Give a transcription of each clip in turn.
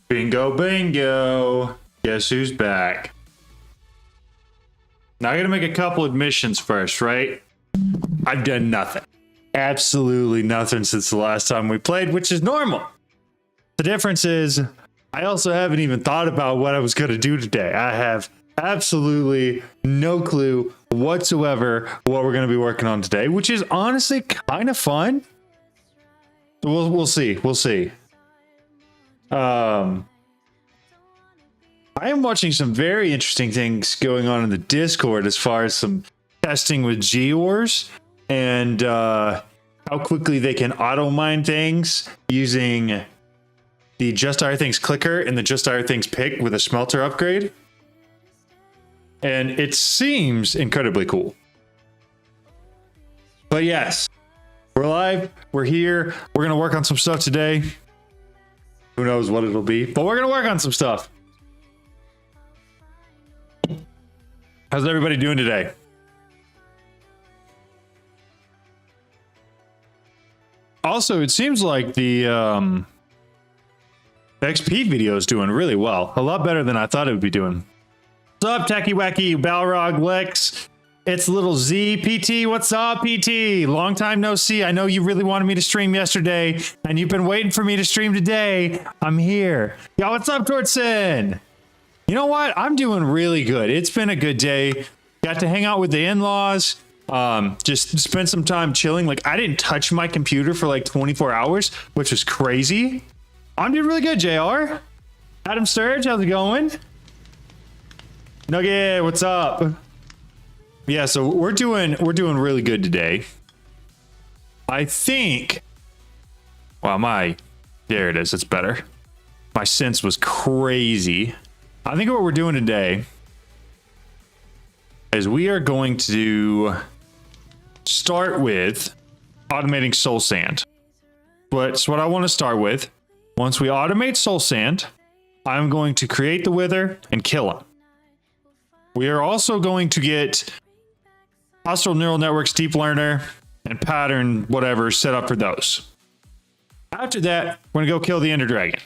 Bingo, bingo. Guess who's back? Now I gotta make a couple admissions first, right? I've done nothing. Absolutely nothing since the last time we played, which is normal. The difference is I also haven't even thought about what I was gonna do today. I have absolutely no clue whatsoever what we're gonna be working on today, which is honestly kind of fun. We'll see. We'll see. I am watching some very interesting things going on in the Discord as far as some testing with Geode and how quickly they can auto mine things using the Just Our Things clicker and the Just Our Things pick with a smelter upgrade. And it seems incredibly cool. But yes, we're live. We're here. We're going to work on some stuff today. Who knows what it'll be, but we're going to work on some stuff. How's everybody doing today? Also, it seems like the XP video is doing really well. A lot better than I thought it would be doing. What's up, Tacky Wacky, Balrog, Lex? It's little Z. PT, what's up, PT? Long time no see. I know you really wanted me to stream yesterday, and you've been waiting for me to stream today. I'm here. Yo, what's up, Tortson? You know what? I'm doing really good. It's been a good day. Got to hang out with the in-laws. Just spent some time chilling. Like, I didn't touch my computer for like 24 hours, which was crazy. I'm doing really good, JR. Adam Sturge, how's it going? Nugget, what's up? Yeah, so we're doing really good today. I think. Wow, there it is. It's better. My sense was crazy. I think what we're doing today is we are going to start with automating soul sand. But it's what I want to start with. Once we automate soul sand, I'm going to create the wither and kill him. We are also going to get hostile neural networks, deep learner, and pattern whatever set up for those. After that, we're gonna go kill the Ender Dragon.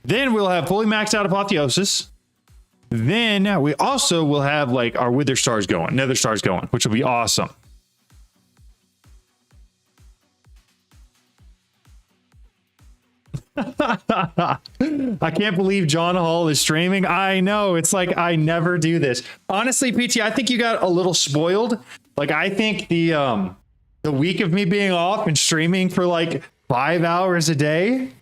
Then we'll have fully maxed out Apotheosis. Then we also will have like our Wither stars going, Nether stars going, which will be awesome. I can't believe John Hall is streaming. I know, it's like I never do this. Honestly, PT, I think you got a little spoiled. Like, I think the week of me being off and streaming for like 5 hours a day,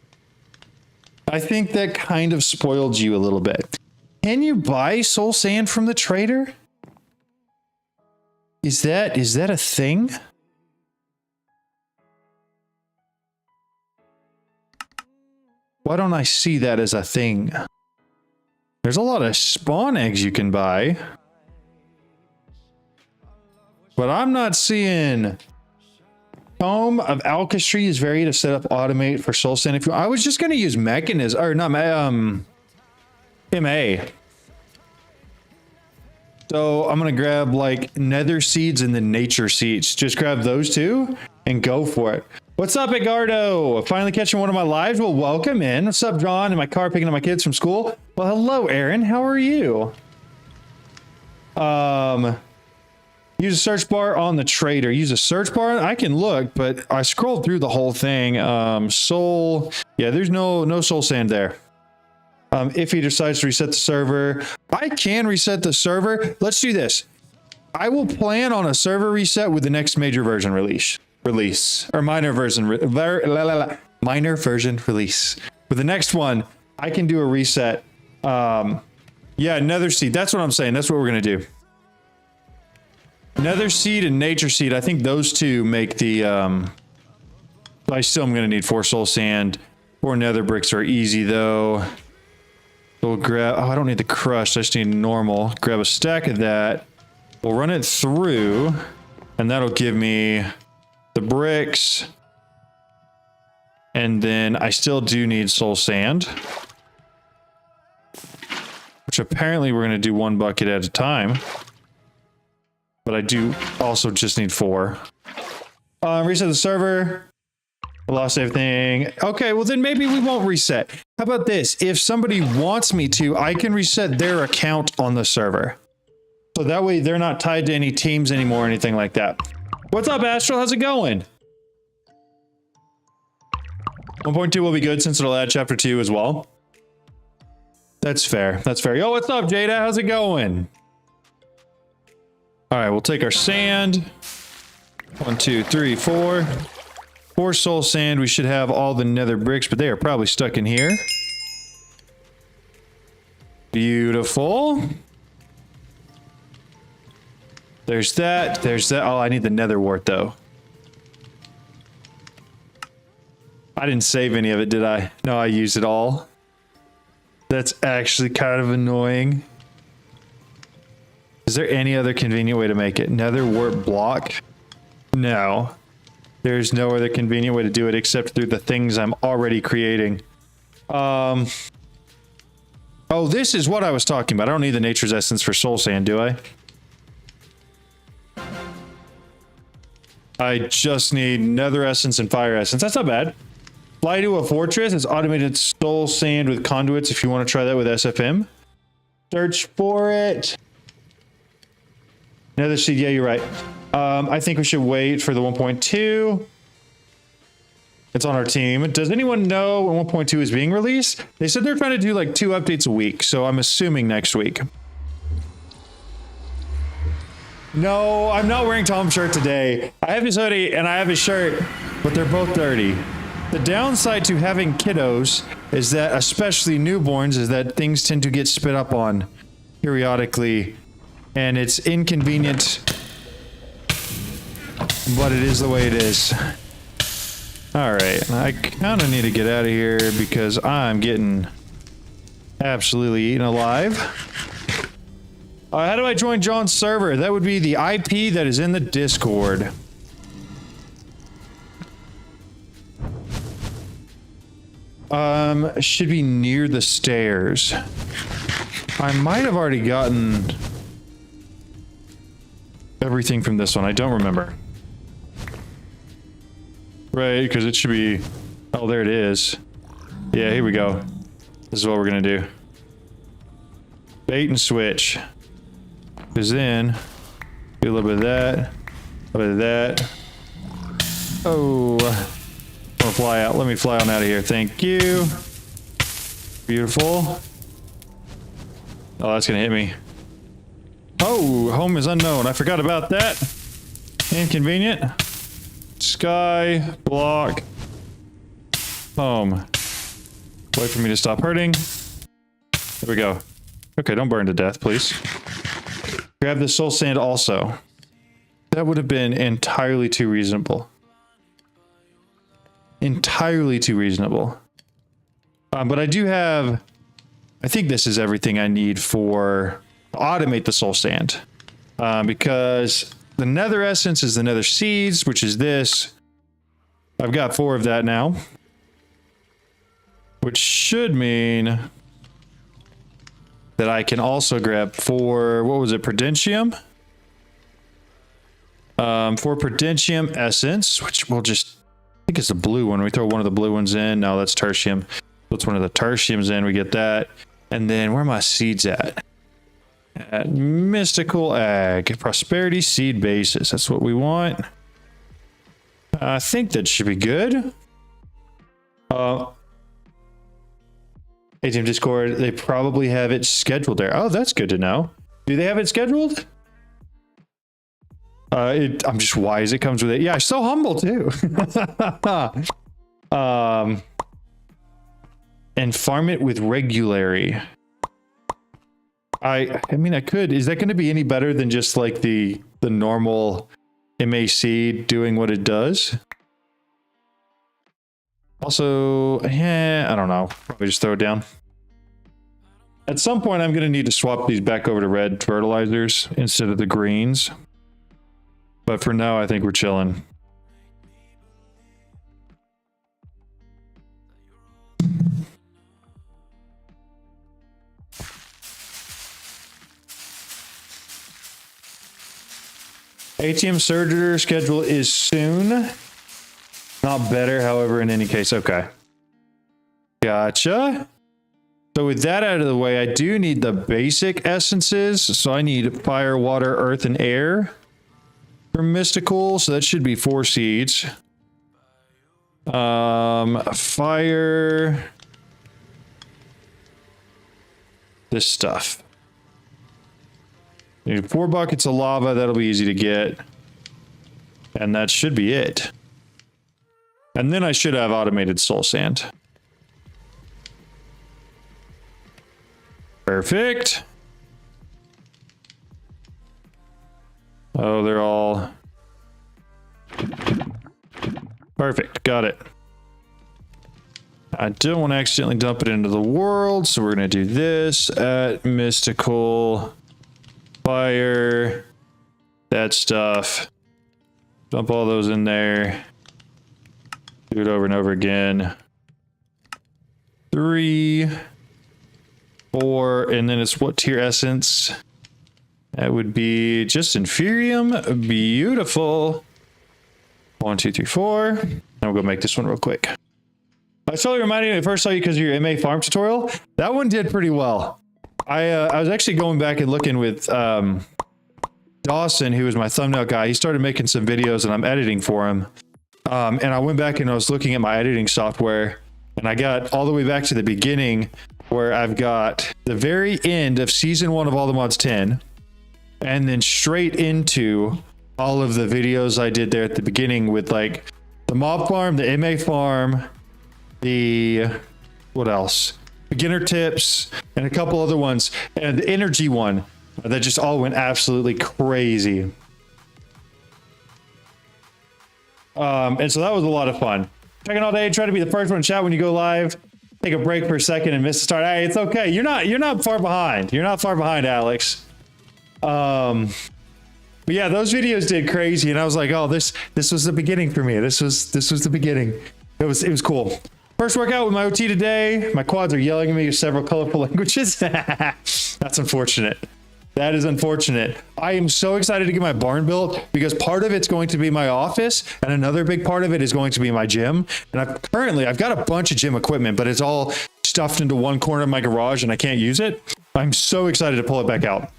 I think that kind of spoiled you a little bit. Can you buy soul sand from the trader? Is that a thing? Why don't I see that as a thing? There's a lot of spawn eggs you can buy. But I'm not seeing... Tome of Alchemy is very to set up automate for soul sand. I was just going to use mechanism, or not, MA. So I'm going to grab like nether seeds and the nature seeds. Just grab those two and go for it. What's up, Edgardo? Finally catching one of my lives. Well, welcome in. What's up, John? In my car picking up my kids from school. Well, hello, Aaron. How are you? Use a search bar on the trader. Use a search bar. I can look, but I scrolled through the whole thing. Soul. Yeah, there's no soul sand there. If he decides to reset the server, I can reset the server. Let's do this. I will plan on a server reset with the next major version release or minor version minor version release. With the next one, I can do a reset. Yeah, nether seed. That's what I'm saying. That's what we're gonna do. Nether seed and nature seed. I think those two make the. I still am gonna need 4 soul sand. 4 nether bricks are easy though. We'll grab. Oh, I don't need the crushed. I just need normal. Grab a stack of that. We'll run it through, and that'll give me the bricks. And then I still do need soul sand, which apparently we're going to do 1 bucket at a time. But I do also just need 4. Reset the server. Lost everything. Okay, well then maybe we won't reset. How about this? If somebody wants me to, I can reset their account on the server. So that way they're not tied to any teams anymore or anything like that. What's up, Astral? How's it going? 1.2 will be good since it'll add chapter 2 as well. That's fair. That's fair. Yo, what's up, Jada? How's it going? All right, we'll take our sand. 1, 2, 3, 4. 4 soul sand. We should have all the nether bricks, but they are probably stuck in here. Beautiful. There's that. There's that. Oh, I need the nether wart, though. I didn't save any of it, did I? No, I used it all. That's actually kind of annoying. Is there any other convenient way to make it? Nether wart block? No. There's no other convenient way to do it except through the things I'm already creating. Oh, this is what I was talking about. I don't need the nature's essence for soul sand, do I? I just need nether essence and fire essence. That's not bad. Fly to a fortress. It's automated soul sand with conduits if you want to try that with SFM. Search for it. Nether seed. Yeah, you're right. I think we should wait for the 1.2. It's on our team. Does anyone know when 1.2 is being released? They said they're trying to do like 2 updates a week, so I'm assuming next week. No, I'm not wearing Tom's shirt today. I have his hoodie and I have his shirt, but they're both dirty. The downside to having kiddos is that, especially newborns, is that things tend to get spit up on periodically, and it's inconvenient, but it is the way it is. All right, I kind of need to get out of here because I'm getting absolutely eaten alive. How do I join John's server? That would be the IP that is in the Discord. Should be near the stairs. I might have already gotten everything from this one. I don't remember. Right, because it should be... Oh, there it is. Yeah, here we go. This is what we're gonna do. Bait and switch. Goes in. Do a little bit of that. A little bit of that. Oh. I'm gonna fly out. Let me fly on out of here. Thank you. Beautiful. Oh, that's gonna hit me. Oh, home is unknown. I forgot about that. Inconvenient. Sky, block, home. Wait for me to stop hurting. There we go. Okay, don't burn to death, please. Grab the soul sand also. That would have been entirely too reasonable. Entirely too reasonable. But I do have... I think this is everything I need for... automate the soul sand. Because the nether essence is the nether seeds, which is this. I've got 4 of that now. Which should mean that I can also grab 4, what was it, Prudentium? 4 Prudentium essence, which we'll just... I think it's the blue one. We throw one of the blue ones in. No, that's tertium. Puts one of the tertiums in. We get that. And then where are my seeds at? At mystical ag. Prosperity seed basis. That's what we want. I think that should be good. ATM Discord. They probably have it scheduled there. Oh, that's good to know. Do they have it scheduled? I'm just wise. It comes with it. Yeah, so humble too. And farm it with regularity. I mean, I could. Is that going to be any better than just like the normal MAC doing what it does? Also, yeah, I don't know. Probably just throw it down. At some point, I'm going to need to swap these back over to red fertilizers instead of the greens. But for now, I think we're chilling. ATM surgery schedule is soon. Not Not better, however, in any case. Okay. Gotcha. So with that out of the way, I do need the basic essences. So I need fire, water, earth, and air for mystical. So that should be 4 seeds. Fire. This stuff. Need 4 buckets of lava. That'll be easy to get. And that should be it. And then I should have automated soul sand. Perfect. Oh, they're all... Perfect. Got it. I don't want to accidentally dump it into the world, so we're going to do this at mystical fire, that stuff. Dump all those in there. Do it over and over again. 3, 4, and then it's what tier essence? That would be just Inferium. Beautiful. 1, 2, 3, 4. And we'll go make this one real quick. I totally reminded me, I first saw you because of your MA farm tutorial. That one did pretty well. I was actually going back and looking with Dawson, who was my thumbnail guy. He started making some videos and I'm editing for him. And I went back and I was looking at my editing software and I got all the way back to the beginning where I've got the very end of season 1 of All the Mods 10 and then straight into all of the videos I did there at the beginning with like the mob farm, the MA farm, the, what else? Beginner tips and a couple other ones and the energy one that just all went absolutely crazy. And so that was a lot of fun. Checking all day, try to be the first one to chat when you go live. Take a break for a second and miss the start. Hey, it's okay. You're not far behind. You're not far behind, Alex. But yeah, those videos did crazy, and I was like, oh, this was the beginning for me. This was the beginning. It was cool. First workout with my OT today. My quads are yelling at me in several colorful languages. That's unfortunate. That is unfortunate. I am so excited to get my barn built because part of it's going to be my office and another big part of it is going to be my gym. And I've got a bunch of gym equipment, but it's all stuffed into one corner of my garage and I can't use it. I'm so excited to pull it back out.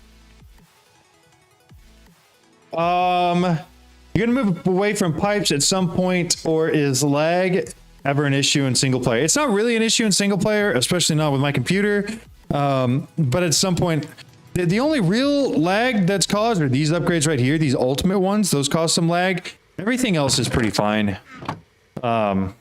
You're gonna move away from pipes at some point, or is lag ever an issue in single player? It's not really an issue in single player, especially not with my computer. But at some point, the only real lag that's caused are these upgrades right here, these ultimate ones. Those cause some lag. Everything else is pretty fine. Can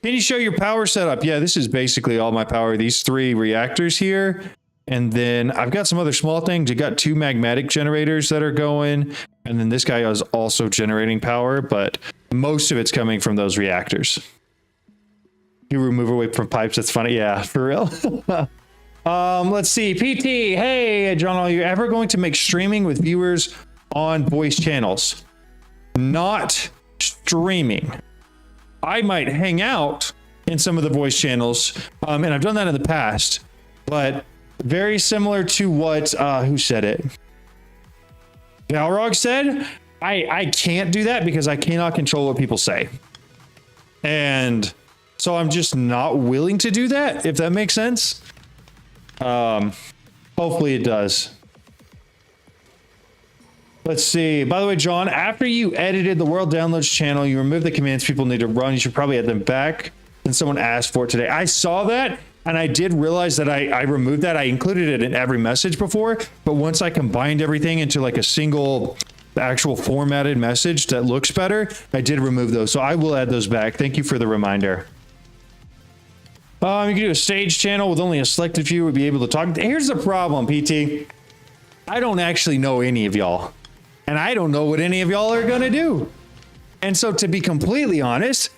you show your power setup? Yeah, this is basically all my power. These 3 reactors here. And then I've got some other small things. You got 2 magmatic generators that are going. And then this guy is also generating power, but most of it's coming from those reactors. You remove away from pipes. That's funny. Yeah, for real. Let's see. PT. Hey, John, are you ever going to make streaming with viewers on voice channels? Not streaming. I might hang out in some of the voice channels. And I've done that in the past, but very similar to what, who said it? Balrog said, I can't do that because I cannot control what people say. And so I'm just not willing to do that, if that makes sense. Hopefully it does. Let's see. By the way, John, after you edited the World Downloads channel, you removed the commands people need to run. You should probably add them back. And someone asked for it today. I saw that, and I did realize that I removed that. I included it in every message before, but once I combined everything into like a single actual formatted message that looks better, I did remove those. So I will add those back. Thank you for the reminder. You can do a stage channel with only a selected few would be able to talk. Here's the problem, PT. I don't actually know any of y'all. And I don't know what any of y'all are gonna do. And so to be completely honest,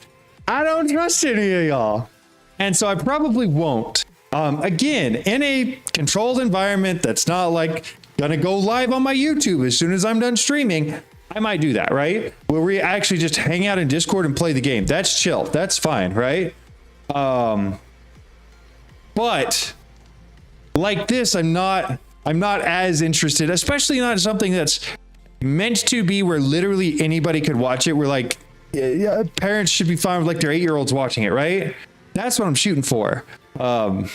I don't trust any of y'all. And so I probably won't. Again, in a controlled environment that's not like gonna go live on my YouTube as soon as I'm done streaming, I might do that, right? Where we actually just hang out in Discord and play the game. That's chill. That's fine, right? But like this, I'm not as interested, especially not something that's meant to be where literally anybody could watch it. Where like parents should be fine with like their 8-year-olds watching it, right? That's what I'm shooting for. Not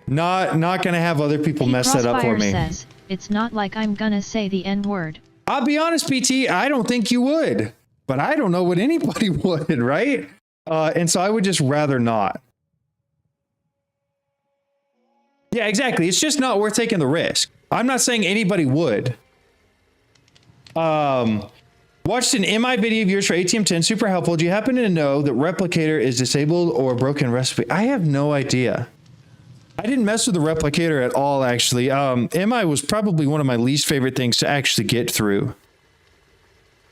gonna have other people mess that up for me. Says, it's not like I'm gonna say the N-word. I'll be honest, PT, I don't think you would, but I don't know what anybody would, right? And so I would just rather not. Yeah, exactly. It's just not worth taking the risk. I'm not saying anybody would. Watched an MI video of yours for ATM10, super helpful. Do you happen to know that replicator is disabled or broken recipe? I have no idea. I didn't mess with the replicator at all, actually. MI was probably one of my least favorite things to actually get through.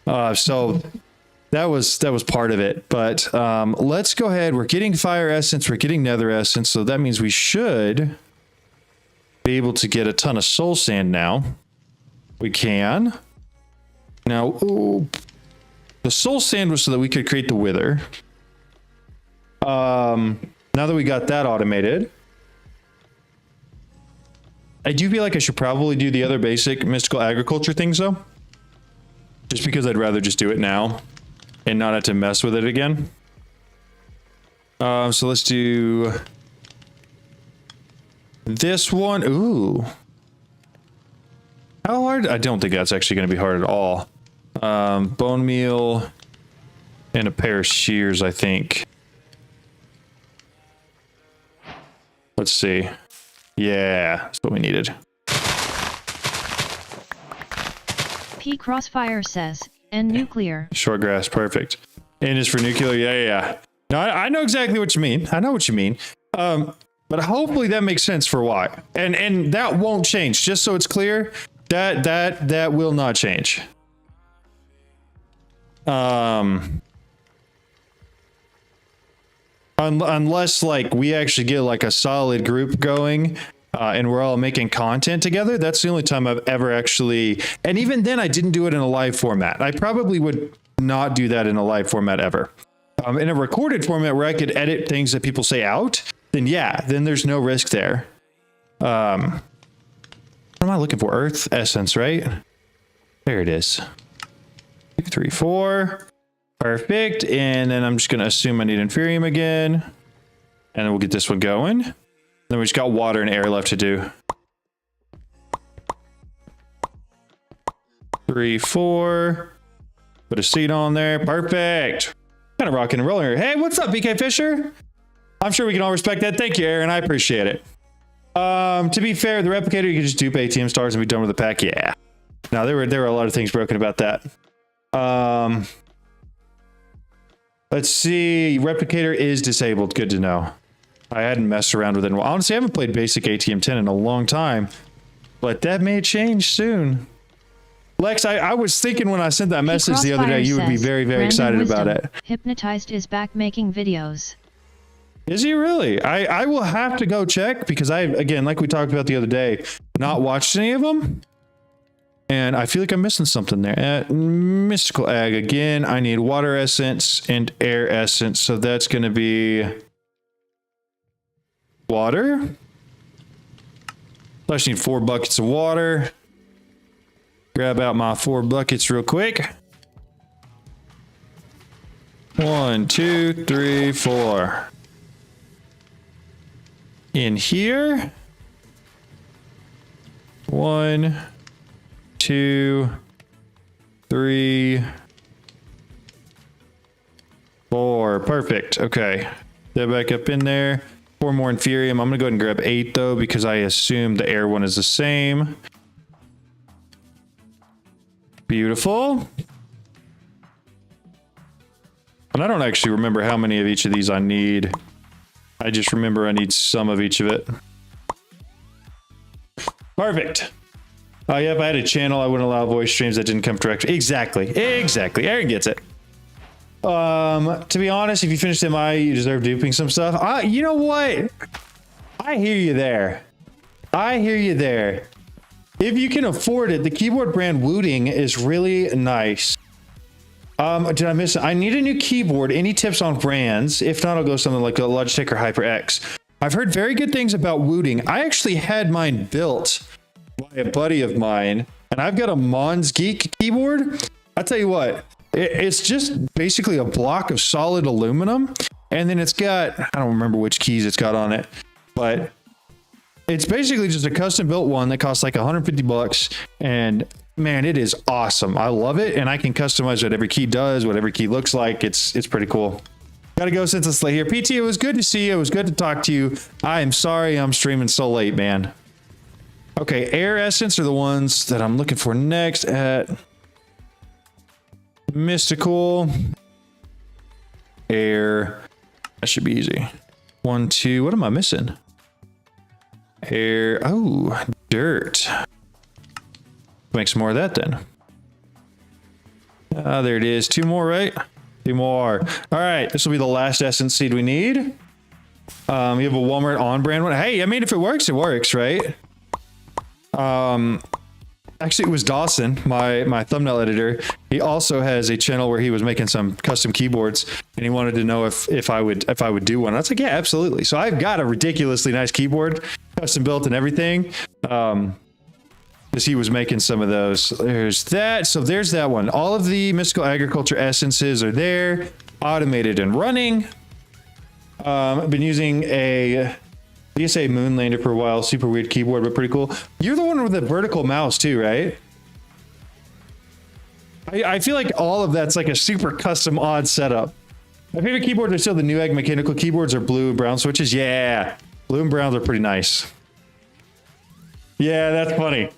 So that was part of it. But let's go ahead. We're getting fire essence. We're getting nether essence. So that means we should be able to get a ton of soul sand now. We can. Now, ooh, the soul sand was so that we could create the wither. Now that we got that automated, I do feel like I should probably do the other basic mystical agriculture things though. Just because I'd rather just do it now and not have to mess with it again. So let's do this one. Ooh. How hard? I don't think that's actually going to be hard at all. Bone meal and a pair of shears, I think. Let's see. Yeah, that's what we needed. P Crossfire says, and nuclear. Short grass, perfect. N is for nuclear, yeah. No, I know exactly what you mean. I know what you mean. But hopefully that makes sense for why. And that won't change, just so it's clear. That will not change. Unless like we actually get like a solid group going and we're all making content together. That's the only time I've ever actually, and even then I didn't do it in a live format. I probably would not do that in a live format ever. In a recorded format where I could edit things that people say out, then yeah, then there's no risk there. What am I looking for? Earth essence, right? There it is. 2, 3, 4. Perfect. And then I'm just going to assume I need Inferium again. And then we'll get this one going. Then we just got water and air left to do. 3, 4. Put a seed on there. Perfect. Kind of rocking and rolling here. Hey, what's up, BK Fisher? I'm sure we can all respect that. Thank you, Aaron. I appreciate it. To be fair, the replicator, you can just dupe ATM stars and be done with the pack. Yeah. Now, there were a lot of things broken about that. Let's see. Replicator is disabled. Good to know. I hadn't messed around with it. Well, honestly, I haven't played basic ATM10 in a long time, but that may change soon. Lex, I was thinking when I sent that message the other day, you would be very, very excited about it. Hypnotized is back making videos. Is he really? I will have to go check because again, like we talked about the other day, not watched any of them. And I feel like I'm missing something there. Mystical Ag again. I need water essence and air essence. So that's going to be water. I just need 4 buckets of water. Grab out my 4 buckets real quick. 1, 2, 3, 4. In here. 1, 2, 3, 4. Perfect. Okay. That back up in there. 4 more Inferium. I'm going to go ahead and grab 8 though, because I assume the air one is the same. Beautiful. And I don't actually remember how many of each of these I need. I just remember I need some of each of it. Perfect. Oh, yeah, if I had a channel, I wouldn't allow voice streams that didn't come directly. Exactly. Aaron gets it. To be honest, if you finished MI, you deserve duping some stuff. You know what? I hear you there. If you can afford it, the keyboard brand Wooting is really nice. Did I miss it? I need a new keyboard. Any tips on brands? If not, I'll go something like a Logitech or HyperX. I've heard very good things about Wooting. I actually had mine built by a buddy of mine, and I've got a Mons Geek keyboard. I'll tell you what, It's just basically a block of solid aluminum, and then it's got, I don't remember which keys it's got on it, but it's basically just a custom built one that costs like 150 bucks. And man, it is awesome. I love it. And I can customize what every key does, what every key looks like. It's pretty cool. Gotta go since it's late here. PT, it was good to see you. It was good to talk to you. I am sorry I'm streaming so late, man. Okay, air essence are the ones that I'm looking for next at mystical. Air. That should be easy. 1, 2. What am I missing? Air. Oh, dirt. Make some more of that then. There it is. 2 more, right? 2 more. All right. This will be the last essence seed we need. You have a Walmart on brand one. Hey, I mean, if it works, right? Actually, it was Dawson, my thumbnail editor. He also has a channel where he was making some custom keyboards, and he wanted to know if I would do one. I was like, yeah, absolutely. So I've got a ridiculously nice keyboard, custom built and everything. Because he was making some of those. There's that. So there's that one. All of the mystical agriculture essences are there, automated and running. I've been using a DSA Moonlander for a while. Super weird keyboard, but pretty cool. You're the one with the vertical mouse too, right? I feel like all of that's like a super custom odd setup. My favorite keyboards are still the Newegg mechanical keyboards or blue and brown switches. Yeah, blue and browns are pretty nice. Yeah, that's funny.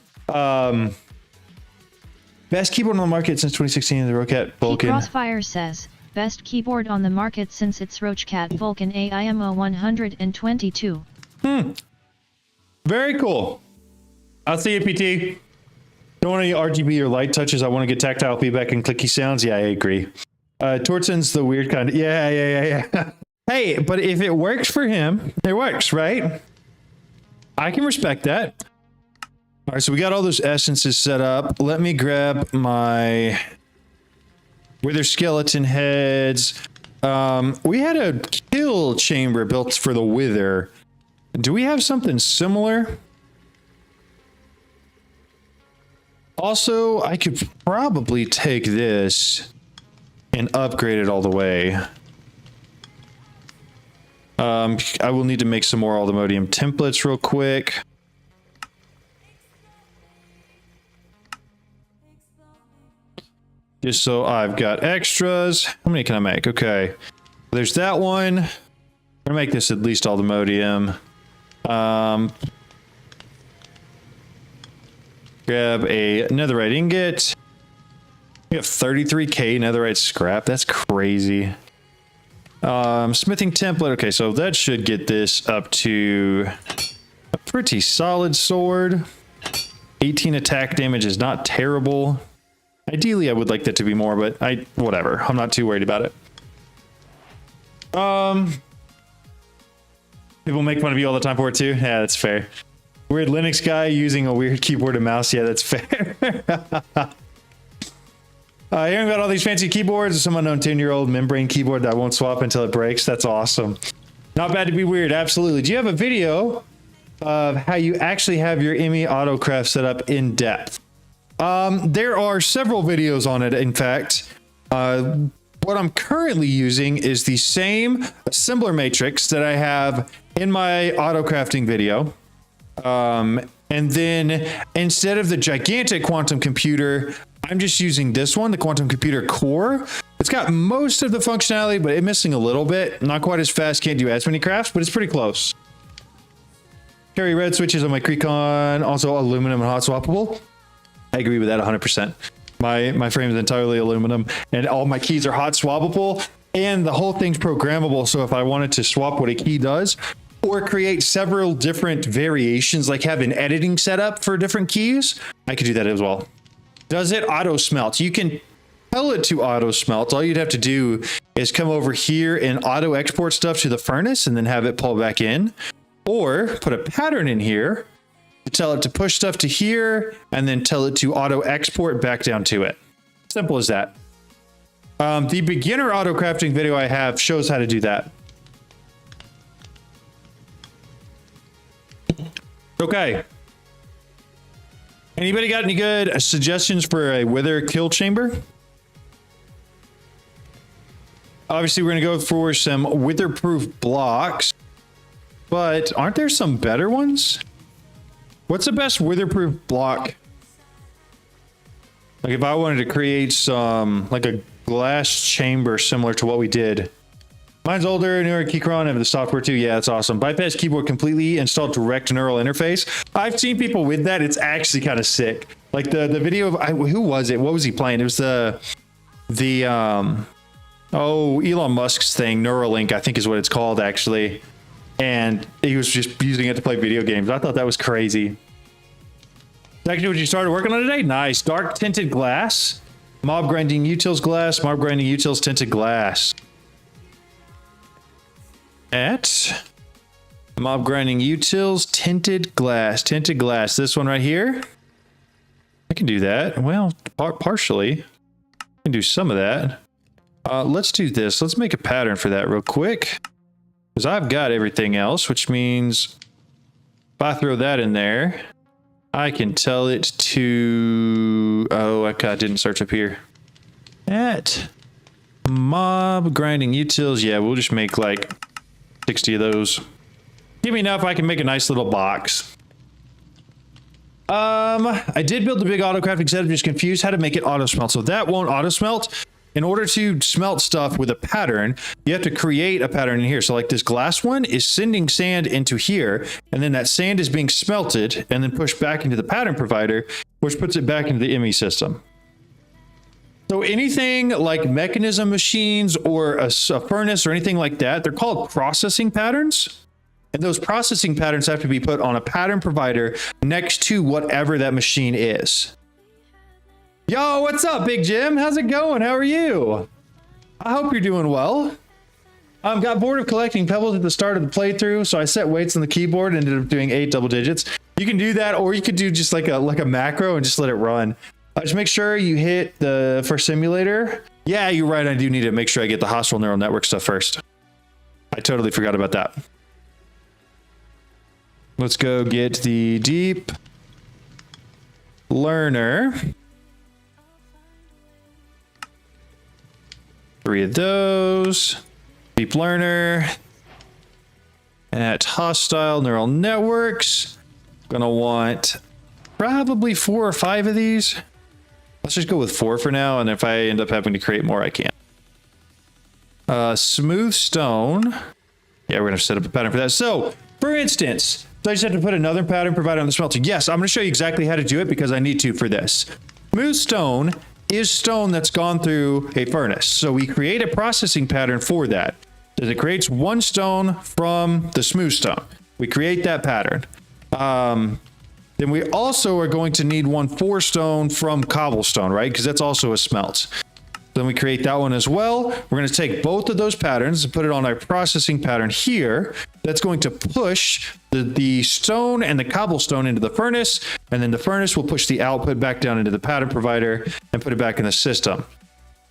Best keyboard on the market since 2016, the Rocat Vulcan. Crossfire says, best keyboard on the market since its Rocat Vulcan AIMO 122. Very cool. I'll see you, PT. Don't want any RGB or light touches. I want to get tactile feedback and clicky sounds. Yeah, I agree. Tortson's the weird kind of, yeah. Hey, but if it works for him, it works, right? I can respect that. All right, so we got all those essences set up. Let me grab my wither skeleton heads. We had a kill chamber built for the wither. Do we have something similar? Also, I could probably take this and upgrade it all the way. I will need to make some more Aldemodium templates real quick. Just so I've got extras. How many can I make? Okay. There's that one. I'm gonna make this at least Aldemodium. Grab a netherite ingot. We have 33k netherite scrap. That's crazy. Smithing template. Okay, so that should get this up to a pretty solid sword. 18 attack damage is not terrible. Ideally, I would like that to be more, but whatever. I'm not too worried about it. People make fun of you all the time for it too. Yeah, that's fair. Weird Linux guy using a weird keyboard and mouse. Yeah, that's fair. Hearing about all these fancy keyboards, some unknown 10-year-old membrane keyboard that won't swap until it breaks. That's awesome. Not bad to be weird. Absolutely. Do you have a video of how you actually have your ME Autocraft set up in depth? There are several videos on it. In fact, what I'm currently using is the same assembler matrix that I have in my auto crafting video. And then instead of the gigantic quantum computer, I'm just using this one, the quantum computer core. It's got most of the functionality, but it's missing a little bit. Not quite as fast, can't do as many crafts, but it's pretty close. Carry red switches on my Crecon, also aluminum and hot swappable. I agree with that 100%. My frame is entirely aluminum and all my keys are hot swappable and the whole thing's programmable. So if I wanted to swap what a key does or create several different variations, like have an editing setup for different keys, I could do that as well. Does it auto smelt? You can tell it to auto smelt. All you'd have to do is come over here and auto export stuff to the furnace and then have it pull back in, or put a pattern in here to tell it to push stuff to here and then tell it to auto export back down to it. Simple as that. The beginner auto crafting video I have shows how to do that. Okay. Anybody got any good suggestions for a wither kill chamber? Obviously, we're going to go for some witherproof blocks, but aren't there some better ones? What's the best witherproof block? Like if I wanted to create some, like a glass chamber similar to what we did. Mine's older, newer Keychron, and the software too. Yeah, that's awesome. Bypass keyboard completely installed direct neural interface. I've seen people with that. It's actually kind of sick. Like the video of, who was it? What was he playing? It was Elon Musk's thing, Neuralink, I think is what it's called actually. And he was just using it to play video games. I thought that was crazy. Actually, what you started working on today? Nice. Dark tinted glass. Mob grinding utils glass. Mob grinding utils tinted glass. At mob grinding utils tinted glass. Tinted glass. This one right here. I can do that. Well, partially. I can do some of that. Let's do this. Let's make a pattern for that real quick. Because I've got everything else, which means if I throw that in there, I can tell it to... Oh, I didn't search up here. At mob grinding utils. Yeah, we'll just make like 60 of those. Give me enough, I can make a nice little box. I did build the big auto crafting set. I'm just confused how to make it auto smelt. So that won't auto smelt. In order to smelt stuff with a pattern, you have to create a pattern in here. So like this glass one is sending sand into here, and then that sand is being smelted and then pushed back into the pattern provider, which puts it back into the ME system. So anything like mechanism machines or a furnace or anything like that, they're called processing patterns. And those processing patterns have to be put on a pattern provider next to whatever that machine is. Yo, what's up, Big Jim? How's it going? How are you? I hope you're doing well. Got bored of collecting pebbles at the start of the playthrough, so I set weights on the keyboard and ended up doing 8 double digits. You can do that, or you could do just like a macro and just let it run. Just make sure you hit the first simulator. Yeah, you're right. I do need to make sure I get the hostile neural network stuff first. I totally forgot about that. Let's go get the deep learner. 3 of those. Deep learner. At hostile neural networks. Gonna want probably 4 or 5 of these. Let's just go with 4 for now, and if I end up having to create more, I can. Smooth stone. Yeah, we're gonna set up a pattern for that. So, for instance, I just have to put another pattern provider on the smelter. Yes, I'm gonna show you exactly how to do it because I need to for this. Smooth stone is stone that's gone through a furnace. So we create a processing pattern for that. So it creates 1 stone from the smooth stone. We create that pattern. Then we also are going to need 1 4 stone from cobblestone, right? Because that's also a smelt. Then we create that one as well. We're going to take both of those patterns and put it on our processing pattern here. That's going to push the stone and the cobblestone into the furnace, and then the furnace will push the output back down into the pattern provider and put it back in the system.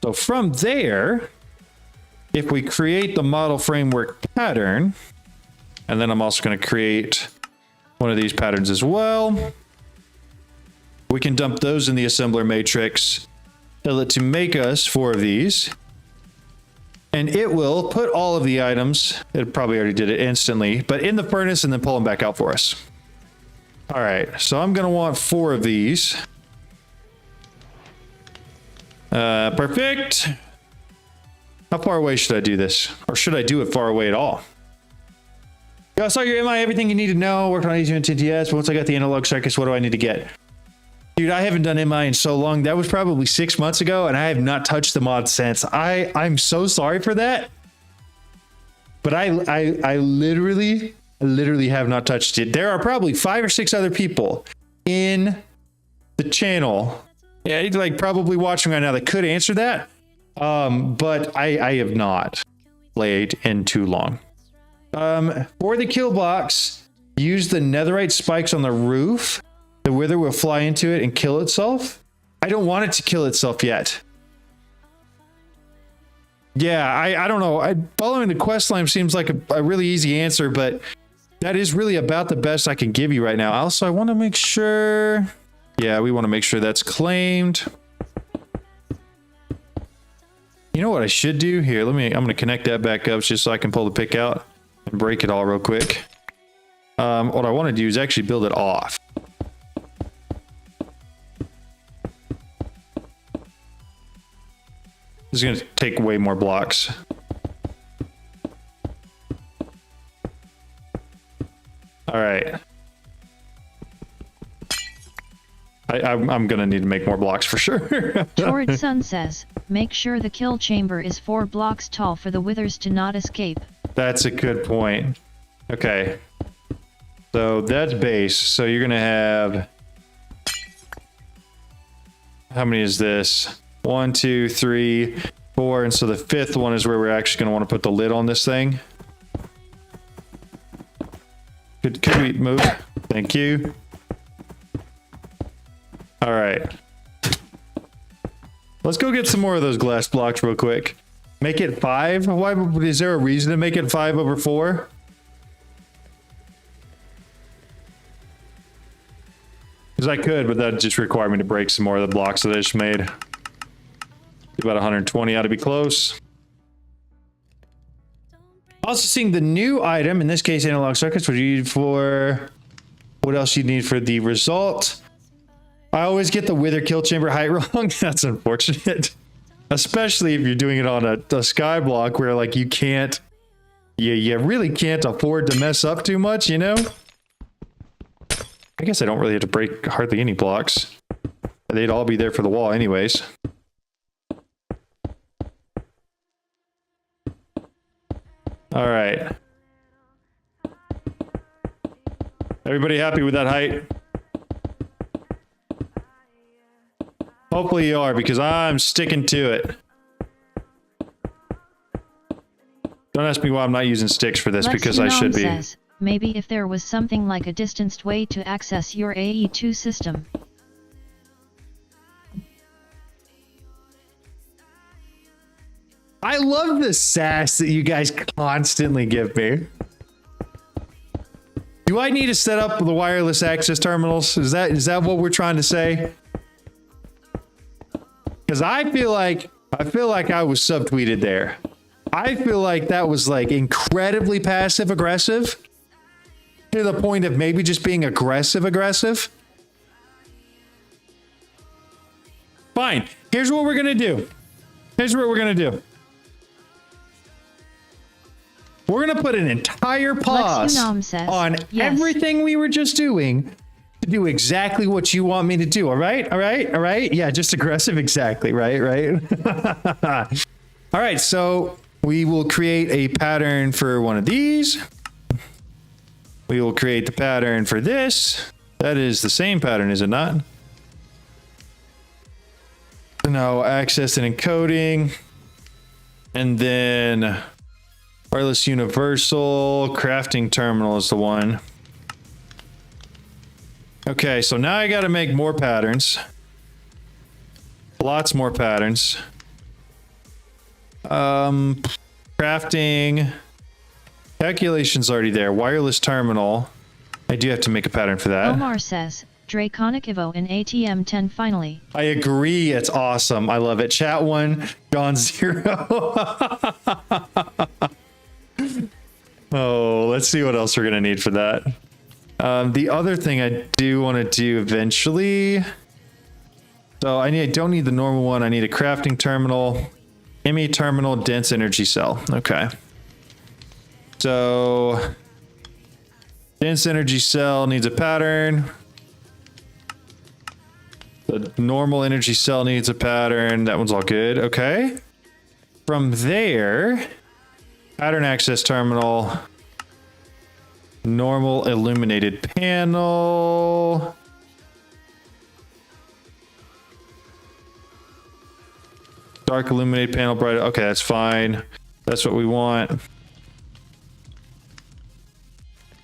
So from there, if we create the model framework pattern, and then I'm also going to create one of these patterns as well, we can dump those in the assembler matrix. Tell it to make us 4 of these, and it will put all of the items, it probably already did it instantly, but in the furnace and then pull them back out for us. All right, so I'm gonna want 4 of these. Perfect. How far away should I do this? Or should I do it far away at all? Yeah, I saw your MI, everything you need to know, worked on easy and TTS, but once I got the analog circuits, what do I need to get? Dude, I haven't done MI in so long. That was probably 6 months ago, and I have not touched the mod since. I'm so sorry for that. But I literally have not touched it. There are probably 5 or 6 other people in the channel, yeah, like probably watching right now, that could answer that. But I have not played in too long. For the kill box, use the netherite spikes on the roof. The wither will fly into it and kill itself. I don't want it to kill itself yet. Yeah, I don't know. Following the quest line seems like a really easy answer, but that is really about the best I can give you right now. Also, I want to make sure... Yeah, we want to make sure that's claimed. You know what I should do here? I'm going to connect that back up just so I can pull the pick out and break it all real quick. What I want to do is actually build it off. This is going to take way more blocks. All right. I'm going to need to make more blocks for sure. Torrid Sun says, make sure the kill chamber is 4 blocks tall for the withers to not escape. That's a good point. Okay. So that's base. So you're going to have... How many is this? 1, 2, 3, 4. And so the 5th one is where we're actually going to want to put the lid on this thing. Could we move? Thank you. All right. Let's go get some more of those glass blocks real quick. Make it 5? Why is there a reason to make it 5 over 4? Because I could, but that just required me to break some more of the blocks that I just made. About 120 ought to be close. Also seeing the new item, in this case analog circuits, what you need for... What else you need for the result? I always get the wither kill chamber height wrong. That's unfortunate. Especially if you're doing it on a sky block where like you can't... You really can't afford to mess up too much, you know? I guess I don't really have to break hardly any blocks. They'd all be there for the wall anyways. All right. Everybody happy with that height? Hopefully you are, because I'm sticking to it. Don't ask me why I'm not using sticks for this, because I should be. Says, maybe if there was something like a distanced way to access your AE2 system. I love the sass that you guys constantly give me. Do I need to set up the wireless access terminals? Is that what we're trying to say? Because I feel like I was subtweeted there. I feel like that was like incredibly passive aggressive to the point of maybe just being aggressive. Fine. Here's what we're gonna do. We're gonna put an entire pause on everything we were just doing to do exactly what you want me to do. All right. Yeah, just aggressive. Exactly. Right. All right. So we will create a pattern for one of these. We will create the pattern for this. That is the same pattern, is it not? No, access and encoding. And then wireless universal crafting terminal is the one. Okay, so now I got to make more patterns. Lots more patterns. Crafting. Calculation's already there. Wireless terminal. I do have to make a pattern for that. Omar says, Draconic Evo in ATM 10 finally. I agree. It's awesome. I love it. Chat 1, John 0. Oh, let's see what else we're going to need for that. The other thing I do want to do eventually. So I don't need the normal one. I need a crafting terminal, ME terminal, dense energy cell. Okay. So dense energy cell needs a pattern. The normal energy cell needs a pattern. That one's all good. Okay. From there, pattern access terminal, normal illuminated panel. Dark illuminated panel, bright. Okay, that's fine. That's what we want.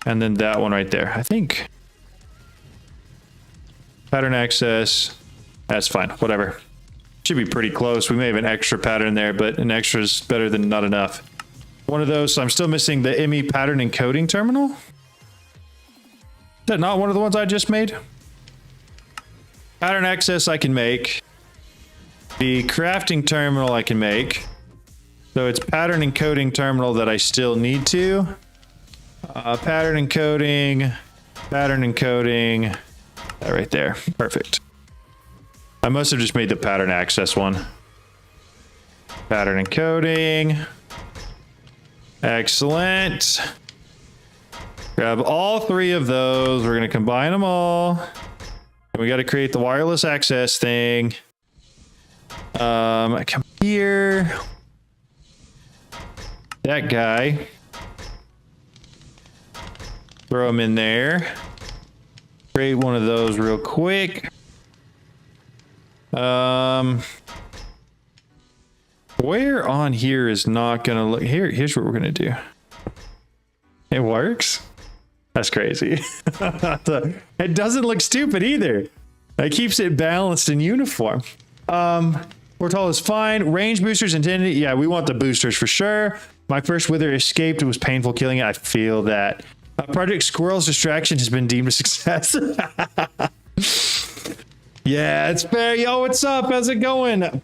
And then that one right there. I think pattern access. That's fine. Whatever. Should be pretty close. We may have an extra pattern there, but an extra is better than not enough. One of those. So I'm still missing the ME pattern encoding terminal. Is that not one of the ones I just made? Pattern access I can make. The crafting terminal I can make. So it's pattern encoding terminal that I still need to. Pattern encoding. That right there. Perfect. I must have just made the pattern access one. Pattern encoding. Excellent. Grab all 3 of those. We're going to combine them all. And we got to create the wireless access thing. I come here. That guy. Throw him in there. Create one of those real quick. Where on here is not gonna look? Here's what we're gonna do. It works. That's crazy. It doesn't look stupid either. It keeps it balanced and uniform. Portal is fine. Range boosters intended. Yeah, we want the boosters for sure. My first wither escaped. It was painful killing it. I feel that. Project Squirrel's distraction has been deemed a success. Yeah, it's fair. Yo, what's up? How's it going?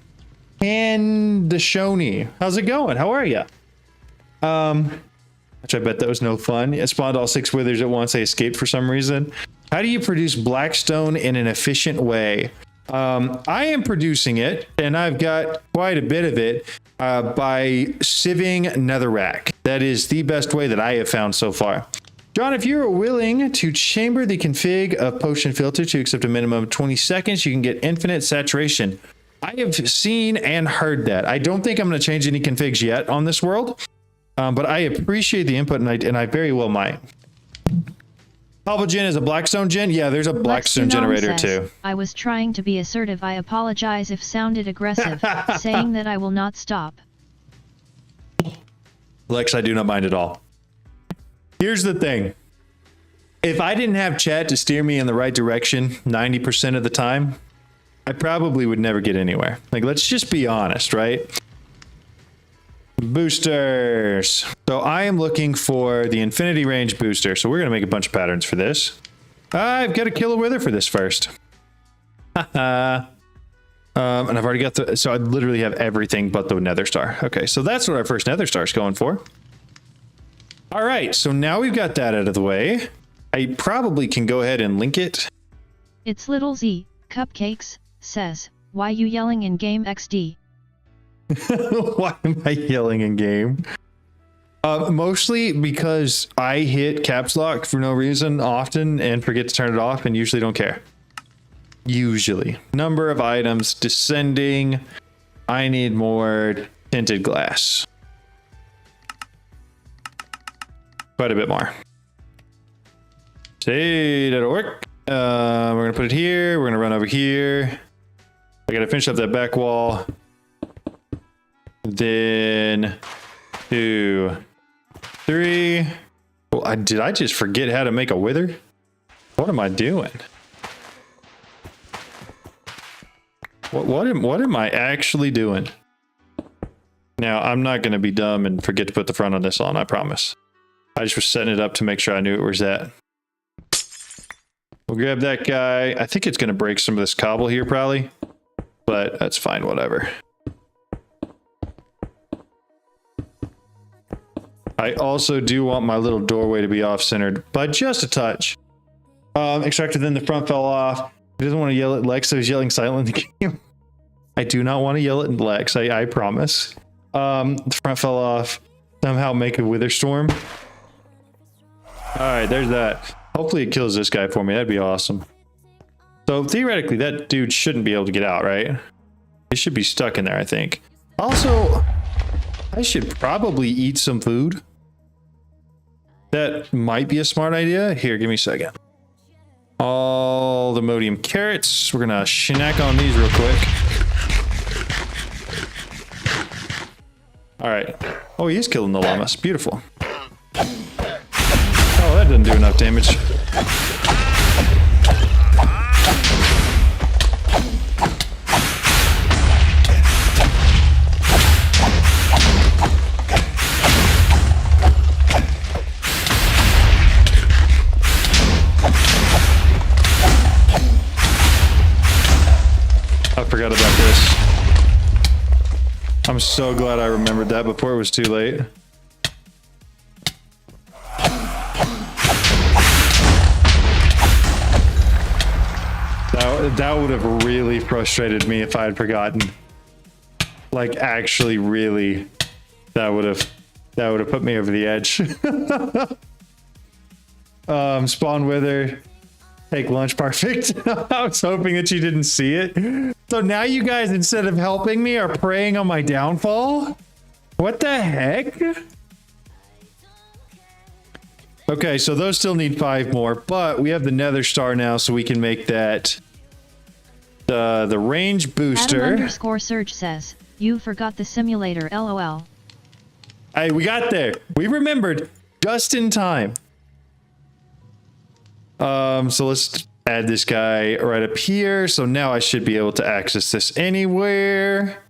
And Deshoni. How's it going? How are you? Which I bet that was no fun. It spawned all 6 withers at once. They escaped for some reason. How do you produce blackstone in an efficient way? I am producing it, and I've got quite a bit of it by sieving netherrack. That is the best way that I have found so far. John, if you're willing to chamber the config of potion filter to accept a minimum of 20 seconds, you can get infinite saturation. I have seen and heard that. I don't think I'm going to change any configs yet on this world, but I appreciate the input, and I very well might. Pablo Gen is a Blackstone gen? Yeah, there's a Blackstone generator too. I was trying to be assertive. I apologize if sounded aggressive, saying that I will not stop. Lex, I do not mind at all. Here's the thing. If I didn't have chat to steer me in the right direction 90% of the time, I probably would never get anywhere. Like, let's just be honest, right? Boosters. So I am looking for the infinity range booster. So we're going to make a bunch of patterns for this. I've got to kill a wither for this first. And I've already got the... So I literally have everything but the nether star. Okay, so that's what our first nether star is going for. All right, so now we've got that out of the way. I probably can go ahead and link it. It's Little Z, Cupcakes, says, why you yelling in game XD? Why am I yelling in game? Mostly because I hit caps lock for no reason often and forget to turn it off and usually don't care. Usually. Number of items descending. I need more tinted glass. Quite a bit more. See, that'll work. We're gonna put it here. We're gonna run over here. I gotta finish up that back wall. Then 2, 3. Well, did I just forget how to make a wither? What am I doing? What am I actually doing? Now, I'm not gonna be dumb and forget to put the front of this on, I promise. I just was setting it up to make sure I knew it was at. We'll grab that guy. I think it's going to break some of this cobble here probably, but that's fine, whatever. I also do want my little doorway to be off-centered by just a touch. Extractor, then the front fell off. He doesn't want to yell at Lex, so he's yelling silently in the game. I do not want to yell at Lex, I promise. The front fell off. Somehow make a wither storm. Alright, there's that. Hopefully it kills this guy for me. That'd be awesome. So theoretically, that dude shouldn't be able to get out, right? He should be stuck in there, I think. Also, I should probably eat some food. That might be a smart idea. Here, give me a second. All the modium carrots. We're gonna snack on these real quick. Alright. Oh, he is killing the llamas. Beautiful. Oh, that didn't do enough damage. I forgot about this. I'm so glad I remembered that before it was too late. That would have really frustrated me if I had forgotten. Like, actually, really, that would have put me over the edge. Spawn wither, take lunch, perfect. I was hoping that you didn't see it. So now you guys, instead of helping me, are preying on my downfall? What the heck? Okay, so those still need 5 more, but we have the nether star now, so we can make that the range booster. Adam_Surge says, you forgot the simulator, lol. Hey, we got there. We remembered just in time. So let's add this guy right up here. So now I should be able to access this anywhere.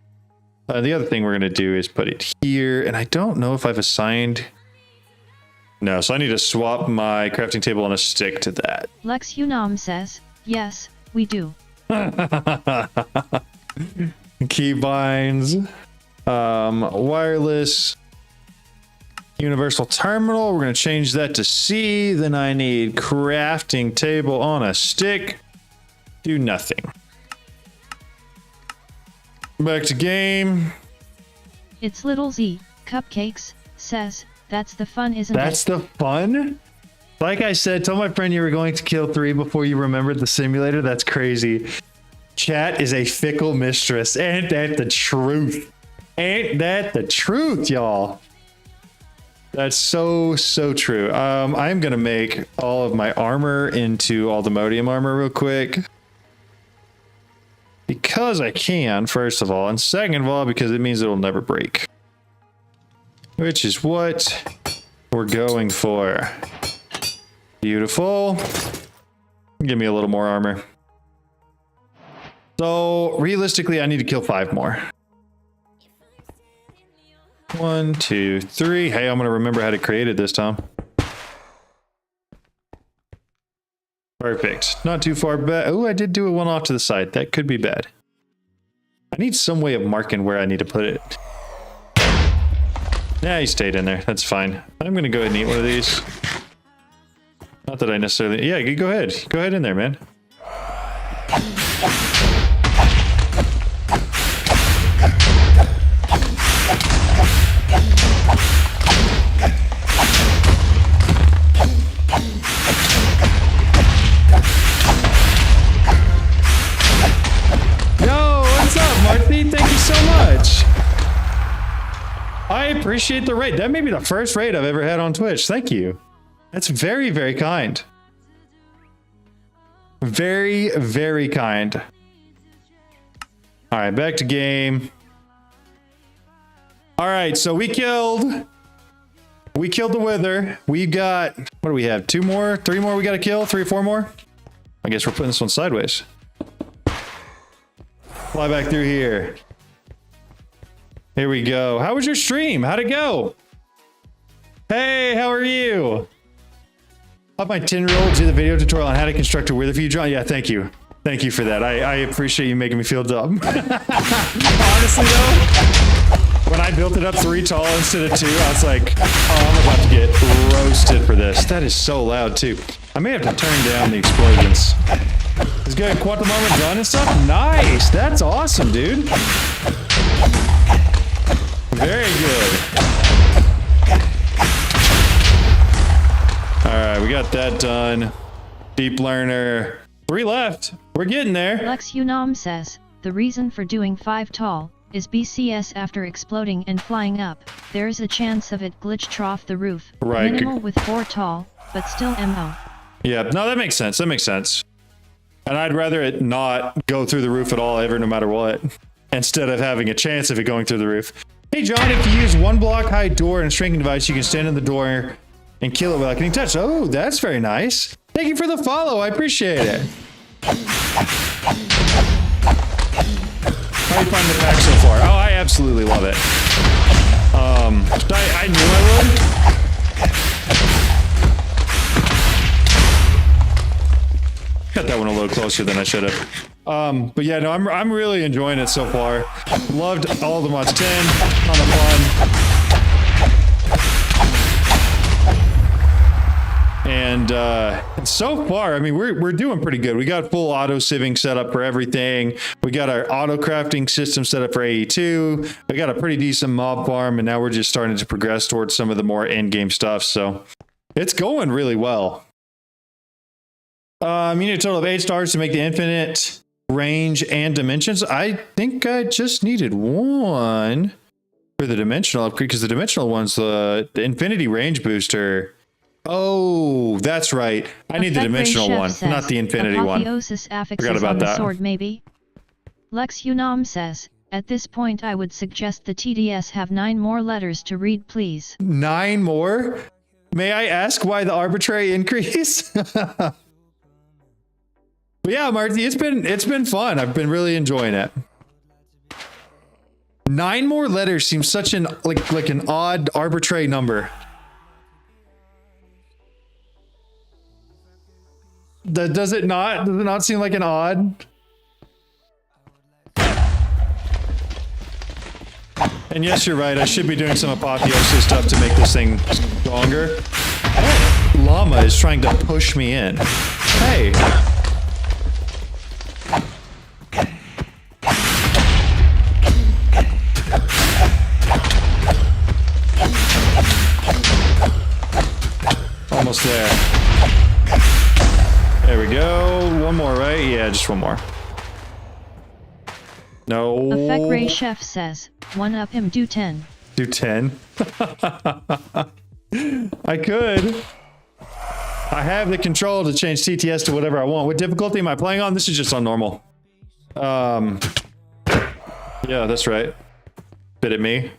The other thing we're going to do is put it here. And I don't know if I've assigned... No, so I need to swap my crafting table on a stick to that. Lex Unam says, yes, we do. Keybinds. Wireless. Universal terminal. We're going to change that to C. Then I need crafting table on a stick. Do nothing. Back to game. It's Little Z, Cupcakes, says, that's the fun, isn't it? That's the fun? Like I said, tell my friend you were going to kill 3 before you remembered the simulator. That's crazy. Chat is a fickle mistress. Ain't that the truth? Ain't that the truth, y'all? That's so true. I'm gonna make all of my armor into Aldemodium armor real quick. Because I can, first of all. And second of all, because it means it'll never break. Which is what we're going for. Beautiful. Give me a little more armor. So, realistically, I need to kill 5 more. 1, 2, 3. Hey, I'm gonna remember how to create it this time. Perfect. Not too far back. Oh, I did do a one off to the side. That could be bad. I need some way of marking where I need to put it. Yeah, he stayed in there. That's fine. I'm gonna go ahead and eat one of these. Not that I necessarily... Yeah, go ahead. Go ahead in there, man. Thank you so much. I appreciate the raid. That may be the first raid I've ever had on Twitch. Thank you. That's very, very kind. Very, very kind. All right, back to game. All right, so we killed the wither. We got, what do we have? 2 more, 3 more we got to kill? 3 or 4 more? I guess we're putting this one sideways. Fly back through here. Here we go. How was your stream? How'd it go? Hey, how are you? Up my 10-year-old do the video tutorial on how to construct a wither for you, John. Yeah, thank you. Thank you for that. I appreciate you making me feel dumb. Honestly, though, when I built it up 3 tall instead of 2, I was like, oh, I'm about to get roasted for this. That is so loud, too. I may have to turn down the explosions. It's good. Quantum armor done and stuff? Nice. That's awesome, dude. Very good. Alright, we got that done. Deep learner. 3 left. We're getting there. Lex Unam says, the reason for doing 5 tall is BCS after exploding and flying up. There's a chance of it glitch trough the roof. Right. Minimal with 4 tall, but still MO. Yeah, no, that makes sense. That makes sense. And I'd rather it not go through the roof at all, ever, no matter what, instead of having a chance of it going through the roof. Hey, John, if you use 1 block high door and a shrinking device, you can stand in the door and kill it without getting touched. Oh, that's very nice. Thank you for the follow. I appreciate it. How do you find the pack so far? Oh, I absolutely love it. I knew I would. Got that one a little closer than I should have. But yeah, no, I'm really enjoying it so far. Loved all the mods. 10, ton of fun. And so far, I mean, we're doing pretty good. We got full auto sieving set up for everything. We got our auto crafting system set up for AE2. We got a pretty decent mob farm, and now we're just starting to progress towards some of the more end game stuff. So it's going really well. You need a total of 8 stars to make the infinite range and dimensions. I think I just needed 1 for the dimensional upgrade, because the dimensional one's the infinity range booster. Oh, that's right. I need the dimensional one, not the infinity one. Apotheosis affixes on the sword, maybe. Lex Unam says, at this point I would suggest the TDS have 9 more letters to read, please. 9 more? May I ask why the arbitrary increase? But yeah, Marty, it's been fun. I've been really enjoying it. 9 more letters seems such an like an odd arbitrary number. Does it not? Does it not seem like an odd? And yes, you're right. I should be doing some apotheosis stuff to make this thing stronger. That llama is trying to push me in. Hey. Almost there. There we go. One more, right? Yeah, just one more. No. Effect Ray Chef says, 1-up him, do 10. Do 10? I could. I have the control to change TTS to whatever I want. What difficulty am I playing on? This is just on normal. Yeah, that's right. Bit at me.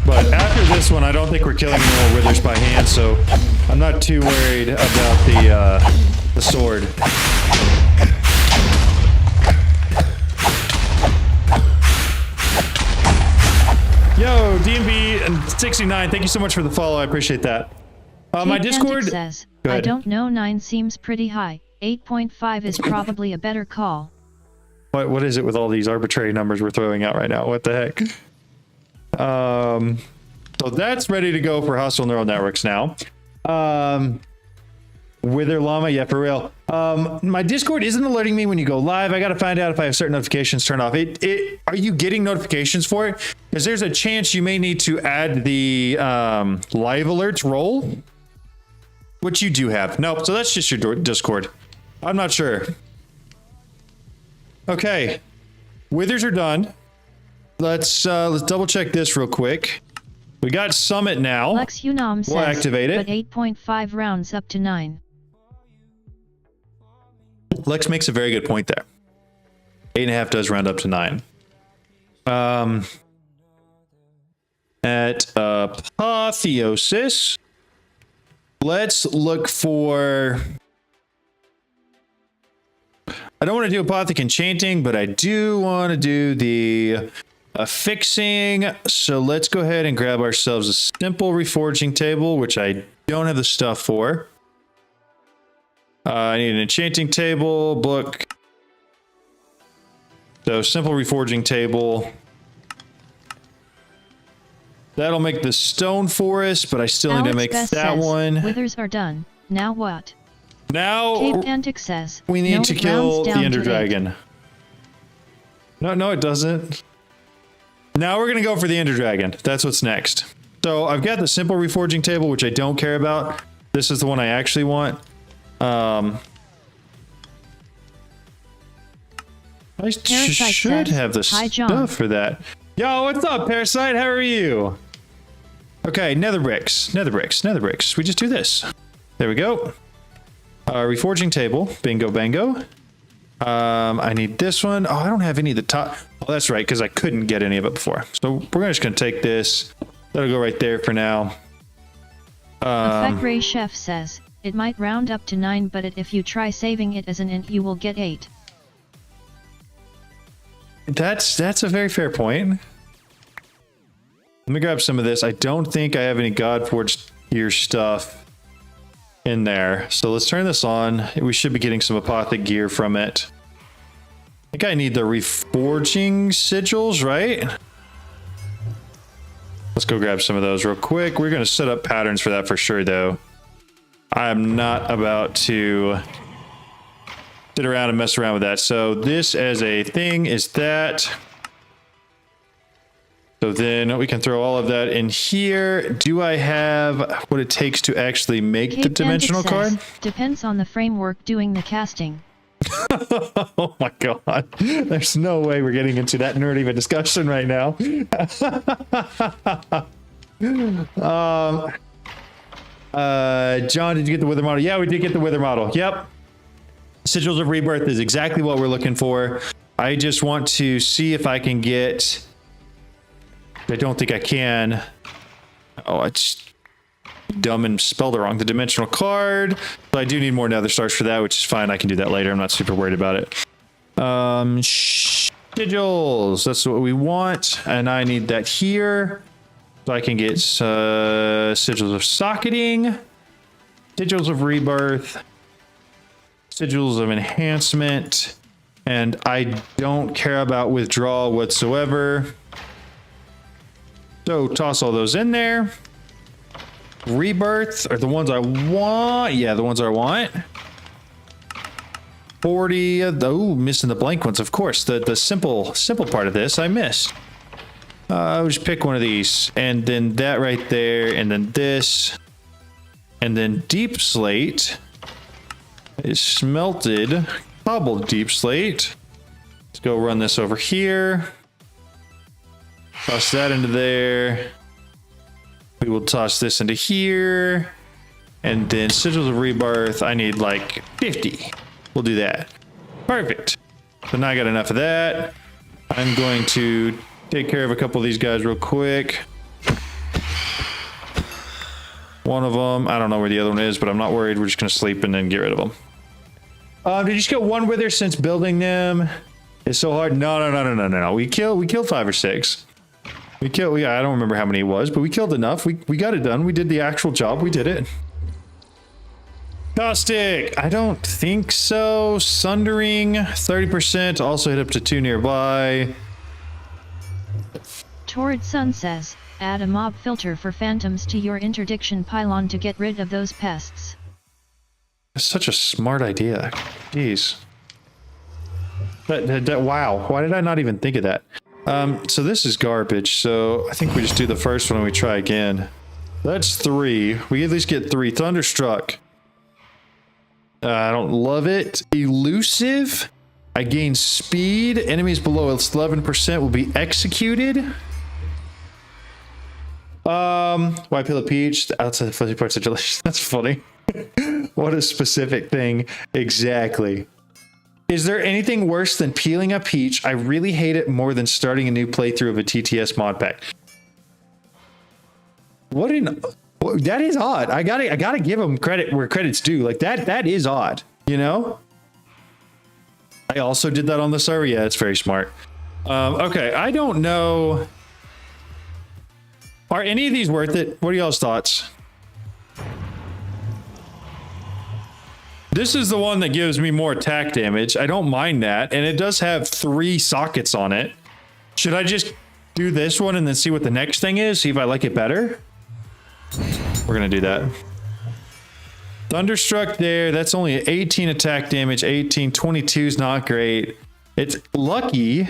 But after this one, I don't think we're killing any more withers by hand, so I'm not too worried about the sword. Yo, DMV and 69, thank you so much for the follow. I appreciate that. My Discord says, I don't know, 9 seems pretty high. 8.5 is probably a better call. What is it with all these arbitrary numbers we're throwing out right now? What the heck? So that's ready to go for hostile neural networks now. Wither llama, yeah, for real. My Discord isn't alerting me when you go live. I gotta find out if I have certain notifications turned off. Are you getting notifications for it? Because there's a chance you may need to add the live alerts role, which you do have. Nope, so that's just your Discord. I'm not sure. Okay, withers are done. Let's double check this real quick. We got summit now. Lex Unam says, we'll activate it. But 8.5 rounds up to 9. Lex makes a very good point there. 8.5 does round up to 9. At Apotheosis, let's look for... I don't want to do Apothic Enchanting, but I do want to do the fixing. So let's go ahead and grab ourselves a simple reforging table, which I don't have the stuff for. I need an enchanting table, book. So simple reforging table. That'll make the stone forest, but I still need to make that one. Withers are done. Now what? Now Cape Antic says, we need to kill the Ender to Dragon. No, it doesn't. Now we're gonna go for the Ender Dragon. That's what's next. So I've got the simple reforging table, which I don't care about. This is the one I actually want. I should have the stuff for that. Yo, what's up, Parasite? How are you? Okay, nether bricks. We just do this. There we go. Reforging table. Bingo bango. I need this one. Oh, I don't have any of the top. Oh, that's right, because I couldn't get any of it before. So we're just going to take this. That'll go right there for now. Effect Ray Chef says, it might round up to 9, but if you try saving it as an int, you will get 8. That's a very fair point. Let me grab some of this. I don't think I have any Godforged your stuff in there. So let's turn this on. We should be getting some apothic gear from it. I think I need the reforging sigils, right? Let's go grab some of those real quick. We're going to set up patterns for that for sure, though. I'm not about to sit around and mess around with that. So this as a thing is that. So then we can throw all of that in here. Do I have what it takes to actually make the dimensional card? Depends on the framework doing the casting. Oh my god. There's no way we're getting into that nerdy of a discussion right now. John, did you get the wither model? Yeah, we did get the wither model. Yep. Sigils of Rebirth is exactly what we're looking for. I just want to see if I can get... I don't think I can. Oh, it's dumb and spelled it wrong. The dimensional card. So I do need more nether stars for that, which is fine. I can do that later. I'm not super worried about it. Sigils. That's what we want. And I need that here. So I can get sigils of socketing, sigils of rebirth, sigils of enhancement, and I don't care about withdrawal whatsoever. So toss all those in there. Rebirth are the ones I want. Yeah, the ones I want. 40. Oh, missing the blank ones, of course. The simple part of this I missed. I'll just pick one of these, and then that right there, and then this, and then deep slate is smelted, cobbled deep slate. Let's go run this over here. Toss that into there. We will toss this into here. And then sigils of rebirth, I need like 50. We'll do that. Perfect. So now I got enough of that. I'm going to take care of a couple of these guys real quick. One of them, I don't know where the other one is, but I'm not worried. We're just going to sleep and then get rid of them. Did you just get one wither since building them? It's so hard. No. We killed 5 or 6. I don't remember how many it was, but we killed enough. We got it done. We did the actual job. We did it. Caustic. I don't think so. Sundering. 30%. Also hit up to 2 nearby. Torrid Sun says, add a mob filter for phantoms to your interdiction pylon to get rid of those pests. That's such a smart idea. Jeez. Wow. Why did I not even think of that? So this is garbage. So I think we just do the first one and we try again. That's 3. We at least get 3. Thunderstruck. I don't love it. Elusive. I gain speed. Enemies below 11% will be executed. Why peel a peach? Outside the fuzzy parts of delicious. That's funny. What a specific thing. Exactly. Is there anything worse than peeling a peach? I really hate it more than starting a new playthrough of a TTS mod pack. That is odd. I gotta give them credit where credit's due. Like that is odd, you know? I also did that on the server. Yeah, it's very smart. Okay, I don't know. Are any of these worth it? What are y'all's thoughts? This is the one that gives me more attack damage. I don't mind that. And it does have 3 sockets on it. Should I just do this one and then see what the next thing is? See if I like it better? We're going to do that. Thunderstruck there. That's only 18 attack damage. 18. 22 is not great. It's lucky.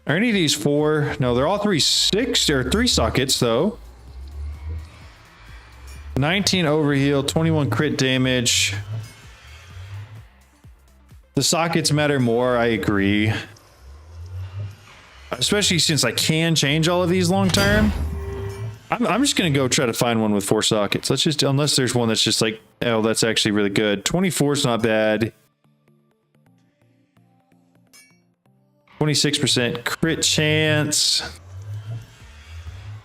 Are any of these 4? No, they're all 3 sockets though. 19 overheal, 21 crit damage. The sockets matter more, I agree. Especially since I can change all of these long term. I'm just gonna go try to find one with 4 sockets. Let's just, unless there's one that's just like, oh, that's actually really good. 24 is not bad. 26% crit chance.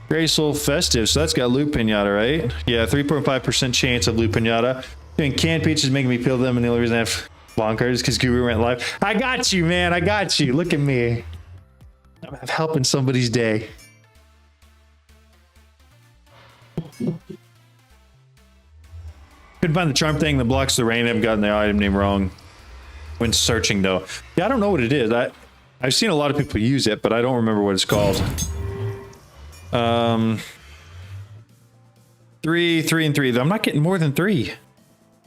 Graceful Festive, so that's got Loot Pinata, right? Yeah, 3.5% chance of Loot Pinata. And canned peach is making me peel them, and the only reason I have long cards is because Guru went live. I got you, man. I got you. Look at me. I'm helping somebody's day. find the charm thing that blocks the rain. I've gotten the item name wrong when searching though. Yeah, I don't know what it is. I've seen a lot of people use it, but I don't remember what it's called. 3, 3, and 3. I'm not getting more than 3.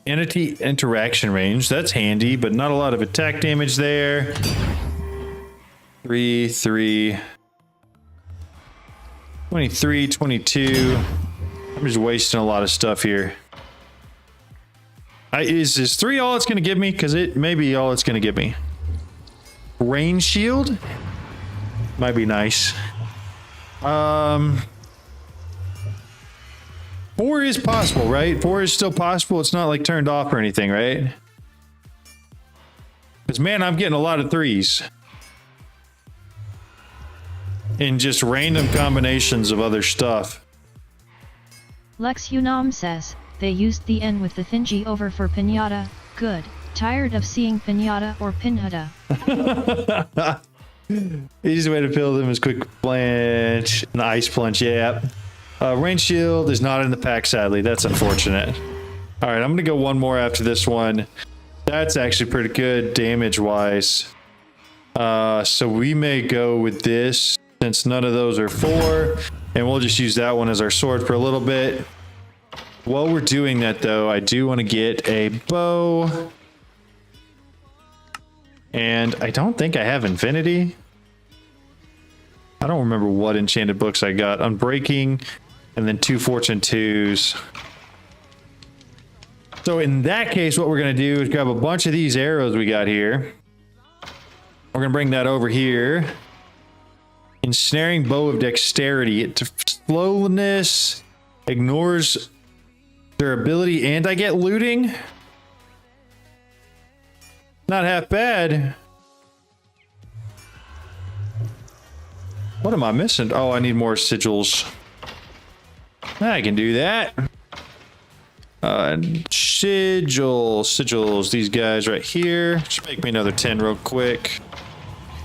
Entity interaction range. That's handy, but not a lot of attack damage there. 3, 3. 23, 22. I'm just wasting a lot of stuff here. Is 3 all it's going to give me? Because it may be all it's going to give me. Rain shield? Might be nice. 4 is possible, right? 4 is still possible. It's not like turned off or anything, right? Because, man, I'm getting a lot of 3s. In just random combinations of other stuff. Lex Unam says, they used the N with the thingy over for pinata. Good. Tired of seeing pinata or pinhata. Easiest way to fill them is quick plunge. An ice plunge, yeah. Rain shield is not in the pack, sadly. That's unfortunate. All right, I'm going to go one more after this one. That's actually pretty good damage-wise. So we may go with this since none of those are 4. And we'll just use that one as our sword for a little bit. While we're doing that, though, I do want to get a bow. And I don't think I have Infinity. I don't remember what enchanted books I got. Unbreaking, and then 2 Fortune 2s. So in that case, what we're going to do is grab a bunch of these arrows we got here. We're going to bring that over here. Ensnaring bow of dexterity. It slowness, ignores durability, and I get looting. Not half bad. What am I missing? Oh, I need more sigils. I can do that. Sigils. These guys right here. Just make me another 10 real quick.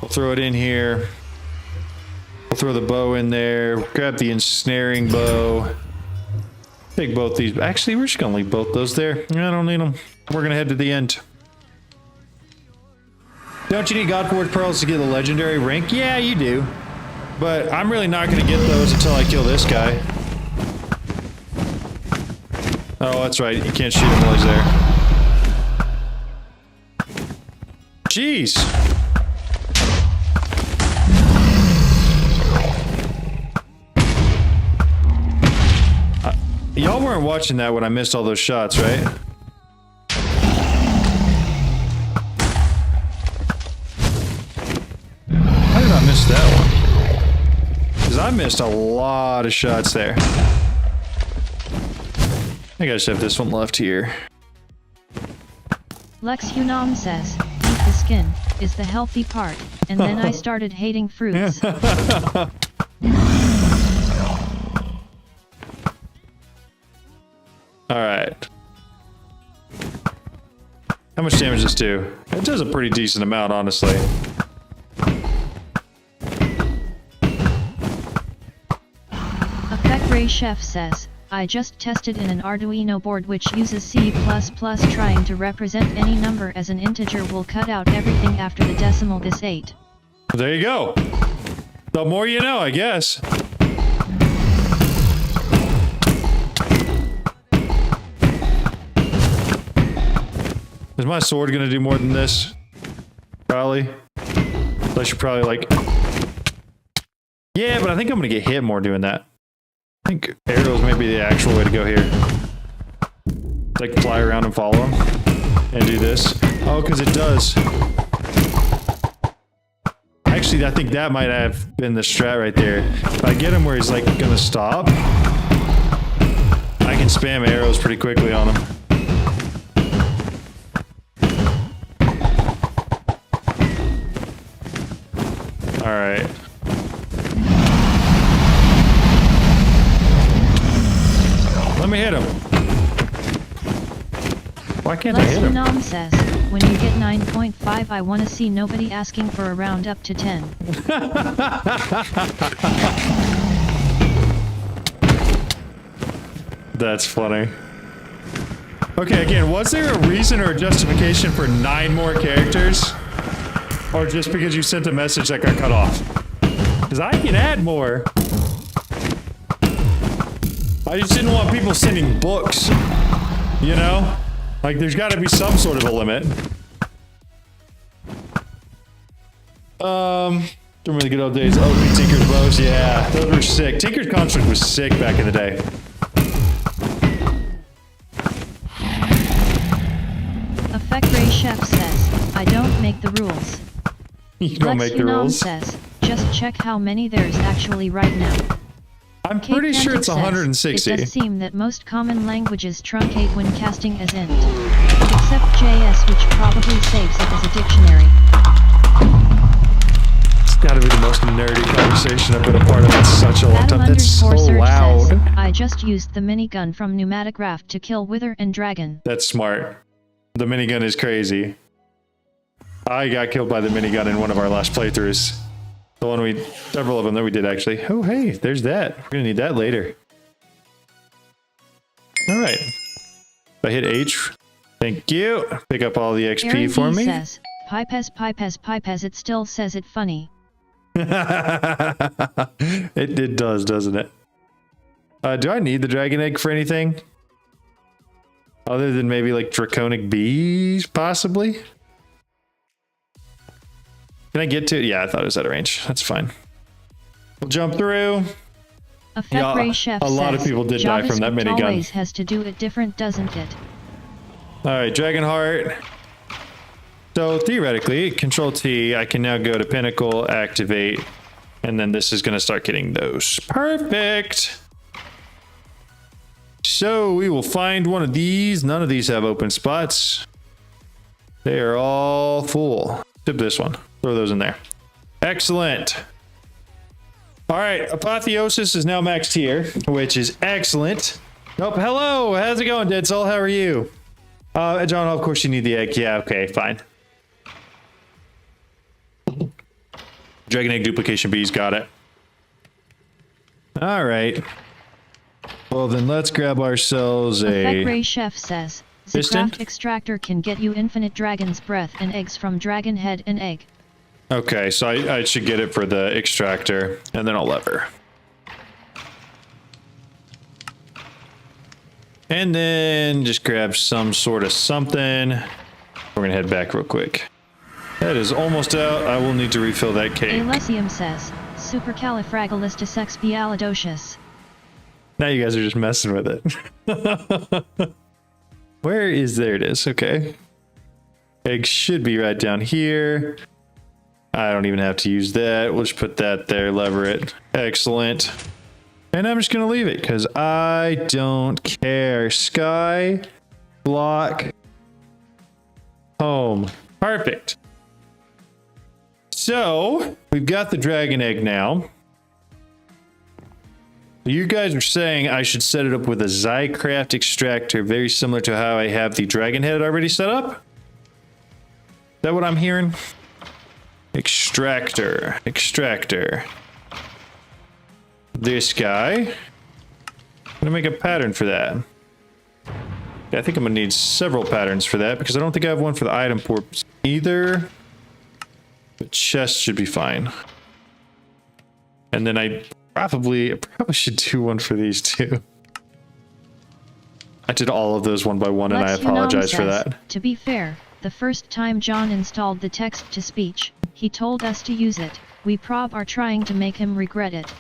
We'll throw it in here. We'll throw the bow in there. Grab the ensnaring bow. Take both these. Actually, we're just gonna leave both those there. I don't need them. We're gonna head to the end. Don't you need Godforged Pearls to get the legendary rank? Yeah, you do. But I'm really not gonna get those until I kill this guy. Oh, that's right. You can't shoot him while he's there. Jeez. Y'all weren't watching that when I missed all those shots, right? How did I miss that one? Because I missed a lot of shots there. I think I just have this one left here. Lex Unam says, eat the skin, is the healthy part, and then I started hating fruits. Alright. How much damage does this do? It does a pretty decent amount, honestly. A Ray Chef says, I just tested in an Arduino board which uses C++. Trying to represent any number as an integer will cut out everything after the decimal. This 8. There you go. The more you know, I guess. Is my sword gonna do more than this? Probably. I should probably like... Yeah, but I think I'm gonna get hit more doing that. I think arrows may be the actual way to go here. Like fly around and follow him. And do this. Oh, because it does. Actually, I think that might have been the strat right there. If I get him where he's like gonna stop, I can spam arrows pretty quickly on him. Alright. Let me hit him. Why can't I hit him? Lex Unam says, when you get 9.5 I wanna see nobody asking for a round up to 10. That's funny. Okay, again, was there a reason or a justification for 9 more characters? Or just because you sent a message that got cut off? Because I can add more. I just didn't want people sending books. You know? Like, there's got to be some sort of a limit. Remember the good old days. OP Tinker's bows? Yeah, those were sick. Tinker's construct was sick back in the day. Effect Ray Chef says, I don't make the rules. You don't make the rules? Says, just check how many there's actually right now. I'm pretty sure it's 160. It does seem that most common languages truncate when casting as int. Except JS, which probably saves it as a dictionary. It's gotta be the most nerdy conversation I've been a part of in such a long time. That's so loud. Says, I just used the minigun from Pneumatic Raft to kill Wither and Dragon. That's smart. The minigun is crazy. I got killed by the minigun in one of our last playthroughs. The one several of them that we did actually. Oh, hey, there's that. We're gonna need that later. All right. If I hit H, thank you. Pick up all the XP Aaron for me. Says, Pipes, it still says it funny. It does, doesn't it? Do I need the dragon egg for anything? Other than maybe like draconic bees, possibly? Can I get to it? Yeah, I thought it was out of range. That's fine. We'll jump through. Ray Chef a lot of people did die from that minigun. Always has to do it different, doesn't it? All right, Dragon Heart. So theoretically, Control T, I can now go to Pinnacle, activate, and then this is going to start getting those. Perfect. So we will find one of these. None of these have open spots. They are all full. Except this one. Throw those in there. Excellent. All right, Apotheosis is now maxed here, which is excellent. Nope, hello, how's it going, Dead Soul? How are you? John, of course you need the egg. Yeah, okay, fine. Dragon egg duplication bees, got it. All right. Well, then let's grab ourselves a... Ray Chef says, the craft extractor can get you infinite dragon's breath and eggs from dragon head and egg. Okay, so I should get it for the extractor, and then I'll lever. And then just grab some sort of something. We're gonna head back real quick. That is almost out. I will need to refill that cake. Alessium says, supercalifragilisticexpialidocious. Now you guys are just messing with it. Where is... There it is. Okay. Egg should be right down here. I don't even have to use that. We'll just put that there, lever it. Excellent. And I'm just going to leave it because I don't care. Sky, block, home. Perfect. So we've got the dragon egg now. You guys are saying I should set it up with a Zycraft extractor, very similar to how I have the dragon head already set up. Is that what I'm hearing? Extractor. This guy. I'm gonna make a pattern for that. Yeah, I think I'm gonna need several patterns for that because I don't think I have one for the item port either. The chest should be fine. And then I probably should do one for these too. I did all of those one by one, and I apologize for that. To be fair, the first time John installed the text-to-speech, he told us to use it. We are trying to make him regret it.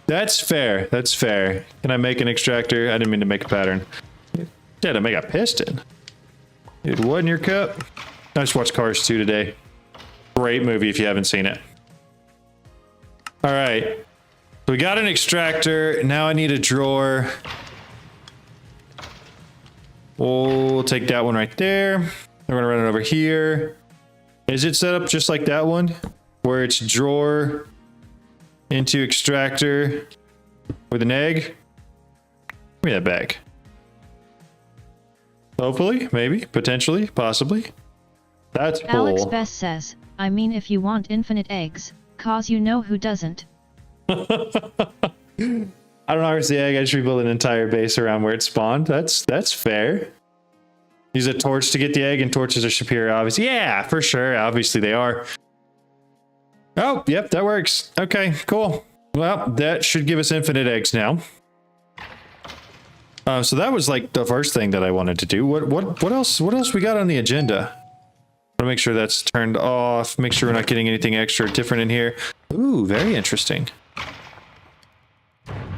That's fair. That's fair. Can I make an extractor? I didn't mean to make a pattern. Yeah, to make a piston. Dude, what in your cup? I just watched Cars 2 today. Great movie if you haven't seen it. All right. So we got an extractor. Now I need a drawer. We'll take that one right there. We're gonna run it over here. Is it set up just like that one? Where it's drawer into extractor with an egg? Give me that back. Hopefully, maybe, potentially, possibly. That's cool. Alex Best says, I mean if you want infinite eggs, cause you know who doesn't. I don't know where's the egg. I just rebuilt an entire base around where it spawned. That's fair. Use a torch to get the egg, and torches are superior, obviously. Yeah, for sure. Obviously, they are. Oh, yep, that works. Okay, cool. Well, that should give us infinite eggs now. So that was like the first thing that I wanted to do. What else? What else we got on the agenda? I want to make sure that's turned off. Make sure we're not getting anything extra different in here. Ooh, very interesting.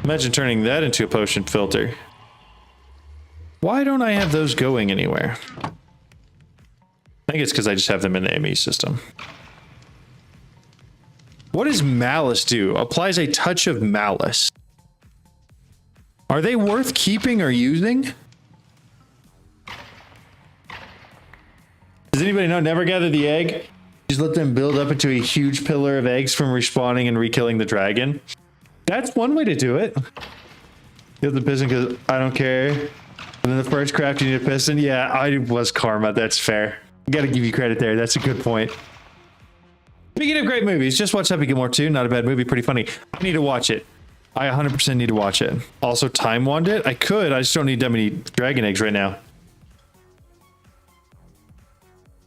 Imagine turning that into a potion filter. Why don't I have those going anywhere? I think it's because I just have them in the ME system. What does malice do? Applies a touch of malice. Are they worth keeping or using? Does anybody know? Never gather the egg. Just let them build up into a huge pillar of eggs from respawning and re-killing the dragon. That's one way to do it. Give the piston because I don't care. And then the first craft you need a piston. Yeah, I was karma. That's fair. Gotta give you credit there. That's a good point. Speaking of great movies, just watch Happy Gilmore 2. Not a bad movie. Pretty funny. I need to watch it. I 100% need to watch it. Also, time wand it. I could. I just don't need that many dragon eggs right now.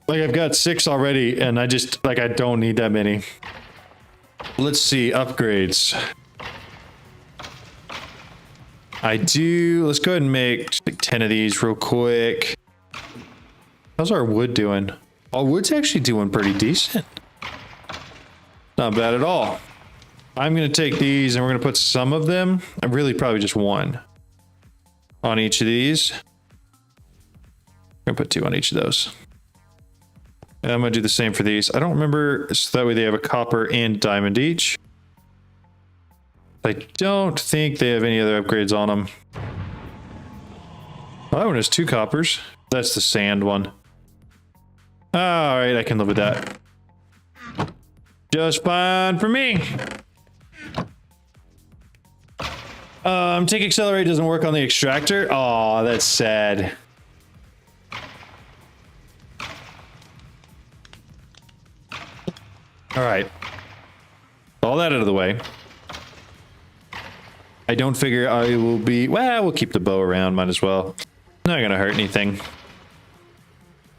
Like, I've got 6 already, and I just, like, I don't need that many. Let's see. Upgrades. I do. Let's go ahead and make just like 10 of these real quick. How's our wood doing? Our wood's actually doing pretty decent. Not bad at all. I'm going to take these and we're going to put some of them. I'm really probably just 1 on each of these. I'm going to put 2 on each of those. And I'm going to do the same for these. I don't remember. So that way they have a copper and diamond each. I don't think they have any other upgrades on them. Well, that one has 2 coppers. That's the sand one. All right, I can live with that. Just fine for me. Take accelerate doesn't work on the extractor. Oh, that's sad. All right. All that out of the way. I don't figure I will be... Well, we'll keep the bow around. Might as well. Not gonna hurt anything.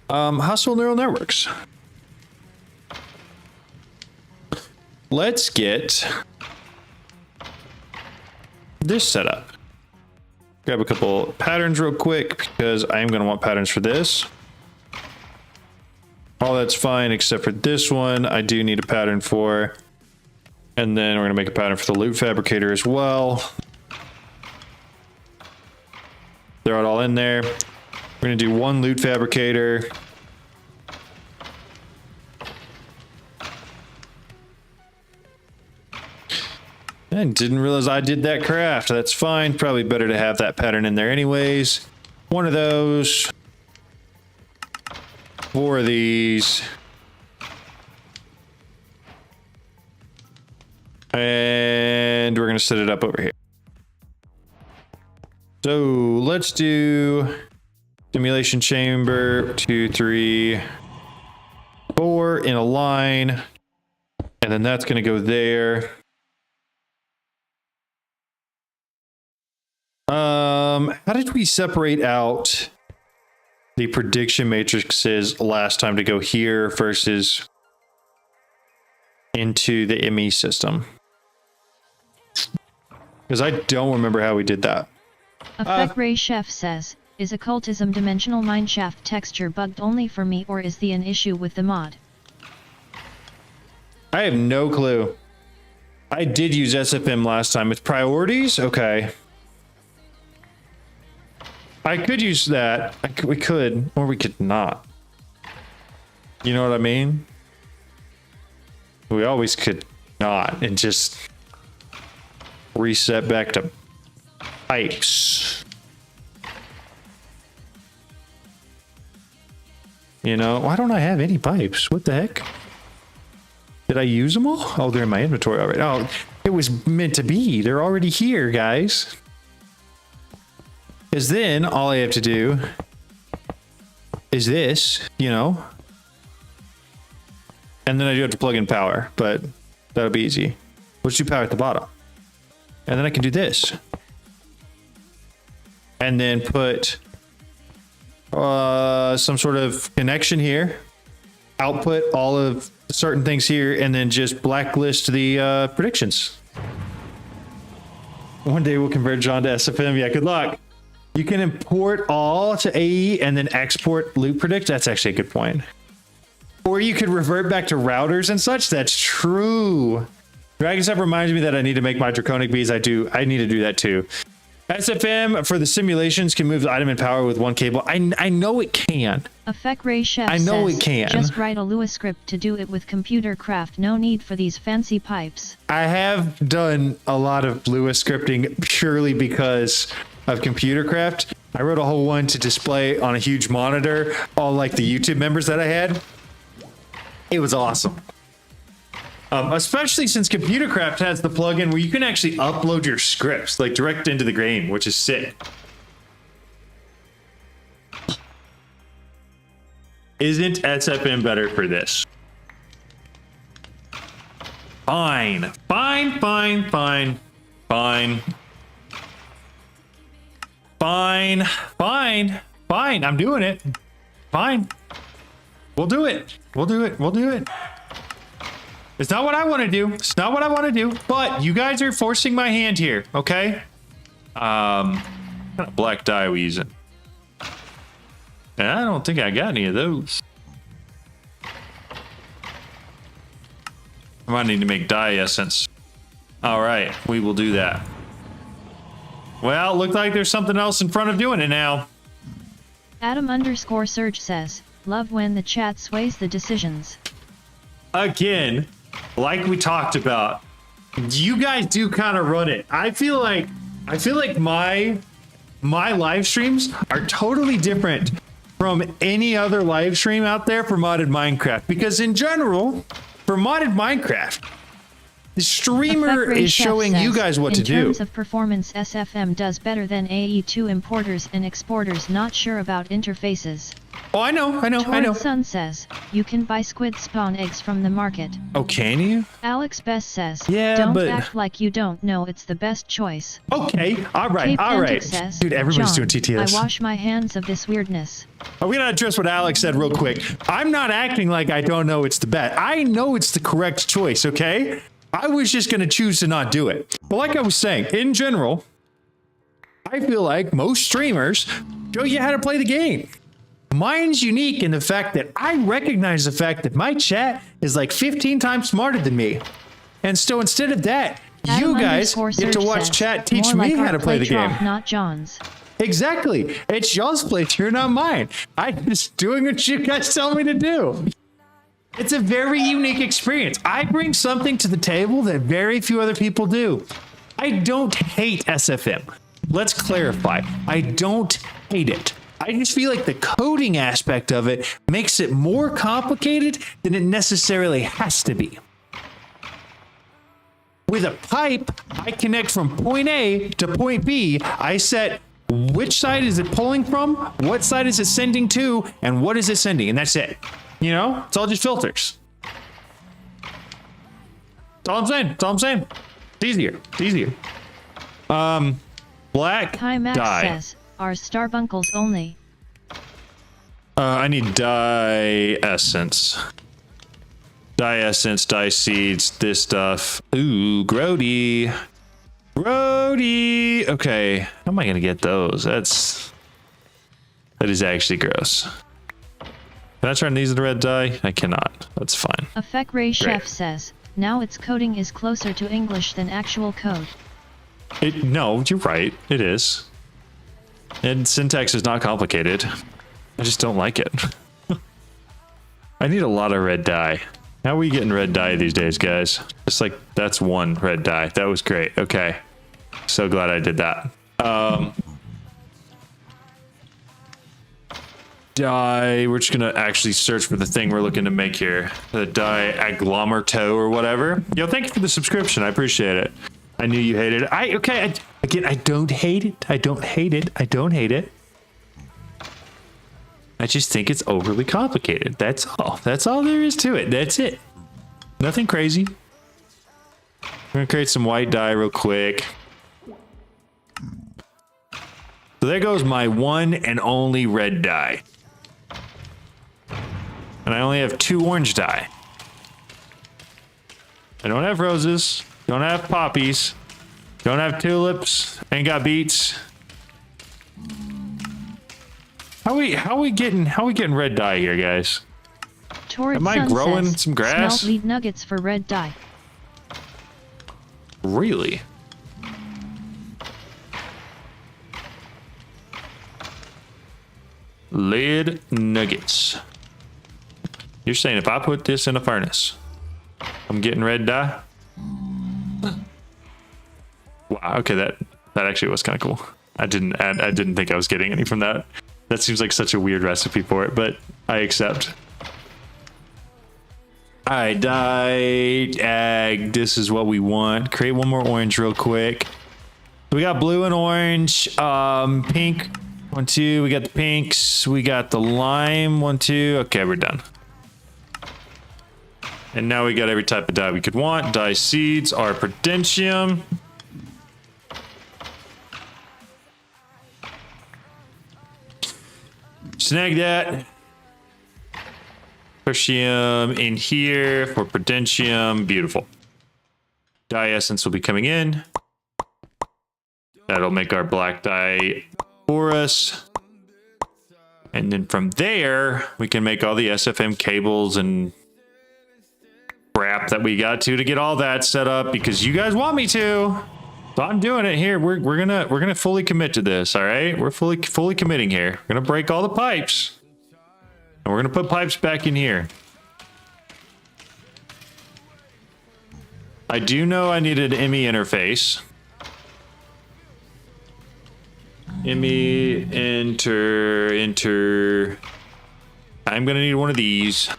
Hostile neural networks. Let's get this set up. Grab a couple patterns real quick because I am going to want patterns for this. All that's fine except for this one. I do need a pattern for. And then we're going to make a pattern for the loot fabricator as well. Throw it all in there. We're going to do 1 loot fabricator. I didn't realize I did that craft. That's fine. Probably better to have that pattern in there anyways. 1 of those. 4 of these. And we're going to set it up over here. So let's do simulation chamber 2, 3, 4 in a line. And then that's going to go there. How did we separate out the prediction matrices last time to go here versus into the ME system? Because I don't remember how we did that. Effect Ray Chef says, is occultism dimensional mineshaft texture bugged only for me or is the an issue with the mod? I have no clue. I did use SFM last time. It's priorities? Okay. I could use that. We could, or we could not. You know what I mean? We always could not and just reset back to pipes. You know, why don't I have any pipes? What the heck? Did I use them all? Oh, they're in my inventory already. Oh, it was meant to be. They're already here, guys. Because then all I have to do is this, you know. And then I do have to plug in power, but that'll be easy. Let's do power at the bottom. And then I can do this. And then put some sort of connection here, output all of certain things here, and then just blacklist the predictions. One day we'll convert John to SFM. Yeah, good luck. You can import all to AE and then export loop predict. That's actually a good point. Or you could revert back to routers and such. That's true. Dragon's Up reminds me that I need to make my draconic bees. I need to do that too. SFM for the simulations can move the item and power with one cable. I know it can. Effect Ray Chef I know says, it can. Just write a Lua script to do it with computer craft. No need for these fancy pipes. I have done a lot of Lua scripting purely because of computer craft. I wrote a whole one to display on a huge monitor, all like the YouTube members that I had. It was awesome. Especially since Computer Craft has the plugin where you can actually upload your scripts like direct into the game, which is sick. Isn't SFM better for this? Fine. Fine, fine, fine, fine. Fine, fine, fine. I'm doing it. Fine. We'll do it. We'll do it. We'll do it. It's not what I want to do. It's not what I want to do. But you guys are forcing my hand here, okay? What kind of black dye are we using? And I don't think I got any of those. I might need to make dye essence. All right, we will do that. Well, looked like there's something else in front of doing it now. Adam_Surge says, love when the chat sways the decisions. Again, like we talked about, you guys do kind of run it. I feel like my live streams are totally different from any other live stream out there for modded Minecraft, because in general, for modded Minecraft, the streamer is showing you guys what to do. In terms of performance, SFM does better than AE2 importers and exporters. Not sure about interfaces. Oh, I know. Torrid Sun says, you can buy squid spawn eggs from the market. Oh, can you? Alex Best says, yeah, don't but act like you don't know it's the best choice. Okay, all right. Says, dude, everybody's John, doing TTS. I wash my hands of this weirdness. Are we gonna address what Alex said real quick? I'm not acting like I don't know it's the best. I know it's the correct choice, okay? I was just gonna choose to not do it. But like I was saying, in general, I feel like most streamers show you how to play the game. Mine's unique in the fact that I recognize the fact that my chat is like 15 times smarter than me. And so instead of that, you guys get to watch chat teach me how to play the game. Not John's. Exactly. It's y'all's playthrough, not mine. I'm just doing what you guys tell me to do. It's a very unique experience. I bring something to the table that very few other people do. I don't hate SFM. Let's clarify. I don't hate it. I just feel like the coding aspect of it makes it more complicated than it necessarily has to be. With a pipe, I connect from point A to point B. I set which side is it pulling from, what side is it sending to, and what is it sending, and that's it. You know, it's all just filters. That's all I'm saying. That's all I'm saying. It's easier. It's easier. Black Kai Max dye. Says, are starbunkles only? I need dye essence. Dye essence, dye seeds, this stuff. Ooh, grody. Grody. Okay, how am I gonna get those? That is actually gross. Can I turn these into red dye? I cannot. That's fine. Effect Ray Chef says, now its coding is closer to English than actual code. No, you're right. It is. And syntax is not complicated. I just don't like it. I need a lot of red dye. How are we getting red dye these days, guys? It's like, that's one red dye. That was great. Okay. So glad I did that. Dye, we're just gonna actually search for the thing we're looking to make here. The dye agglomerato or whatever. Yo, thank you for the subscription. I appreciate it. I knew you hated it. I don't hate it. I don't hate it. I don't hate it. I just think it's overly complicated. That's all. That's all there is to it. That's it. Nothing crazy. We're gonna create some white dye real quick. So there goes my one and only red dye. And I only have 2 orange dye. I don't have roses. Don't have poppies. Don't have tulips. Ain't got beets. How we getting red dye here, guys? Torrid Am I Sun growing says, some grass? Smelt lead nuggets for red dye. Really? Lead nuggets. You're saying if I put this in a furnace, I'm getting red dye? Wow, okay, that actually was kind of cool. I didn't think I was getting any from that. That seems like such a weird recipe for it, but I accept. Alright, dye, ag, this is what we want. Create one more orange real quick. We got blue and orange, pink, 1, 2, we got the pinks, we got the lime, 1, 2, okay, we're done. And now we got every type of dye we could want. Dye seeds are prudentium. Snag that. Prudentium in here for prudentium. Beautiful. Dye essence will be coming in. That'll make our black dye for us. And then from there, we can make all the SFM cables and crap that we got to get all that set up because you guys want me to. So I'm doing it here. We're gonna fully commit to this. All right, we're fully committing here. We're gonna break all the pipes, and we're gonna put pipes back in here. I do know I needed an ME interface. ME enter. I'm gonna need one of these.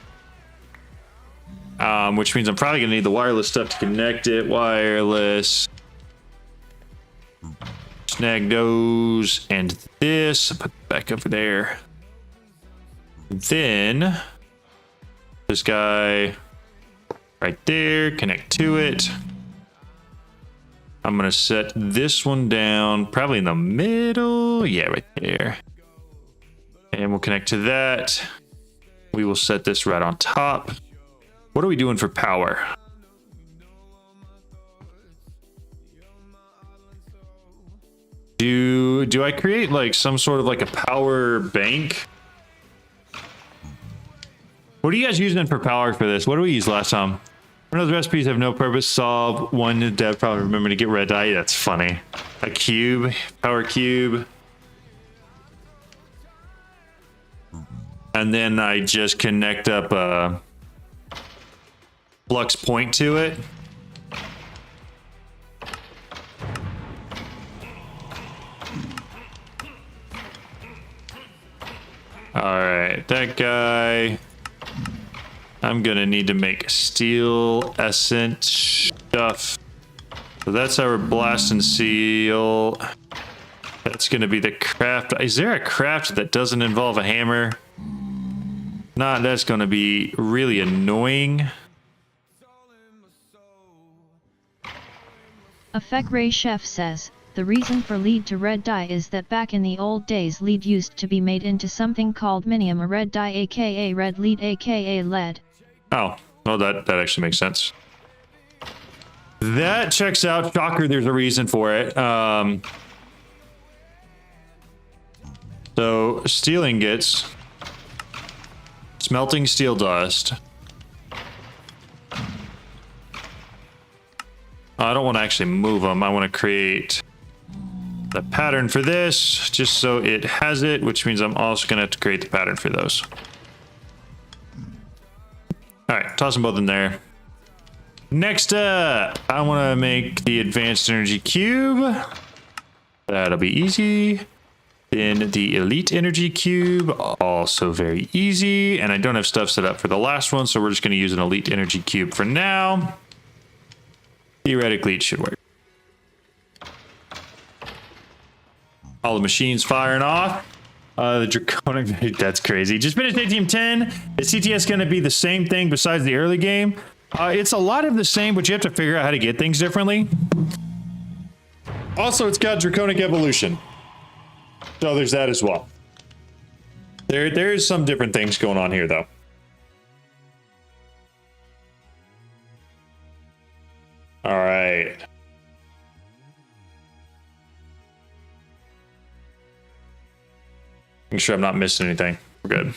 Which means I'm probably gonna need the wireless stuff to connect it. Wireless. Snag those and this. Put it back over there. Then this guy right there. Connect to it. I'm gonna set this one down, probably in the middle. Yeah, right there. And we'll connect to that. We will set this right on top. What are we doing for power? Do I create like some sort of like a power bank? What are you guys using for power for this? What did we use last time? One of those recipes have no purpose. Solve one. Dev probably remember to get red dye. That's funny. A cube, power cube. And then I just connect up a flux point to it. All right, that guy. I'm gonna need to make steel essence stuff. So that's our blast and seal. That's gonna be the craft. Is there a craft that doesn't involve a hammer? Not, that's gonna be really annoying. Effect Ray Chef says, the reason for lead to red dye is that back in the old days lead used to be made into something called minium, a red dye aka red lead aka lead. Oh, well that actually makes sense. That checks out. Shocker, there's a reason for it. So steel ingots, smelting steel dust. I don't want to actually move them. I want to create the pattern for this just so it has it, which means I'm also going to have to create the pattern for those. All right, toss them both in there. Next up, I want to make the advanced energy cube. That'll be easy. Then the elite energy cube, also very easy. And I don't have stuff set up for the last one, so we're just going to use an elite energy cube for now. Theoretically, it should work. All the machines firing off. The draconic, that's crazy. Just finished ATM 10. Is CTS going to be the same thing besides the early game? It's a lot of the same, but you have to figure out how to get things differently. Also, it's got draconic evolution. So there's that as well. There's some different things going on here, though. All right. Make sure I'm not missing anything. We're good.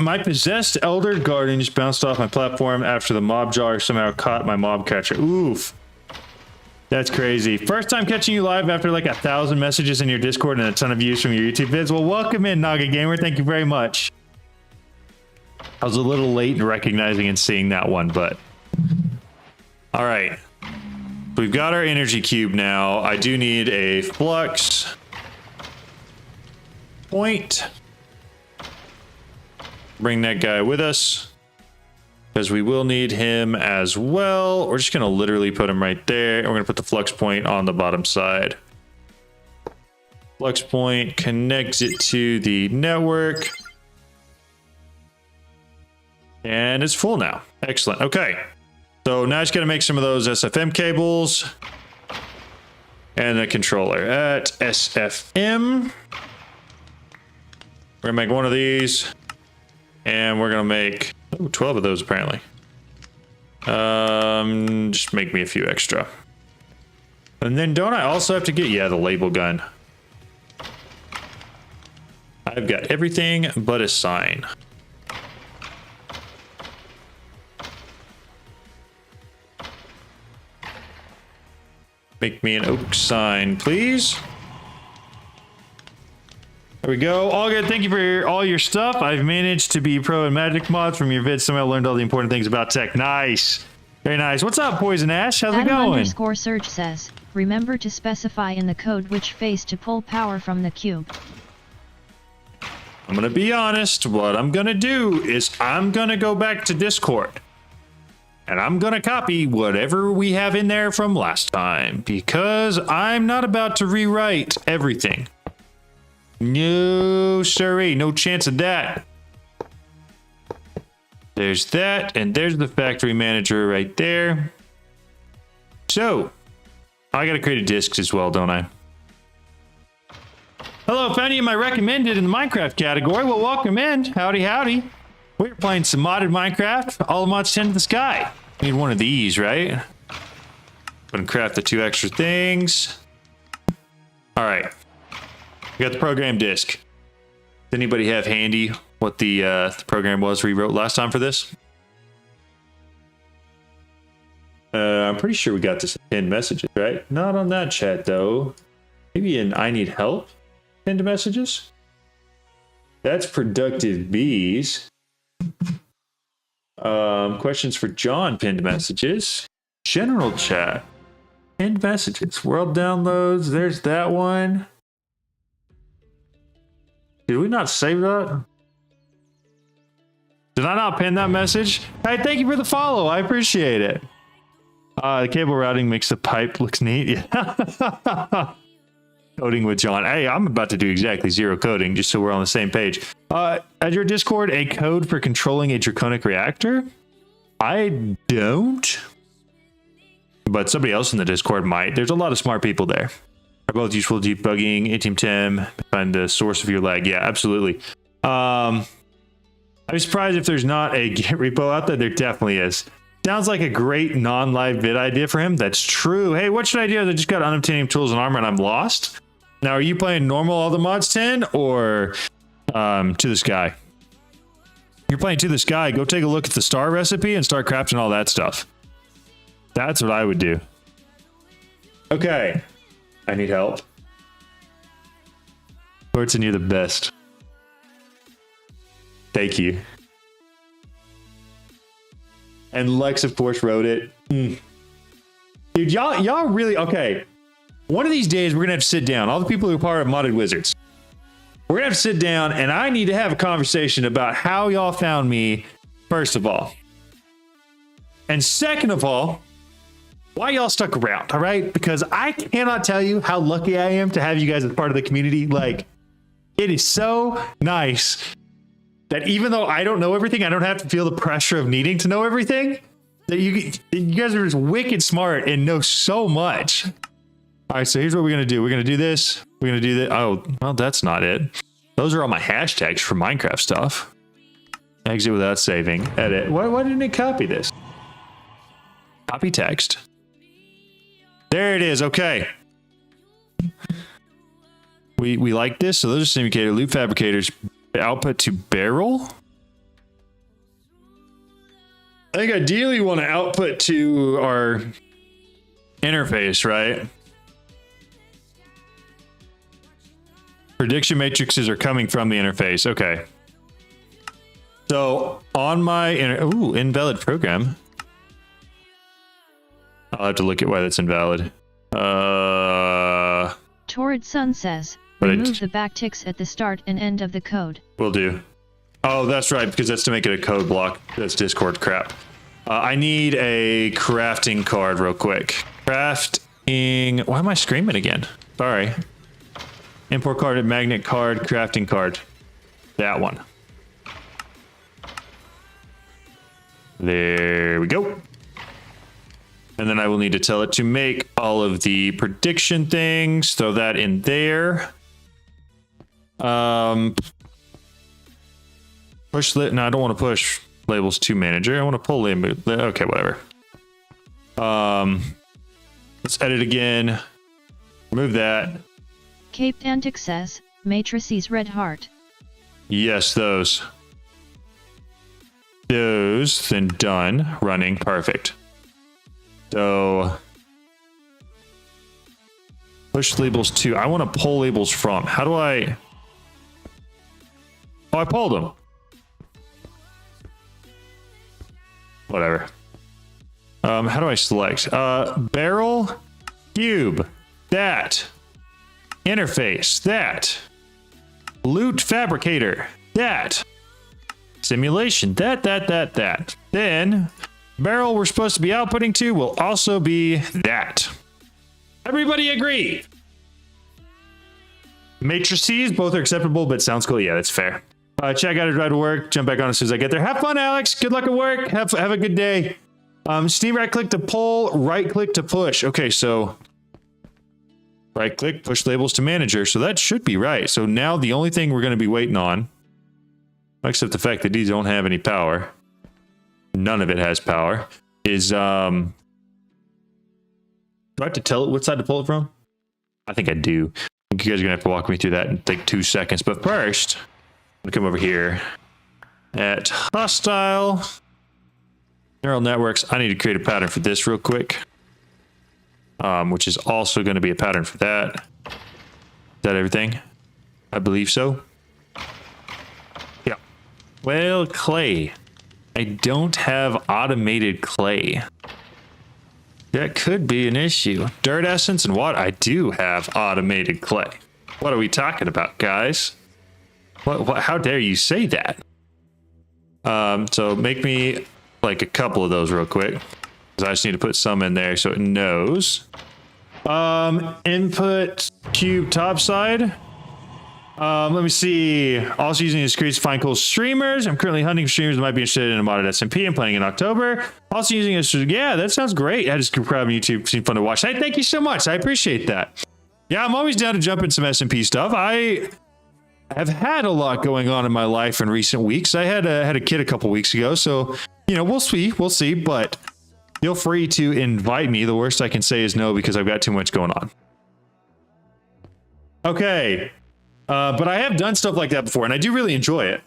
My possessed elder guardian just bounced off my platform after the mob jar somehow caught my mob catcher. Oof. That's crazy. First time catching you live after like 1,000 messages in your Discord and a ton of views from your YouTube vids. Well, welcome in, Naga Gamer. Thank you very much. I was a little late in recognizing and seeing that one, but... All right. We've got our energy cube now. I do need a flux point. Bring that guy with us, because we will need him as well. We're just going to literally put him right there. And we're going to put the flux point on the bottom side. Flux point connects it to the network. And it's full now. Excellent. Okay. So now I just got to make some of those SFM cables. And the controller at SFM. We're going to make one of these. And we're going to make 12 of those apparently. Just make me a few extra. And then don't I also have to get, yeah, the label gun. I've got everything but a sign. Make me an oak sign, please. There we go. All good. Thank you for all your stuff. I've managed to be pro in magic mods from your vids. Somehow learned all the important things about tech. Nice. Very nice. What's up, Poison Ash? How's it going? Underscore Surge says, remember to specify in the code which phase to pull power from the cube. I'm going to be honest. What I'm going to do is I'm going to go back to Discord. And I'm going to copy whatever we have in there from last time. Because I'm not about to rewrite everything. No, sirree. No chance of that. There's that. And there's the factory manager right there. So, I got to create a disk as well, don't I? Hello, found you in my recommended in the Minecraft category. Well, welcome in. Howdy, howdy. We're playing some modded Minecraft. All the mods tend to the sky. Need one of these, right? Gonna craft the 2 extra things. All right. We got the program disk. Does anybody have handy what the program was we wrote last time for this? I'm pretty sure we got this in pinned messages, right? Not on that chat, though. Maybe in I need help pinned messages? That's productive bees. Questions for John pinned messages. General chat. Pinned messages. World downloads. There's that one. Did we not save that? Did I not pin that message? Hey, thank you for the follow. I appreciate it. The cable routing makes the pipe looks neat. Yeah. Coding with John. Hey, I'm about to do exactly 0 coding just so we're on the same page. As your Discord, a code for controlling a draconic reactor? I don't. But somebody else in the Discord might. There's a lot of smart people there. Are both useful debugging, ATM, find the source of your lag. Yeah, absolutely. I'd be surprised if there's not a Git repo out there. There definitely is. Sounds like a great non-live vid idea for him. That's true. Hey, what should I do? I just got unobtainium tools and armor and I'm lost. Now, are you playing normal all the mods 10 or to the sky? If you're playing to the sky, go take a look at the star recipe and start crafting all that stuff. That's what I would do. Okay. I need help. Thornton, you're the best. Thank you. And Lex, of course, wrote it. Dude, y'all really... Okay. One of these days, we're going to have to sit down. All the people who are part of Modded Wizards. We're going to have to sit down, and I need to have a conversation about how y'all found me, first of all. And second of all, why y'all stuck around, all right? Because I cannot tell you how lucky I am to have you guys as part of the community. Like, it is so nice that even though I don't know everything, I don't have to feel the pressure of needing to know everything. You guys are just wicked smart and know so much. All right, so here's what we're gonna do. We're gonna do this. We're gonna do that. Oh, well, that's not it. Those are all my hashtags for Minecraft stuff. Exit without saving. Edit. Why didn't it copy this? Copy text. There it is. Okay. We like this. So those are syndicator loot fabricators. Output to barrel. I think ideally you want to output to our interface, right? Prediction matrices are coming from the interface. Okay. So on my invalid program. I'll have to look at why that's invalid. Torrid Sun says, remove the backticks at the start and end of the code. Will do. Oh, that's right, because that's to make it a code block. That's Discord crap. I need a crafting card real quick. Crafting... Why am I screaming again? Sorry. Import card and magnet card, crafting card. That one. There we go. And then I will need to tell it to make all of the prediction things. Throw that in there. Push no, I don't want to push labels to manager. I want to pull label. Okay, whatever. Let's edit again. Remove that. Cape Antic says, matrices red heart. Yes, those. Those, then done. Running, perfect. So, push labels to, I want to pull labels from. How do I? Oh, I pulled them. Whatever. How do I select? Barrel, cube, that. Interface, that. Loot fabricator, that. Simulation, that. Then, barrel we're supposed to be outputting to will also be that. Everybody agree? Matrices, both are acceptable, but sounds cool. Yeah, that's fair. Check out to drive to work. Jump back on as soon as I get there. Have fun, Alex. Good luck at work. Have a good day. Steam right click to pull, right click to push. Okay, so right click, push labels to manager. So that should be right. So now the only thing we're going to be waiting on, except the fact that these don't have any power, none of it has power, is do I have to tell it what side to pull it from? I think I do. I think you guys are gonna have to walk me through that in like 2 seconds. But first, I'm gonna come over here at hostile neural networks. I need to create a pattern for this real quick, which is also going to be a pattern for that. Is that everything? I believe so. Yeah. Well, clay. I don't have automated clay. That could be an issue. Dirt essence and what? I do have automated clay. What are we talking about, guys? What how dare you say that? So make me like a couple of those real quick, because I just need to put some in there so it knows. Input cube topside. Let me see. Also using these screens to find cool streamers. I'm currently hunting for streamers that might be interested in a modded SMP. I'm planning in October. Also using this. Yeah, that sounds great. I just subscribe on YouTube. Seems fun to watch. Hey, thank you so much. I appreciate that. Yeah, I'm always down to jump in some SMP stuff. I have had a lot going on in my life in recent weeks. I had a kid a couple weeks ago, so you know, we'll see. But feel free to invite me. The worst I can say is no, because I've got too much going on. Okay. But I have done stuff like that before, and I do really enjoy it.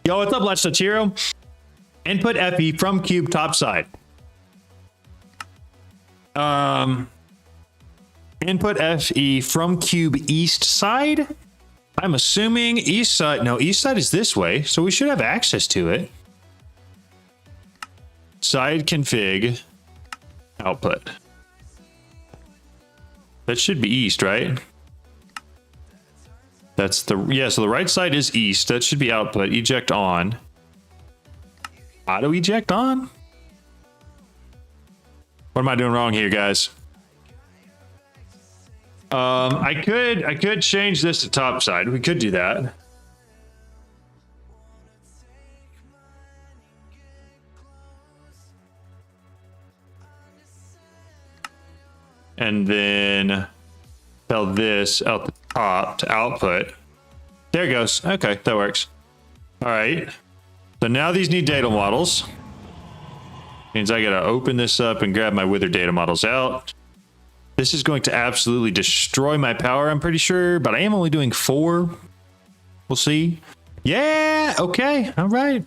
Yo, what's up, Let's Hero? Input FE from cube topside. Input FE from cube east side. I'm assuming east side. No, east side is this way, so we should have access to it. Side config output. That should be east, right? That's the, yeah, so the right side is east. That should be output. Eject on. Auto eject on? What am I doing wrong here, guys? I could change this to top side. We could do that. and then tell this out the top to output. There it goes. Okay, that works. All right. So now these need data models. Means I gotta open this up and grab my wither data models out. This is going to absolutely destroy my power, I'm pretty sure, but I am only doing 4. We'll see. Yeah, okay, all right.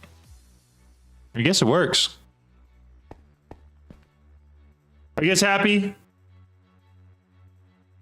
I guess it works. Are you guys happy?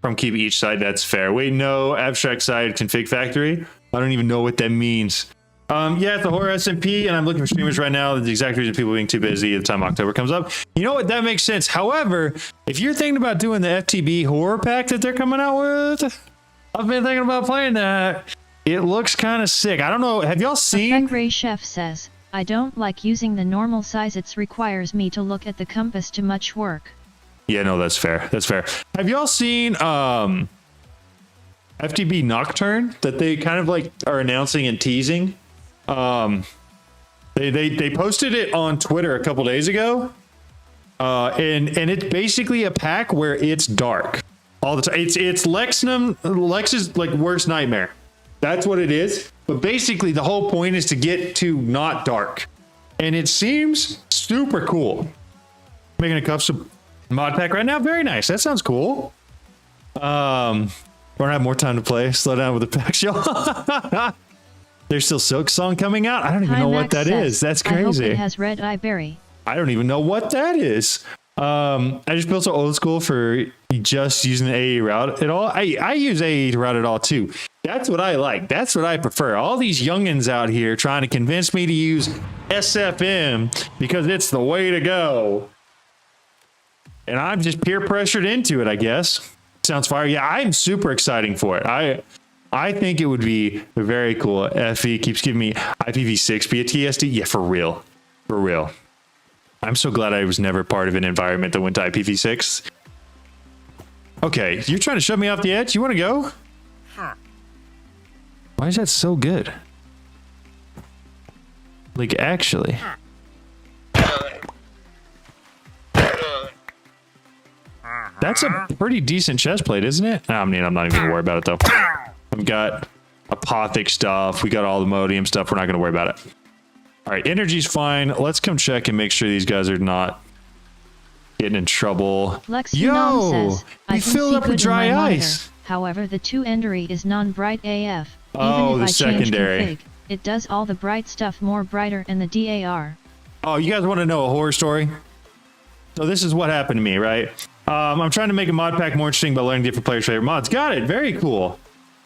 From keep each side, that's fair. Wait, no, abstract side config factory. I don't even know what that means. Yeah, it's the horror SMP, and I'm looking for streamers right now. The exact reason people being too busy at the time October comes up. You know what? That makes sense. However, if you're thinking about doing the FTB horror pack that they're coming out with, I've been thinking about playing that. It looks kind of sick. I don't know. Have y'all seen? Gray Chef says, I don't like using the normal size. It requires me to look at the compass too much work. Yeah, no, that's fair. That's fair. Have y'all seen FTB Nocturne that they kind of like are announcing and teasing? They posted it on Twitter a couple days ago, and it's basically a pack where it's dark all the time. It's Lex's like worst nightmare. That's what it is. But basically, the whole point is to get to not dark, and it seems super cool. Making a custom mod pack right now, very nice. That sounds cool. We're gonna have more time to play. Slow down with the packs, y'all. There's still Silk Song coming out. I don't even know what that is. That's crazy. I hope it has red eye berry. I don't even know what that is. I just built an old school for just using the AE route at all. I use AE to route it all too. That's what I like. That's what I prefer. All these youngins out here trying to convince me to use SFM because it's the way to go. And I'm just peer pressured into it, I guess. Sounds fire. Yeah, I'm super exciting for it. I think it would be very cool. FE keeps giving me IPv6 PTSD. Yeah, for real. For real. I'm so glad I was never part of an environment that went to IPv6. Okay, you're trying to shove me off the edge? You want to go? Why is that so good? Like, actually. That's a pretty decent chest plate, isn't it? I mean, I'm not even gonna worry about it though. We've got apothic stuff. We got all the modium stuff. We're not gonna worry about it. All right, energy's fine. Let's come check and make sure these guys are not getting in trouble. Yo, says, we filled up with dry ice. However, the 2 endery is non-bright AF. Oh, Even if the I secondary. change config, it does all the bright stuff more brighter and the DAR. Oh, you guys want to know a horror story? So this is what happened to me, right? I'm trying to make a mod pack more interesting by learning different players' favorite mods. Got it. Very cool.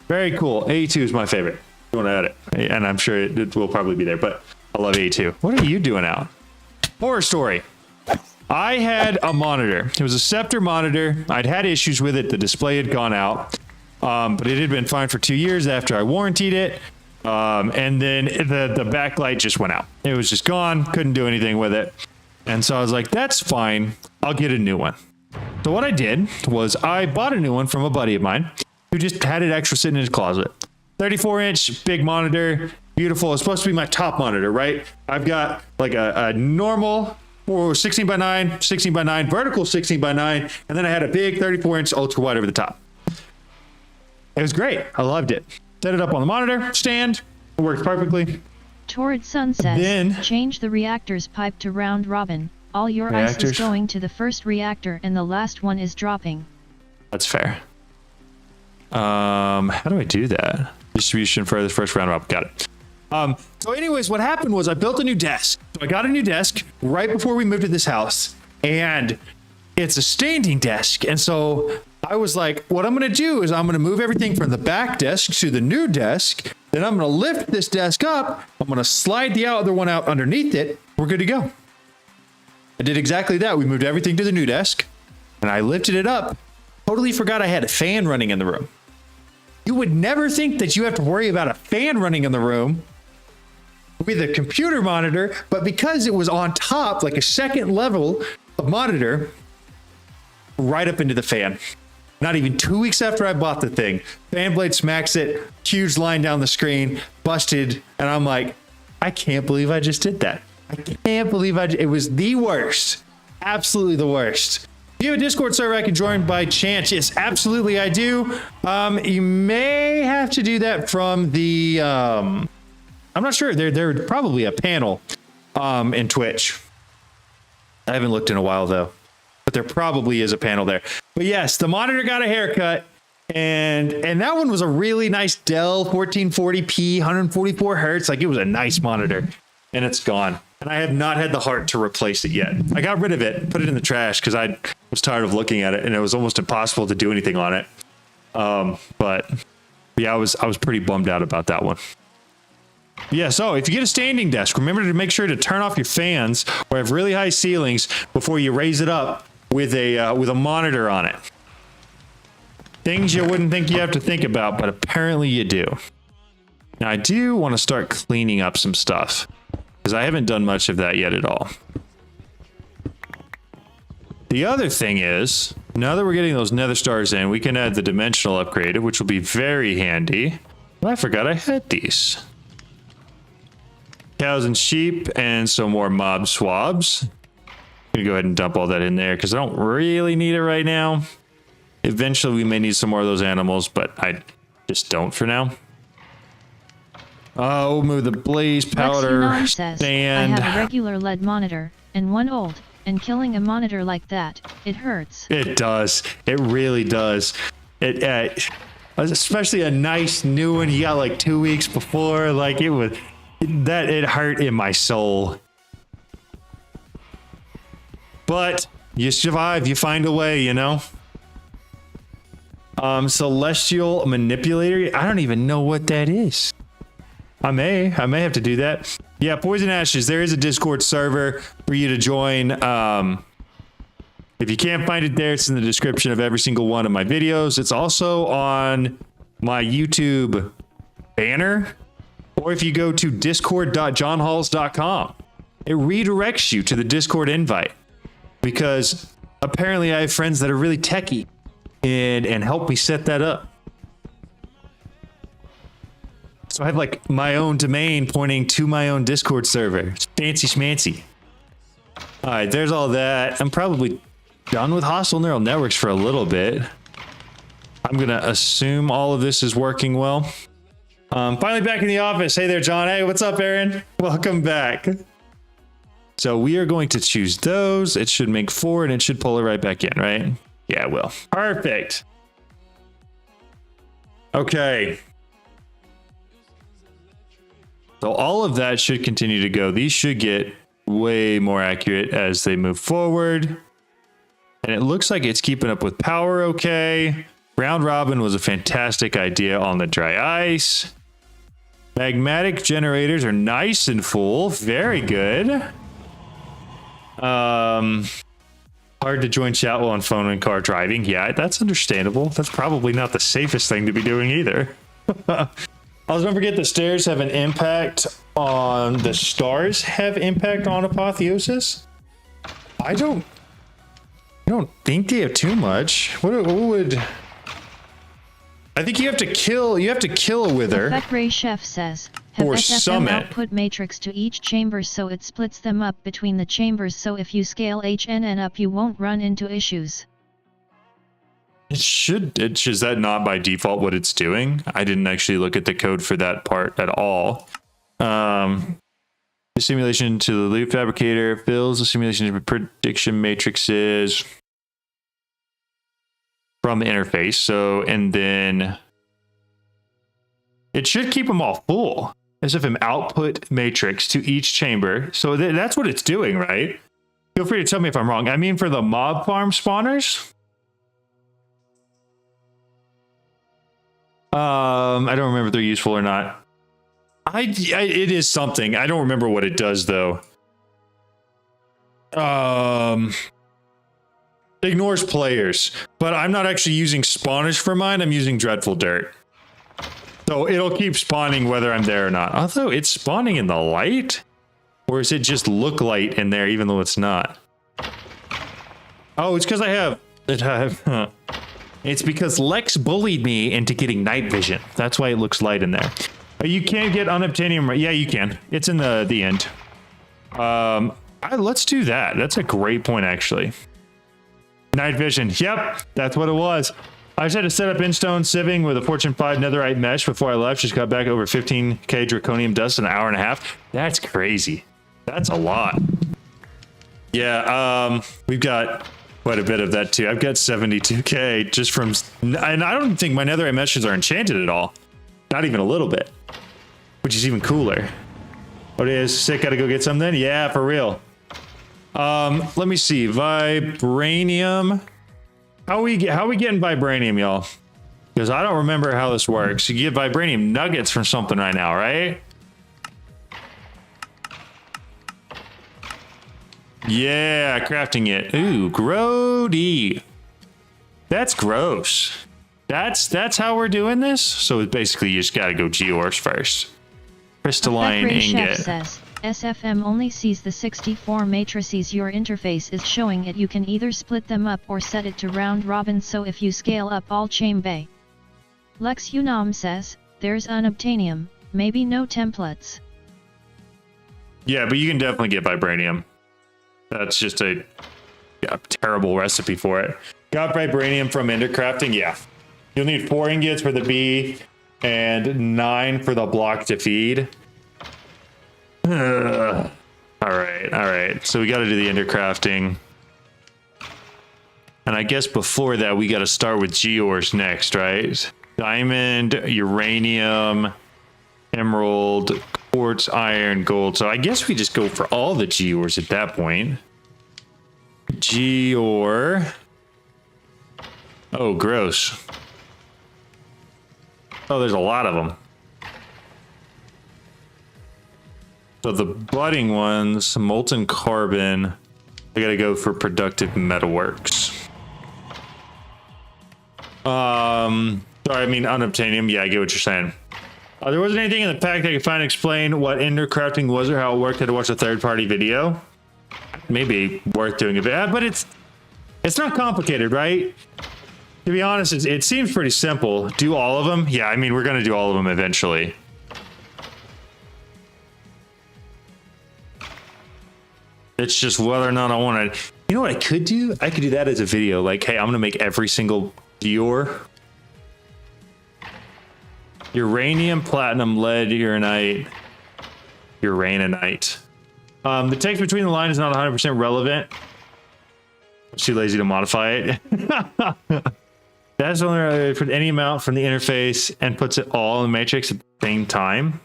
Very cool. AE2 is my favorite. You want to add it. And I'm sure it will probably be there, but I love AE2. What are you doing out? Horror story. I had a monitor. It was a Scepter monitor. I'd had issues with it. The display had gone out. But it had been fine for 2 years after I warrantied it. And then the backlight just went out. It was just gone. Couldn't do anything with it. And so I was like, that's fine. I'll get a new one. So what I did was I bought a new one from a buddy of mine who just had it extra sitting in his closet. 34-inch, big monitor, beautiful. It's supposed to be my top monitor, right? I've got like a normal 16 by 9, 16 by 9, vertical 16 by 9, and then I had a big 34-inch ultra wide over the top. It was great. I loved it. Set it up on the monitor, stand, it works perfectly. Torrid Sun says, then, change the reactor's pipe to round robin. All your ice is going to the first reactor and the last one is dropping. That's fair. How do I do that? Distribution for the first round robin. Got it. So anyways, what happened was I built a new desk. So I got a new desk right before we moved to this house. And it's a standing desk. And so I was like, what I'm going to do is I'm going to move everything from the back desk to the new desk. Then I'm going to lift this desk up. I'm going to slide the other one out underneath it. We're good to go. I did exactly that. We moved everything to the new desk and I lifted it up. Totally forgot I had a fan running in the room. You would never think that you have to worry about a fan running in the room with a computer monitor, but because it was on top, like a second level of monitor, right up into the fan. Not even 2 weeks after I bought the thing, fan blade smacks it, huge line down the screen, busted. And I'm like, I can't believe I just did that. I can't believe it was the worst, absolutely the worst. Do you have a Discord server I can join by chance? Yes, absolutely I do. You may have to do that from the, I'm not sure. They're probably a panel in Twitch. I haven't looked in a while though, but there probably is a panel there. But yes, the monitor got a haircut, and that one was a really nice Dell 1440p, 144 hertz. Like, it was a nice monitor, and it's gone. And I have not had the heart to replace it yet. I got rid of it, put it in the trash because I was tired of looking at it, and it was almost impossible to do anything on it. But yeah, I was pretty bummed out about that one. Yeah, so if you get a standing desk, remember to make sure to turn off your fans or have really high ceilings before you raise it up with a monitor on it. Things you wouldn't think you have to think about, but apparently you do. Now, I do want to start cleaning up some stuff because I haven't done much of that yet at all. The other thing is, now that we're getting those nether stars in, we can add the dimensional upgrade, which will be very handy. Well, I forgot I had these. Cows and sheep and some more mob swabs. I'm gonna go ahead and dump all that in there because I don't really need it right now. Eventually we may need some more of those animals, but I just don't for now. We'll move the blaze powder, sand. I have a regular LED monitor and one old, and killing a monitor like that, it hurts. It does. It really does. It especially a nice new one you got like 2 weeks before. Like, it hurt in my soul. But you survive, you find a way, you know? Celestial manipulator. I don't even know what that is. I may have to do that. Yeah, Poison Ashes. There is a Discord server for you to join. If you can't find it there, it's in the description of every single one of my videos. It's also on my YouTube banner. Or if you go to discord.johnhalls.com, it redirects you to the Discord invite, because apparently I have friends that are really techie and help me set that up. So I have like my own domain pointing to my own Discord server. It's fancy schmancy. All right, there's all that. I'm probably done with hostile neural networks for a little bit. I'm gonna assume all of this is working well. Finally back in the office. Hey there, John. Hey, what's up, Aaron? Welcome back. So we are going to choose those. It should make 4 and it should pull it right back in, right? Yeah, it will. Perfect. Okay. So all of that should continue to go. These should get way more accurate as they move forward. And it looks like it's keeping up with power okay. Round robin was a fantastic idea on the dry ice. Magmatic generators are nice and full. Very good. Hard to join chat while on phone and car driving. Yeah, that's understandable. That's probably not the safest thing to be doing either. Also, don't forget the stairs have an impact on the stars. Have impact on Apotheosis. I don't think they have too much. What would? I think you have to kill a wither. Effect Ray Chef says, have or SFM summit. output matrix to each chamber so it splits them up between the chambers, so if you scale HNN up you won't run into issues. Is that not by default what it's doing? I didn't actually look at the code for that part at all. The simulation to the loop fabricator fills the simulation of prediction matrices from the interface. So, and then it should keep them all full as if an output matrix to each chamber. So that's what it's doing, right? Feel free to tell me if I'm wrong. I mean, for the mob farm spawners, I don't remember if they're useful or not. It is something. I don't remember what it does though. Ignores players, but I'm not actually using spawners for mine. I'm using Dreadful Dirt. So it'll keep spawning whether I'm there or not. Although it's spawning in the light, or is it just look light in there even though it's not? Oh, it's because it's because Lex bullied me into getting night vision. That's why it looks light in there. You can't get unobtainium. Yeah, you can. It's in the end. Let's do that. That's a great point, actually. Night vision. Yep, that's what it was. I just had to set up in-stone sieving with a Fortune 5 netherite mesh before I left. Just got back over 15k draconium dust in an hour and a half. That's crazy. That's a lot. Yeah, we've got quite a bit of that too. I've got 72k just from, and I don't think my netherite meshes are enchanted at all. Not even a little bit, which is even cooler. What is sick? Gotta go get some then? Yeah, for real. Let me see. Vibranium. How we getting vibranium, y'all? Because I don't remember how this works. You get vibranium nuggets from something right now, right? Yeah, crafting it. Ooh, grody. That's gross. That's how we're doing this. So basically, you just gotta go geodes first. Crystalline ingot. Says, SFM only sees the 64 matrices your interface is showing it. You can either split them up or set it to round robin, so if you scale up all chain bay. Lex Unam says, there's unobtainium, maybe no templates. Yeah, but you can definitely get vibranium. That's just a terrible recipe for it. Got vibranium from endercrafting, yeah. You'll need 4 ingots for the bee and 9 for the block to feed. All right. So we got to do the endercrafting. And I guess before that, we got to start with geodes next, right? Diamond, uranium, emerald, quartz, iron, gold. So I guess we just go for all the geodes at that point. Geode. Oh, gross. Oh, there's a lot of them. So the budding ones, molten carbon, I gotta go for productive metalworks. Sorry, I mean unobtainium. Yeah, I get what you're saying. There wasn't anything in the pack that I could find to explain what endercrafting was or how it worked. I had to watch a third-party video. Maybe worth doing a bit, but it's not complicated, right? To be honest, it seems pretty simple. Do all of them? Yeah, I mean, we're gonna do all of them eventually. It's just whether or not I want to. You know what I could do? I could do that as a video. Like, hey, I'm going to make every single Dior. Uranium, platinum, lead, uranite, uraninite. The text between the lines is not 100% relevant. I'm too lazy to modify it. That's only for any amount from the interface and puts it all in the matrix at the same time.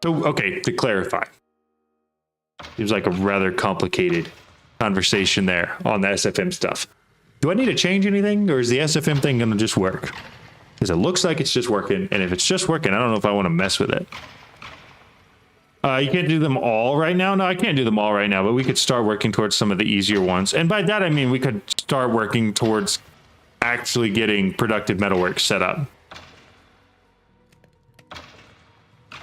So, okay, to clarify. Seems like a rather complicated conversation there on the SFM stuff. Do I need to change anything, or is the SFM thing going to just work? Because it looks like it's just working, and if it's just working, I don't know if I want to mess with it. You can't do them all right now? No, I can't do them all right now, but we could start working towards some of the easier ones. And by that, I mean we could start working towards actually getting productive metalwork set up.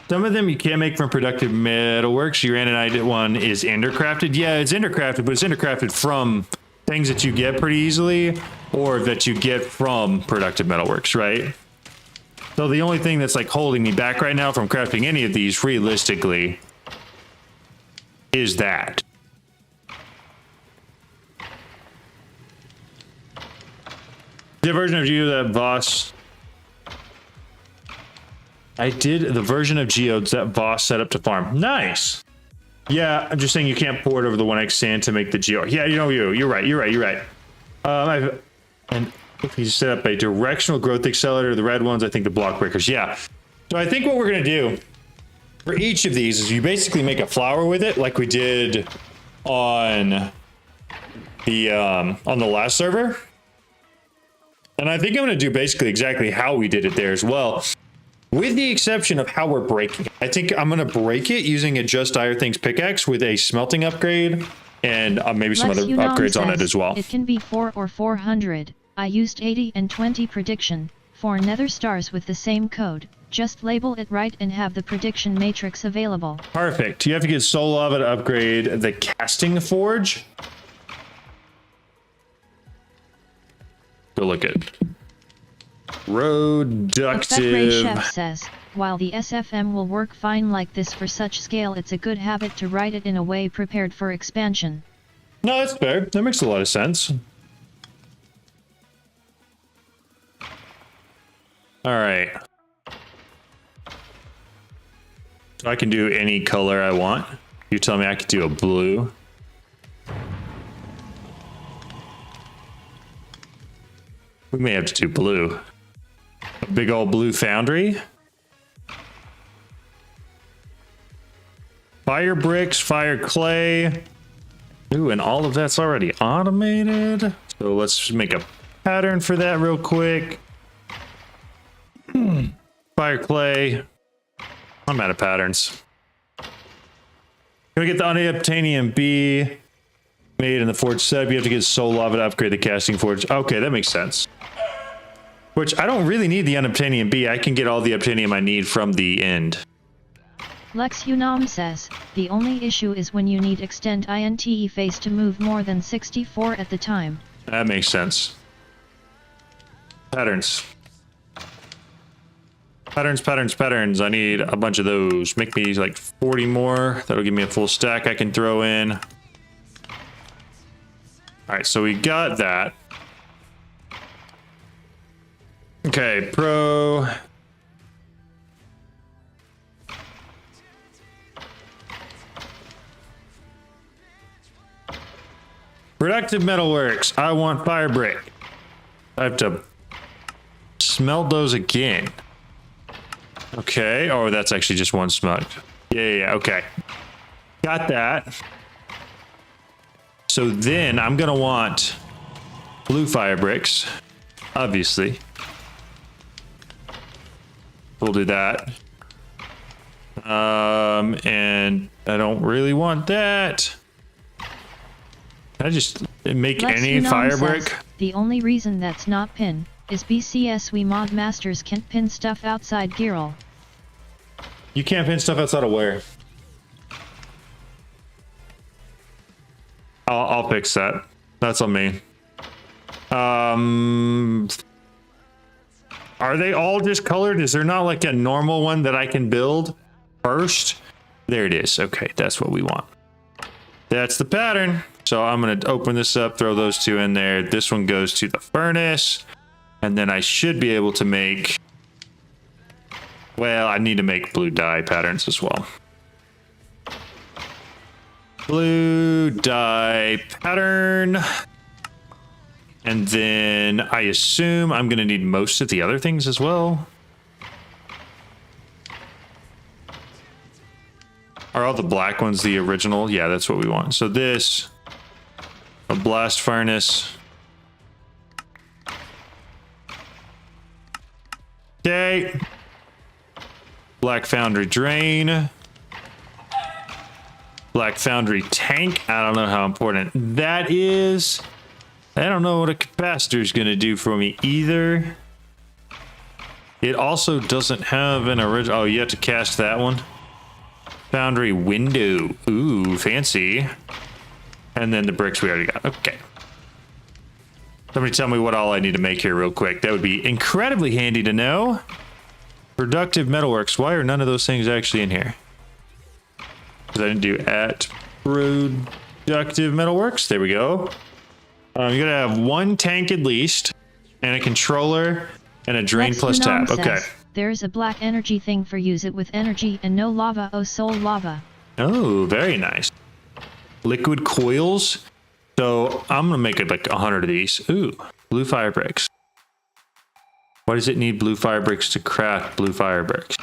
Some of them you can't make from productive metalworks. Uraninite one is endercrafted. Yeah, it's endercrafted, but it's endercrafted from things that you get pretty easily or that you get from productive metalworks, right? So the only thing that's like holding me back right now from crafting any of these realistically is that. The version of Geode that Voss... I did the version of Geodes that Voss set up to farm. Nice. Yeah, I'm just saying you can't pour it over the 1x sand to make the Geode. Yeah, you know, you're right. And if you set up a directional growth accelerator, the red ones, I think the block breakers. Yeah. So I think what we're going to do for each of these is you basically make a flower with it like we did on the last server. And I think I'm going to do basically exactly how we did it there as well. With the exception of how we're breaking it. I think I'm going to break it using a Just Dire Things pickaxe with a smelting upgrade and maybe some other upgrades on it as well. It can be 4 or 400. I used 80 and 20 prediction, 4 nether stars with the same code. Just label it right and have the prediction matrix available. Perfect. You have to get Soul Lava to upgrade the casting forge. Go look at it. Productive. Chef says, while the SFM will work fine like this for such scale, it's a good habit to write it in a way prepared for expansion. No, that's fair. That makes a lot of sense. All right. So I can do any color I want. You tell me I could do a blue. We may have to do blue. A big old blue foundry. Fire bricks, fire clay. Ooh, and all of that's already automated. So let's make a pattern for that real quick. Fire clay. I'm out of patterns. Gonna get the unobtainium B made in the forge setup. You have to get soul lava to upgrade the casting forge. Okay, that makes sense. Which I don't really need the unobtainium B. I can get all the obtainium I need from the end. Lex Unam says, the only issue is when you need extend INTE face to move more than 64 at the time. That makes sense. Patterns. Patterns, patterns, patterns. I need a bunch of those. Make me like 40 more. That'll give me a full stack I can throw in. All right, so we got that. Okay, pro. Productive metalworks. I want fire brick. I have to smelt those again. Okay. Oh, that's actually just one smelt. Yeah. Okay. Got that. So then I'm going to want blue fire bricks, obviously. We'll do that. And I don't really want that. Can I just make Lex any Unam fire says, brick? the only reason that's not pin is BCS we mod masters can't pin stuff outside Girl. You can't pin stuff outside of where? I'll fix that. That's on me. Are they all just colored? Is there not like a normal one that I can build first? There it is. Okay, that's what we want. That's the pattern. So I'm going to open this up, throw those two in there. This one goes to the furnace. And then I should be able to make... Well, I need to make blue dye patterns as well. Blue dye pattern. And then I assume I'm going to need most of the other things as well. Are all the black ones the original? Yeah, that's what we want. So this, a blast furnace. Okay. Black foundry drain. Black foundry tank. I don't know how important that is. I don't know what a capacitor is going to do for me either. It also doesn't have an original. Oh, you have to cast that one. Foundry window. Ooh, fancy. And then the bricks we already got. Okay. Somebody tell me what all I need to make here real quick. That would be incredibly handy to know. Productive metalworks. Why are none of those things actually in here? Because I didn't do at productive metalworks. There we go. You're going to have one tank at least, and a controller, and a drain Lex plus Unam tap. Okay. says, there's a black energy thing for use it with energy and no lava. Oh, soul lava. Oh, very nice. Liquid coils. So I'm going to make it like 100 of these. Ooh, blue fire bricks. Why does it need blue fire bricks to craft blue fire bricks?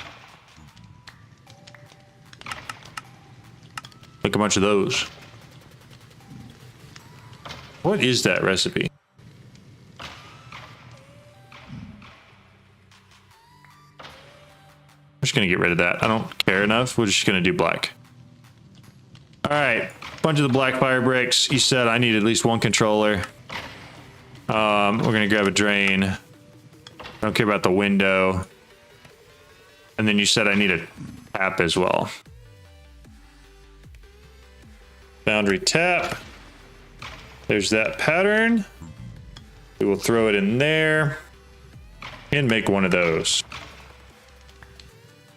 Make a bunch of those. What is that recipe? I'm just going to get rid of that. I don't care enough. We're just going to do black. All right. Bunch of the black fire bricks. You said I need at least one controller. We're going to grab a drain. I don't care about the window. And then you said I need a tap as well. Foundry tap. There's that pattern. We will throw it in there and make one of those.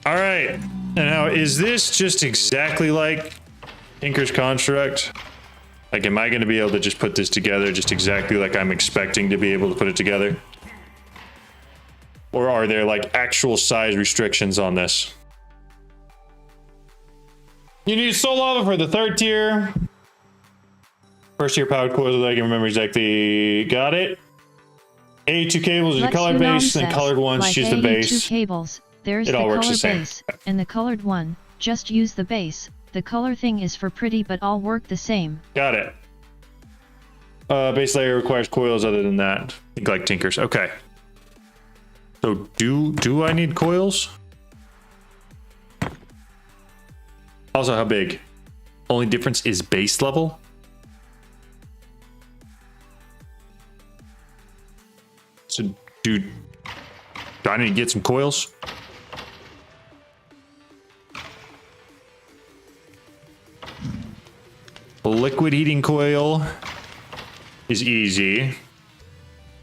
All right. And now, is this just exactly like Tinker's Construct? Like, am I going to be able to just put this together just exactly like I'm expecting to be able to put it together? Or are there like actual size restrictions on this? You need soul lava for the 3rd tier. 1st tier powered coils, I can remember exactly. Got it. 82 cables is your colored base, and colored ones like choose the base. 82 cables, there's It the all works color the same. base, and the colored one, just use the base. The color thing is for pretty, but all work the same. Got it. Base layer requires coils other than that. Think like Tinkers. Okay. So do I need coils? Also, how big? Only difference is base level? So do I need to get some coils? A liquid heating coil is easy.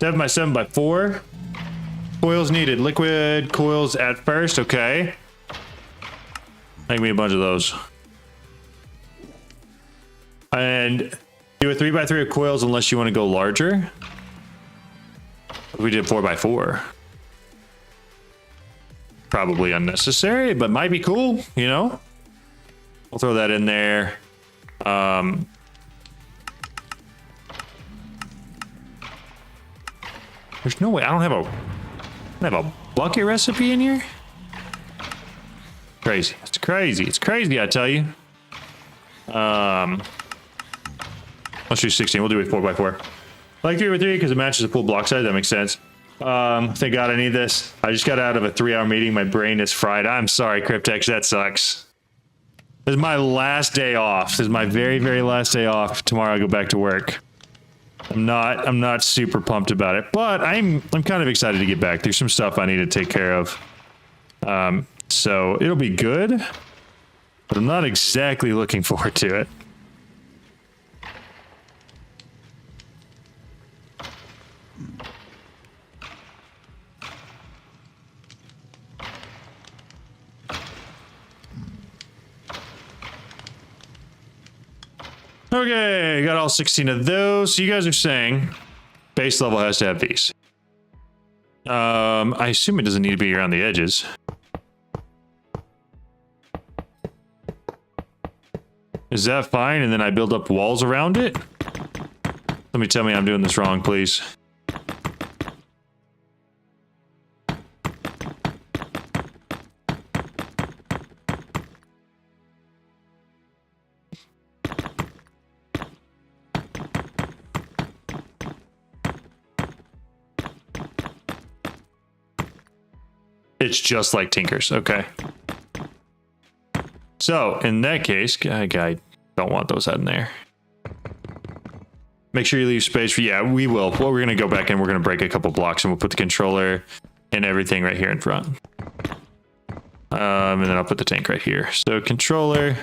7x7x4. Coils needed. Liquid coils at first. Okay. Make me a bunch of those. And do a 3x3 of coils unless you want to go larger. We did 4x4. Probably unnecessary, but might be cool, you know? We'll throw that in there. There's no way. I don't have a bucket recipe in here. Crazy. It's crazy. It's crazy, I tell you. Let's do 16. We'll do it 4x4. I like 3x3 because it matches the full block size. That makes sense. Thank God I need this. I just got out of a 3-hour meeting. My brain is fried. I'm sorry, Cryptex. That sucks. This is my last day off. This is my very, very last day off. Tomorrow I go back to work. I'm not super pumped about it, but I'm kind of excited to get back. There's some stuff I need to take care of. So it'll be good, but I'm not exactly looking forward to it. Okay, got all 16 of those. So you guys are saying base level has to have these. I assume it doesn't need to be around the edges. Is that fine? And then I build up walls around it? Let me tell me I'm doing this wrong, please. It's just like Tinker's. Okay. So in that case, I don't want those out in there. Make sure you leave space for, yeah, we will. Well, we're going to go back and we're going to break a couple blocks and we'll put the controller and everything right here in front. And then I'll put the tank right here. So controller,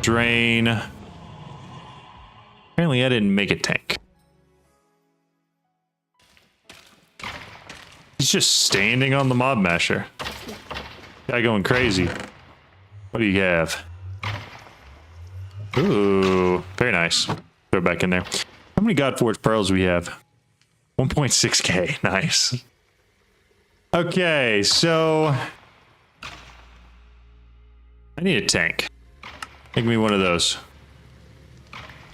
drain. Apparently I didn't make a tank. He's just standing on the mob masher. Guy going crazy. What do you have? Ooh, very nice. Throw it back in there. How many Godforged pearls do we have? 1.6k. Nice. Okay, so I need a tank. Make me one of those.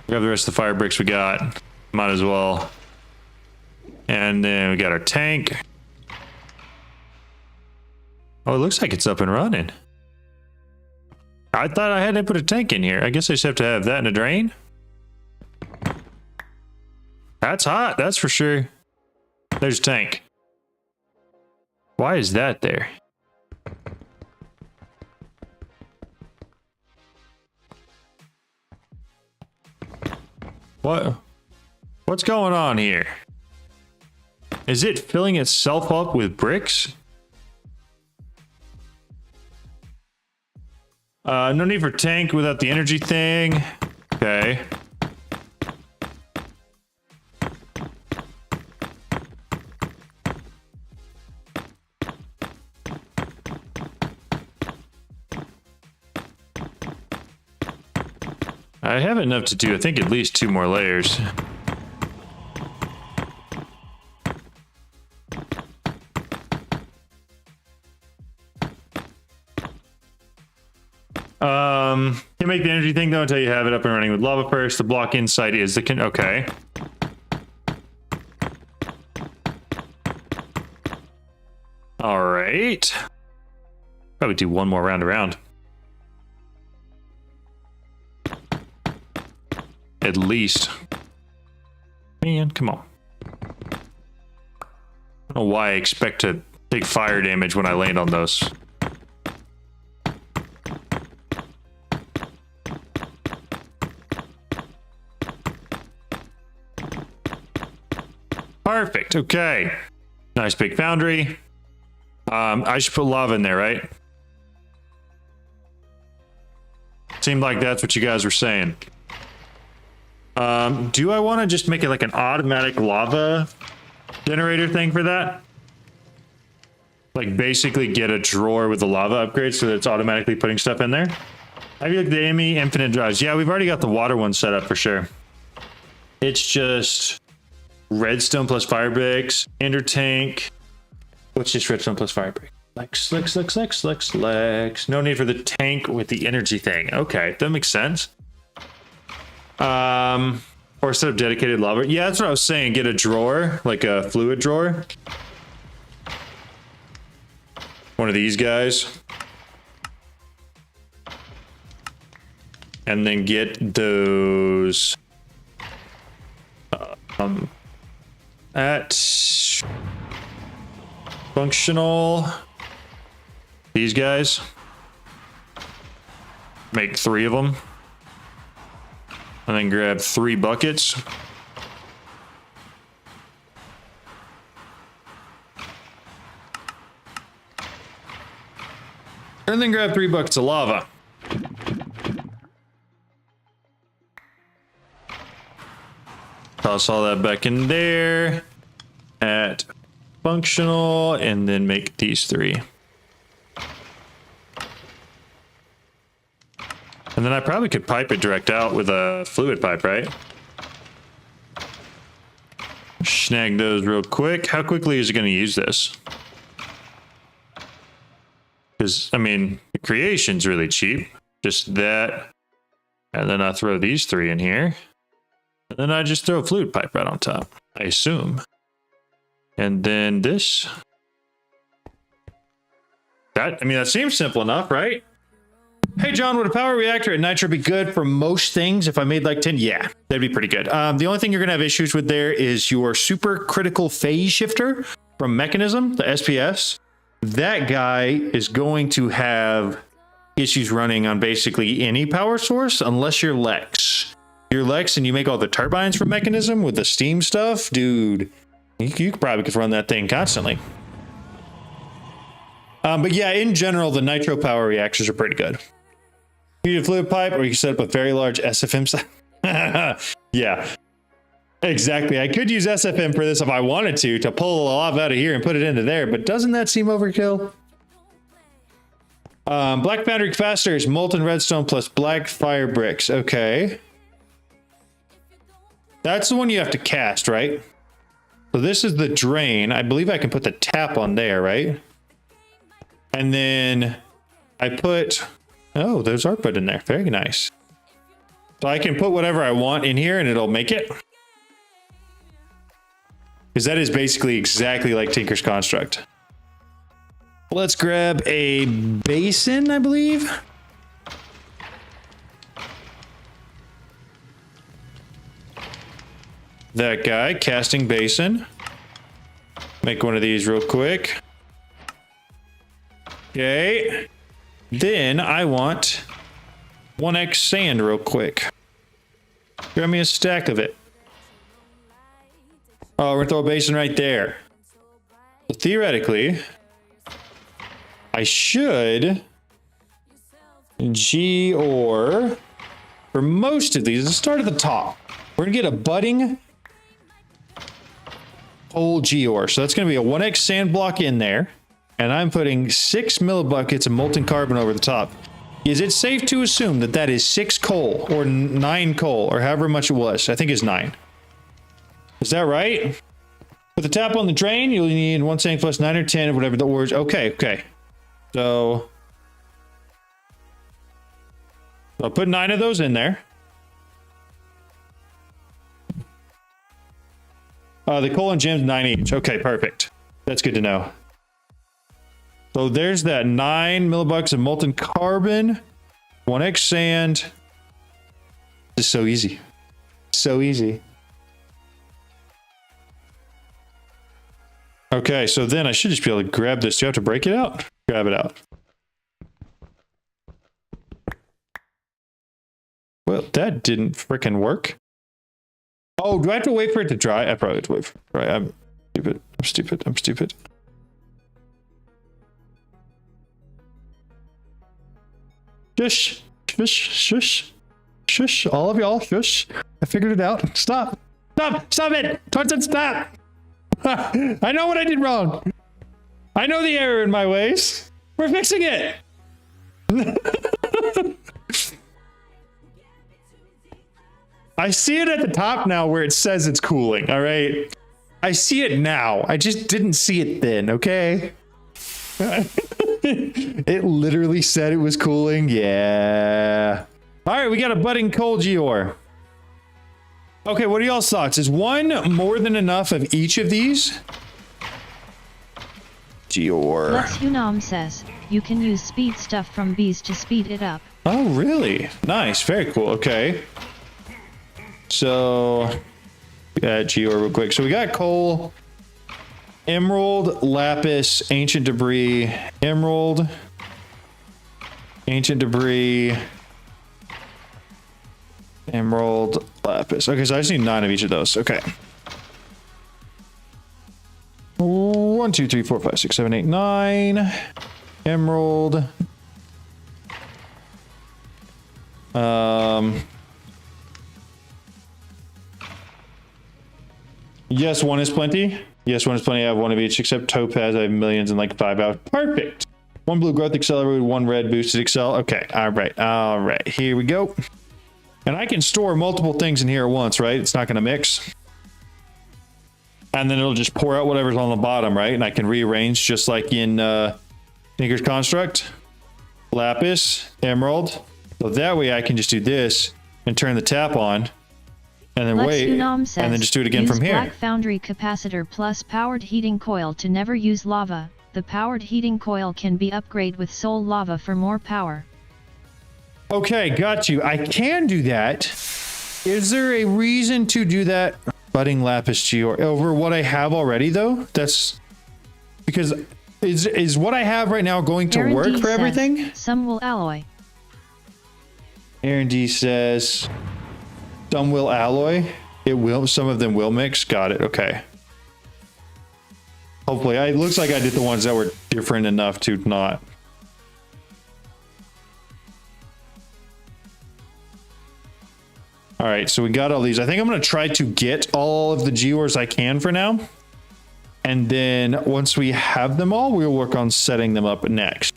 Grab the rest of the fire bricks we got. Might as well. And then we got our tank. Oh, it looks like it's up and running. I thought I had to put a tank in here. I guess I just have to have that in a drain. That's hot, that's for sure. There's a tank. Why is that there? What's going on here? Is it filling itself up with bricks? No need for tank without the energy thing. Okay. I have enough to do, I think, at least 2 more layers. Can't make the energy thing though until you have it up and running with lava first. The block inside is the okay. All right. Probably do 1 more round around. At least. Man, come on. I don't know why I expect to take fire damage when I land on those. Perfect. Okay. Nice big foundry. I should put lava in there, right? Seemed like that's what you guys were saying. Do I want to just make it like an automatic lava generator thing for that? Like basically get a drawer with the lava upgrade so that it's automatically putting stuff in there? Have you looked at the ME infinite drives? Yeah, we've already got the water one set up for sure. It's just redstone plus fire bricks, ender tank. What's just redstone plus fire brick? Lex. No need for the tank with the energy thing. Okay, that makes sense. Or set up dedicated lava. Yeah, that's what I was saying. Get a drawer, like a fluid drawer. One of these guys. And then get those at functional. These guys. Make 3 of them. And then grab 3 buckets. And then grab 3 buckets of lava. Toss all that back in there. At functional. And then make these 3. And then I probably could pipe it direct out with a fluid pipe, right? Snag those real quick. How quickly is it going to use this? Because, I mean, the creation's really cheap. Just that. And then I throw these 3 in here. And then I just throw a fluid pipe right on top, I assume. And then this. That seems simple enough, right? Hey, John, would a power reactor at Nitro be good for most things if I made like 10? Yeah, that'd be pretty good. The only thing you're going to have issues with there is your super critical phase shifter from Mechanism, the SPS. That guy is going to have issues running on basically any power source unless you're Lex. You're Lex and you make all the turbines from Mechanism with the steam stuff, dude, you probably could run that thing constantly. But yeah, in general, the Nitro power reactors are pretty good. You need a fluid pipe, or you can set up a very large SFM site. Yeah, exactly. I could use SFM for this if I wanted to pull the lava out of here and put it into there, but doesn't that seem overkill? Black Foundry capacitors, molten redstone plus black fire bricks. Okay. That's the one you have to cast, right? So this is the drain. I believe I can put the tap on there, right? And then I put... Oh, there's art put in there. Very nice. So I can put whatever I want in here and it'll make it. Because that is basically exactly like Tinker's Construct. Let's grab a basin, I believe. That guy, casting basin. Make one of these real quick. Okay. Then I want 1x sand real quick. Grab me a stack of it. Oh, we're gonna throw a basin right there. So theoretically, I should Geode for most of these. Let's start at the top. We're gonna get a budding whole Geode. So that's gonna be a 1x sand block in there. And I'm putting 6 millibuckets of molten carbon over the top. is it safe to assume that that is 6 coal or 9 coal or however much it was? I think it's 9. Is that right? With the tap on the drain, you'll need 1 sink plus 9 or 10 or whatever the words. Okay, okay. So I'll put 9 of those in there. The coal and gems, 9 each. Okay, perfect. That's good to know. So there's that 9 millibucks of molten carbon, 1x sand. This is so easy. So easy. Okay, so then I should just be able to grab this. Do you have to break it out? Grab it out. Well, that didn't frickin' work. Oh, do I have to wait for it to dry? I probably have to wait for it to dry. I'm stupid. I'm stupid. I'm stupid. Shush. Shush. Shush. Shush. All of y'all, shush. I figured it out. Stop. Stop. Stop it. Taunton, stop. I know what I did wrong. I know the error in my ways. We're fixing it. I see it at the top now where it says it's cooling, all right? I see it now. I just didn't see it then, okay? It literally said it was cooling. Yeah. All right, we got a budding coal geode. Okay, what are y'all's thoughts? Is 1 more than enough of each of these? Geode. Lex Unam says, you can use speed stuff from bees to speed it up. Oh, really? Nice. Very cool. Okay. So, geode real quick. So we got coal, emerald, lapis, ancient debris, emerald, ancient debris, emerald, lapis. Okay, so I just need 9 of each of those. Okay. 1, 2, 3, 4, 5, 6, 7, 8, 9. Emerald. Yes, 1 is plenty. Yes, 1 is plenty. I have 1 of each, except topaz. I have millions and like 5 out. Perfect. 1 blue growth accelerated, 1 red boosted excel. Okay. All right. All right. Here we go. And I can store multiple things in here at once, right? It's not going to mix. And then it'll just pour out whatever's on the bottom, right? And I can rearrange just like in Tinker's Construct. Lapis, emerald. So that way I can just do this and turn the tap on. And then wait, and then just do it again from here. Black Foundry capacitor plus powered heating coil to never use lava. The powered heating coil can be upgraded with soul lava for more power. Okay, got you. I can do that. Is there a reason to do that? Budding lapis geode over what I have already, though? That's because is what I have right now going to Aaron work D for says, everything? Some will alloy. Aaron D says some will alloy. It will. Some of them will mix. Got it. Okay. Hopefully, it looks like I did the ones that were different enough to not. All right, so we got all these. I think I'm going to try to get all of the geodes I can for now. And then once we have them all, we'll work on setting them up next.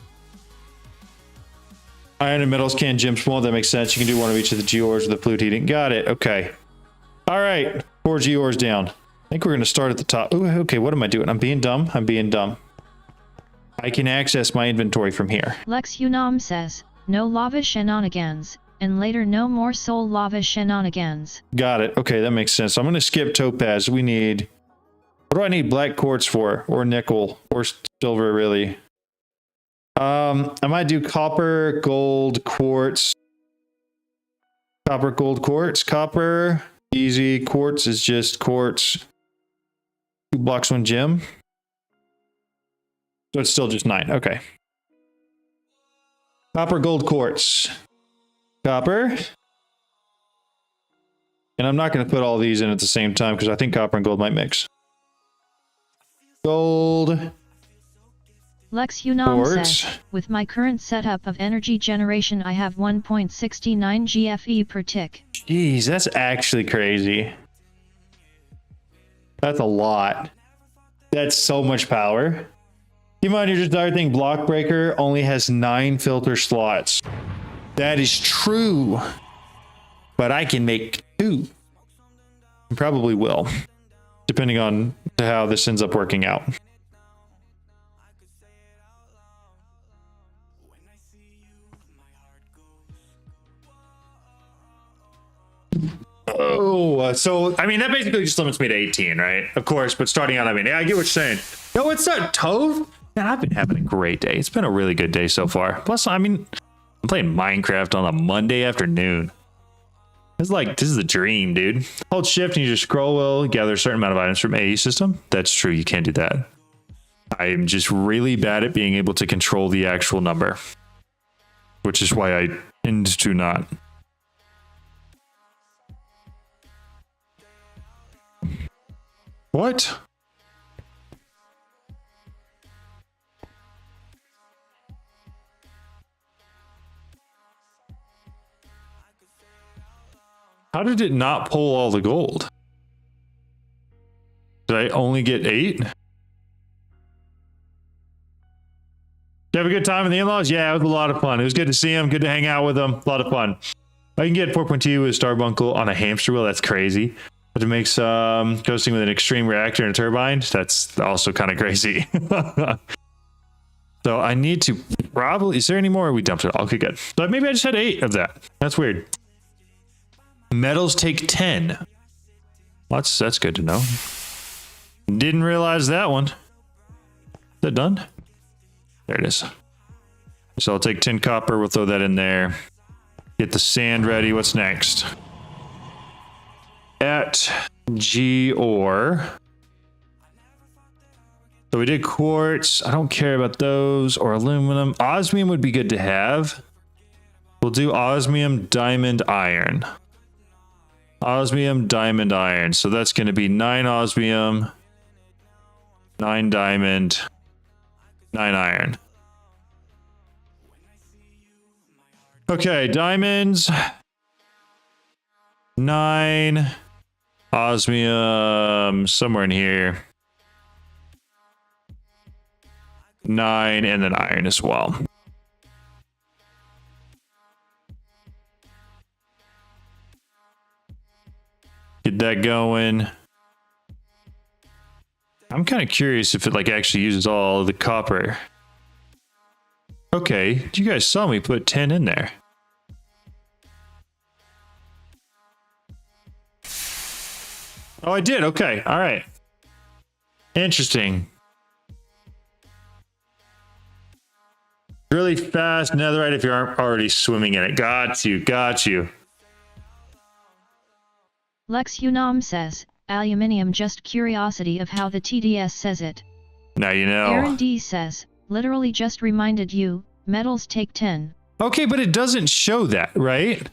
Iron and metals can gem small. That makes sense. You can do 1 of each of the geodes with the fluid heating. Got it. Okay. All right. 4 geodes down. I think we're going to start at the top. Ooh, okay, what am I doing? I'm being dumb. I'm being dumb. I can access my inventory from here. Lex Unam says, no lava shenanigans. And later no more soul lava shenanigans. Got it. Okay, that makes sense. I'm going to skip topaz. We need... What do I need black quartz for? Or nickel? Or silver, really? I might do copper, gold, quartz. Copper, gold, quartz. Copper, easy. Quartz is just quartz. 2 blocks, 1 gem. So it's still just 9. Okay. Copper, gold, quartz. Copper. And I'm not going to put all these in at the same time because I think copper and gold might mix. Gold. Lex Unam says, with my current setup of energy generation I have 1.69 GFE per tick. Jeez, that's actually crazy. That's a lot. That's so much power. Keep in mind, your desired thing, block breaker, only has 9 filter slots. That is true. But I can make 2. And probably will. Depending on how this ends up working out. Oh, so I mean that basically just limits me to 18, right? Of course, but starting out, I mean, yeah, I get what you're saying. No, what's that, Tove? Man, I've been having a great day. It's been a really good day so far. Plus, I mean, I'm playing Minecraft on a Monday afternoon. It's like, this is a dream, dude. Hold shift and you just scroll wheel, gather a certain amount of items from AE system. That's true, you can't do that. I'm just really bad at being able to control the actual number. Which is why I tend to not. What? How did it not pull all the gold? Did I only get 8? Did you have a good time in the in-laws? Yeah, it was a lot of fun. It was good to see them, good to hang out with them. A lot of fun. I can get 4.2 with Starbunkle on a hamster wheel. That's crazy. But to make some coasting with an extreme reactor and a turbine, that's also kind of crazy. So I need to probably, is there any more? We dumped it all. Okay, good. But maybe I just had 8 of that. That's weird. Metals take 10. Well, that's good to know. Didn't realize that one. Is that done? There it is. So I'll take 10 copper. We'll throw that in there. Get the sand ready. What's next? At Geode. So we did quartz. I don't care about those or aluminum. Osmium would be good to have. We'll do osmium, diamond, iron. Osmium, diamond, iron. So that's going to be 9 osmium, 9 diamond, 9 iron. Okay, diamonds. 9 osmium somewhere in here. 9 and then iron as well. Get that going. I'm kind of curious if it like actually uses all of the copper. Okay, you guys saw me put 10 in there. Oh, I did. Okay. All right. Interesting. Really fast netherite if you aren't already swimming in it. Got you. Got you. Lex Unam says, aluminium just curiosity of how the TDS says it. Now you know. Aaron D says, literally just reminded you, metals take 10. Okay, but it doesn't show that, right?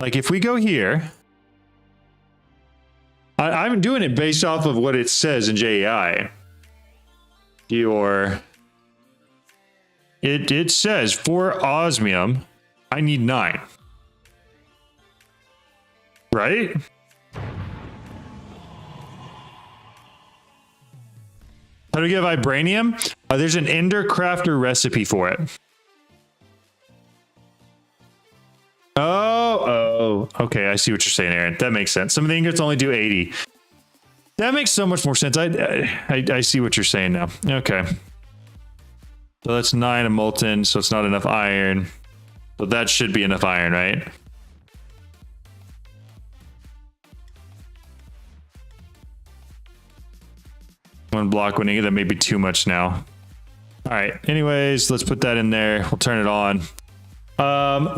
Like if we go here, I'm doing it based off of what it says in JEI. It says for osmium, I need 9. Right? How do we get vibranium? There's an Ender Crafter recipe for it. Oh, okay. I see what you're saying, Aaron. That makes sense. Some of the ingots only do 80. That makes so much more sense. I see what you're saying now. Okay. So that's 9 of molten, so it's not enough iron. But that should be enough iron, right? One block winning, that may be too much now. All right, anyways, let's put that in there. We'll turn it on.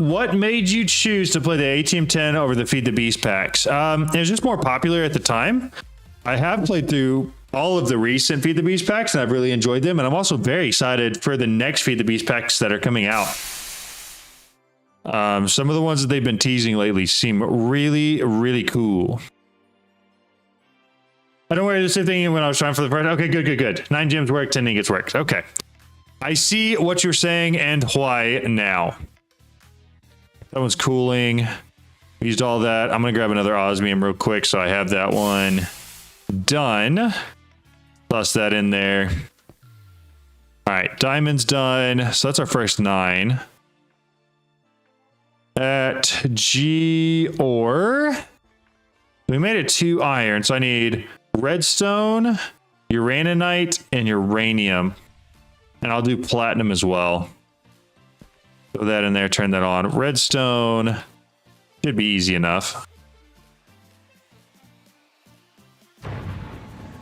What made you choose to play the ATM-10 over the Feed the Beast packs? It was just more popular at the time. I have played through all of the recent Feed the Beast packs, and I've really enjoyed them. And I'm also very excited for the next Feed the Beast packs that are coming out. Some of the ones that they've been teasing lately seem really, really cool. I don't worry, the same thing when I was trying for the first. Okay, good. 9 gems work, 10 ingots works. Okay. I see what you're saying and why now. That one's cooling. Used all that. I'm going to grab another osmium real quick so I have that one done. Toss that in there. All right, diamond's done. So that's our first 9. At G ore, we made it 2 iron. So I need redstone, uraninite, and uranium. And I'll do platinum as well. Throw that in there, turn that on. Redstone should be easy enough.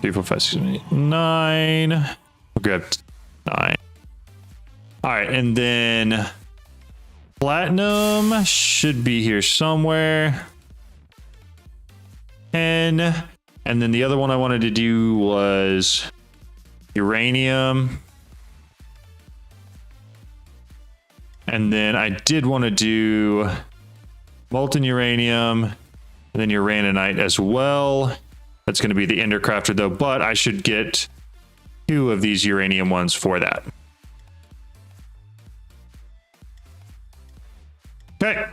3, 4, 5, 6, 7, 8, 9. We'll grab 9. All right, and then platinum should be here somewhere. 10. And then the other one I wanted to do was uranium. And then I did want to do molten uranium and then uraninite as well. That's going to be the Ender Crafter though, but I should get 2 of these uranium ones for that. Okay.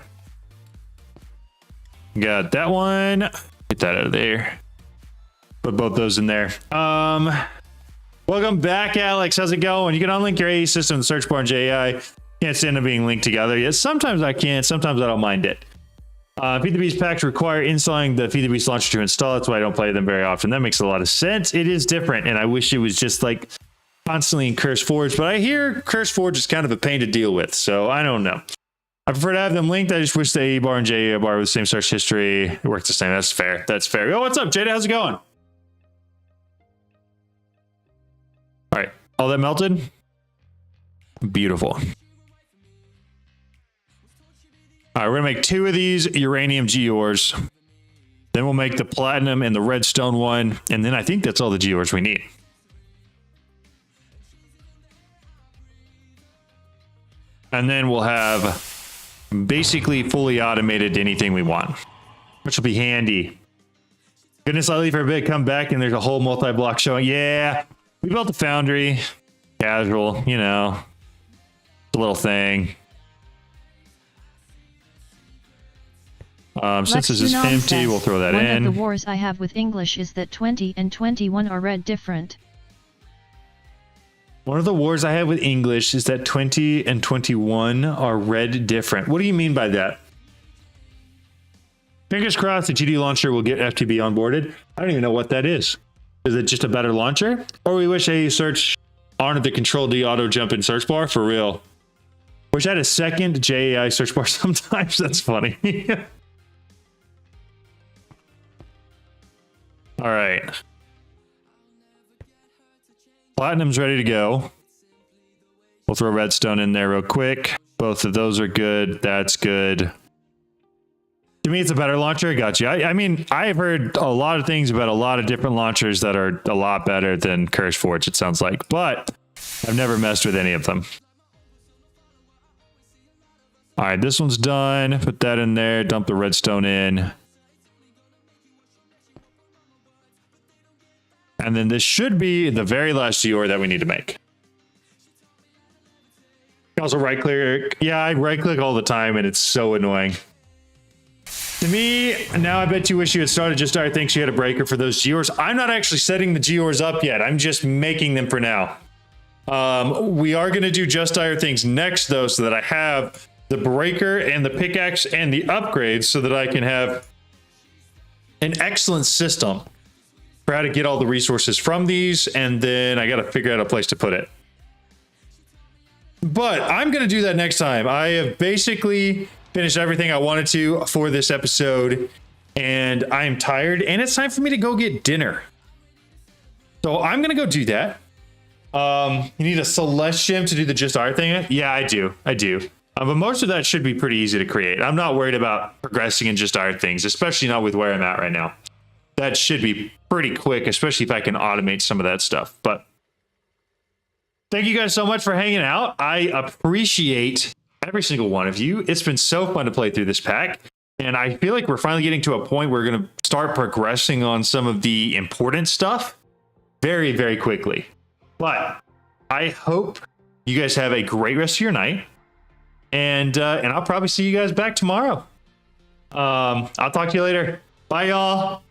Got that one. Get that out of there. Put both those in there. Welcome back, Alex. How's it going? You can unlink your AE system in the search bar in JI. Can't stand them being linked together. Yes, sometimes I can. Sometimes I don't mind it. Feed the Beast packs require installing the Feed the Beast launcher to install. That's why I don't play them very often. That makes a lot of sense. It is different, and I wish it was just like constantly in CurseForge, but I hear CurseForge is kind of a pain to deal with, so I don't know. I prefer to have them linked. I just wish the AE bar and JA bar with the same search history. It works the same. That's fair. That's fair. Oh, what's up, Jada? How's it going? All right. All that melted? Beautiful. All right, we're gonna make 2 of these uranium geores. Then we'll make the platinum and the redstone one. And then I think that's all the geores we need. And then we'll have basically fully automated anything we want, which will be handy. Goodness, I leave for a bit, come back, and there's a whole multi-block showing. Yeah, we built the Foundry. Casual, you know, a little thing. Since this is empty, we'll throw that in. One of the wars I have with English is that 20 and 21 are read different. One of the wars I have with English is that 20 and 21 are read different. What do you mean by that? Fingers crossed the GD launcher will get FTB onboarded. I don't even know what that is. Is it just a better launcher? Or we wish a search honored the Control D auto jump in search bar for real. Wish I had a second JAI search bar sometimes. That's funny. All right. Platinum's ready to go. We'll throw redstone in there real quick. Both of those are good. That's good. To me, it's a better launcher. I got you. I mean, I've heard a lot of things about a lot of different launchers that are a lot better than CurseForge, it sounds like, but I've never messed with any of them. All right, this one's done. Put that in there. Dump the redstone in. And then this should be the very last geode that we need to make. Also right click. Yeah, I right click all the time and it's so annoying. To me, now I bet you wish you had started Just Dire thinks you had a breaker for those geodes. I'm not actually setting the geodes up yet. I'm just making them for now. We are going to do Just Dire things next though, so that I have the breaker and the pickaxe and the upgrades so that I can have an excellent system for how to get all the resources from these, and then I got to figure out a place to put it. But I'm going to do that next time. I have basically finished everything I wanted to for this episode, and I am tired, and it's time for me to go get dinner. So I'm going to go do that. You need a Celestium to do the Just Art thing? Yeah, I do. But most of that should be pretty easy to create. I'm not worried about progressing in Just Art things, especially not with where I'm at right now. That should be pretty quick, especially if I can automate some of that stuff. But thank you guys so much for hanging out. I appreciate every single one of you. It's been so fun to play through this pack. And I feel like we're finally getting to a point where we're going to start progressing on some of the important stuff very, very quickly. But I hope you guys have a great rest of your night. And I'll probably see you guys back tomorrow. I'll talk to you later. Bye, y'all.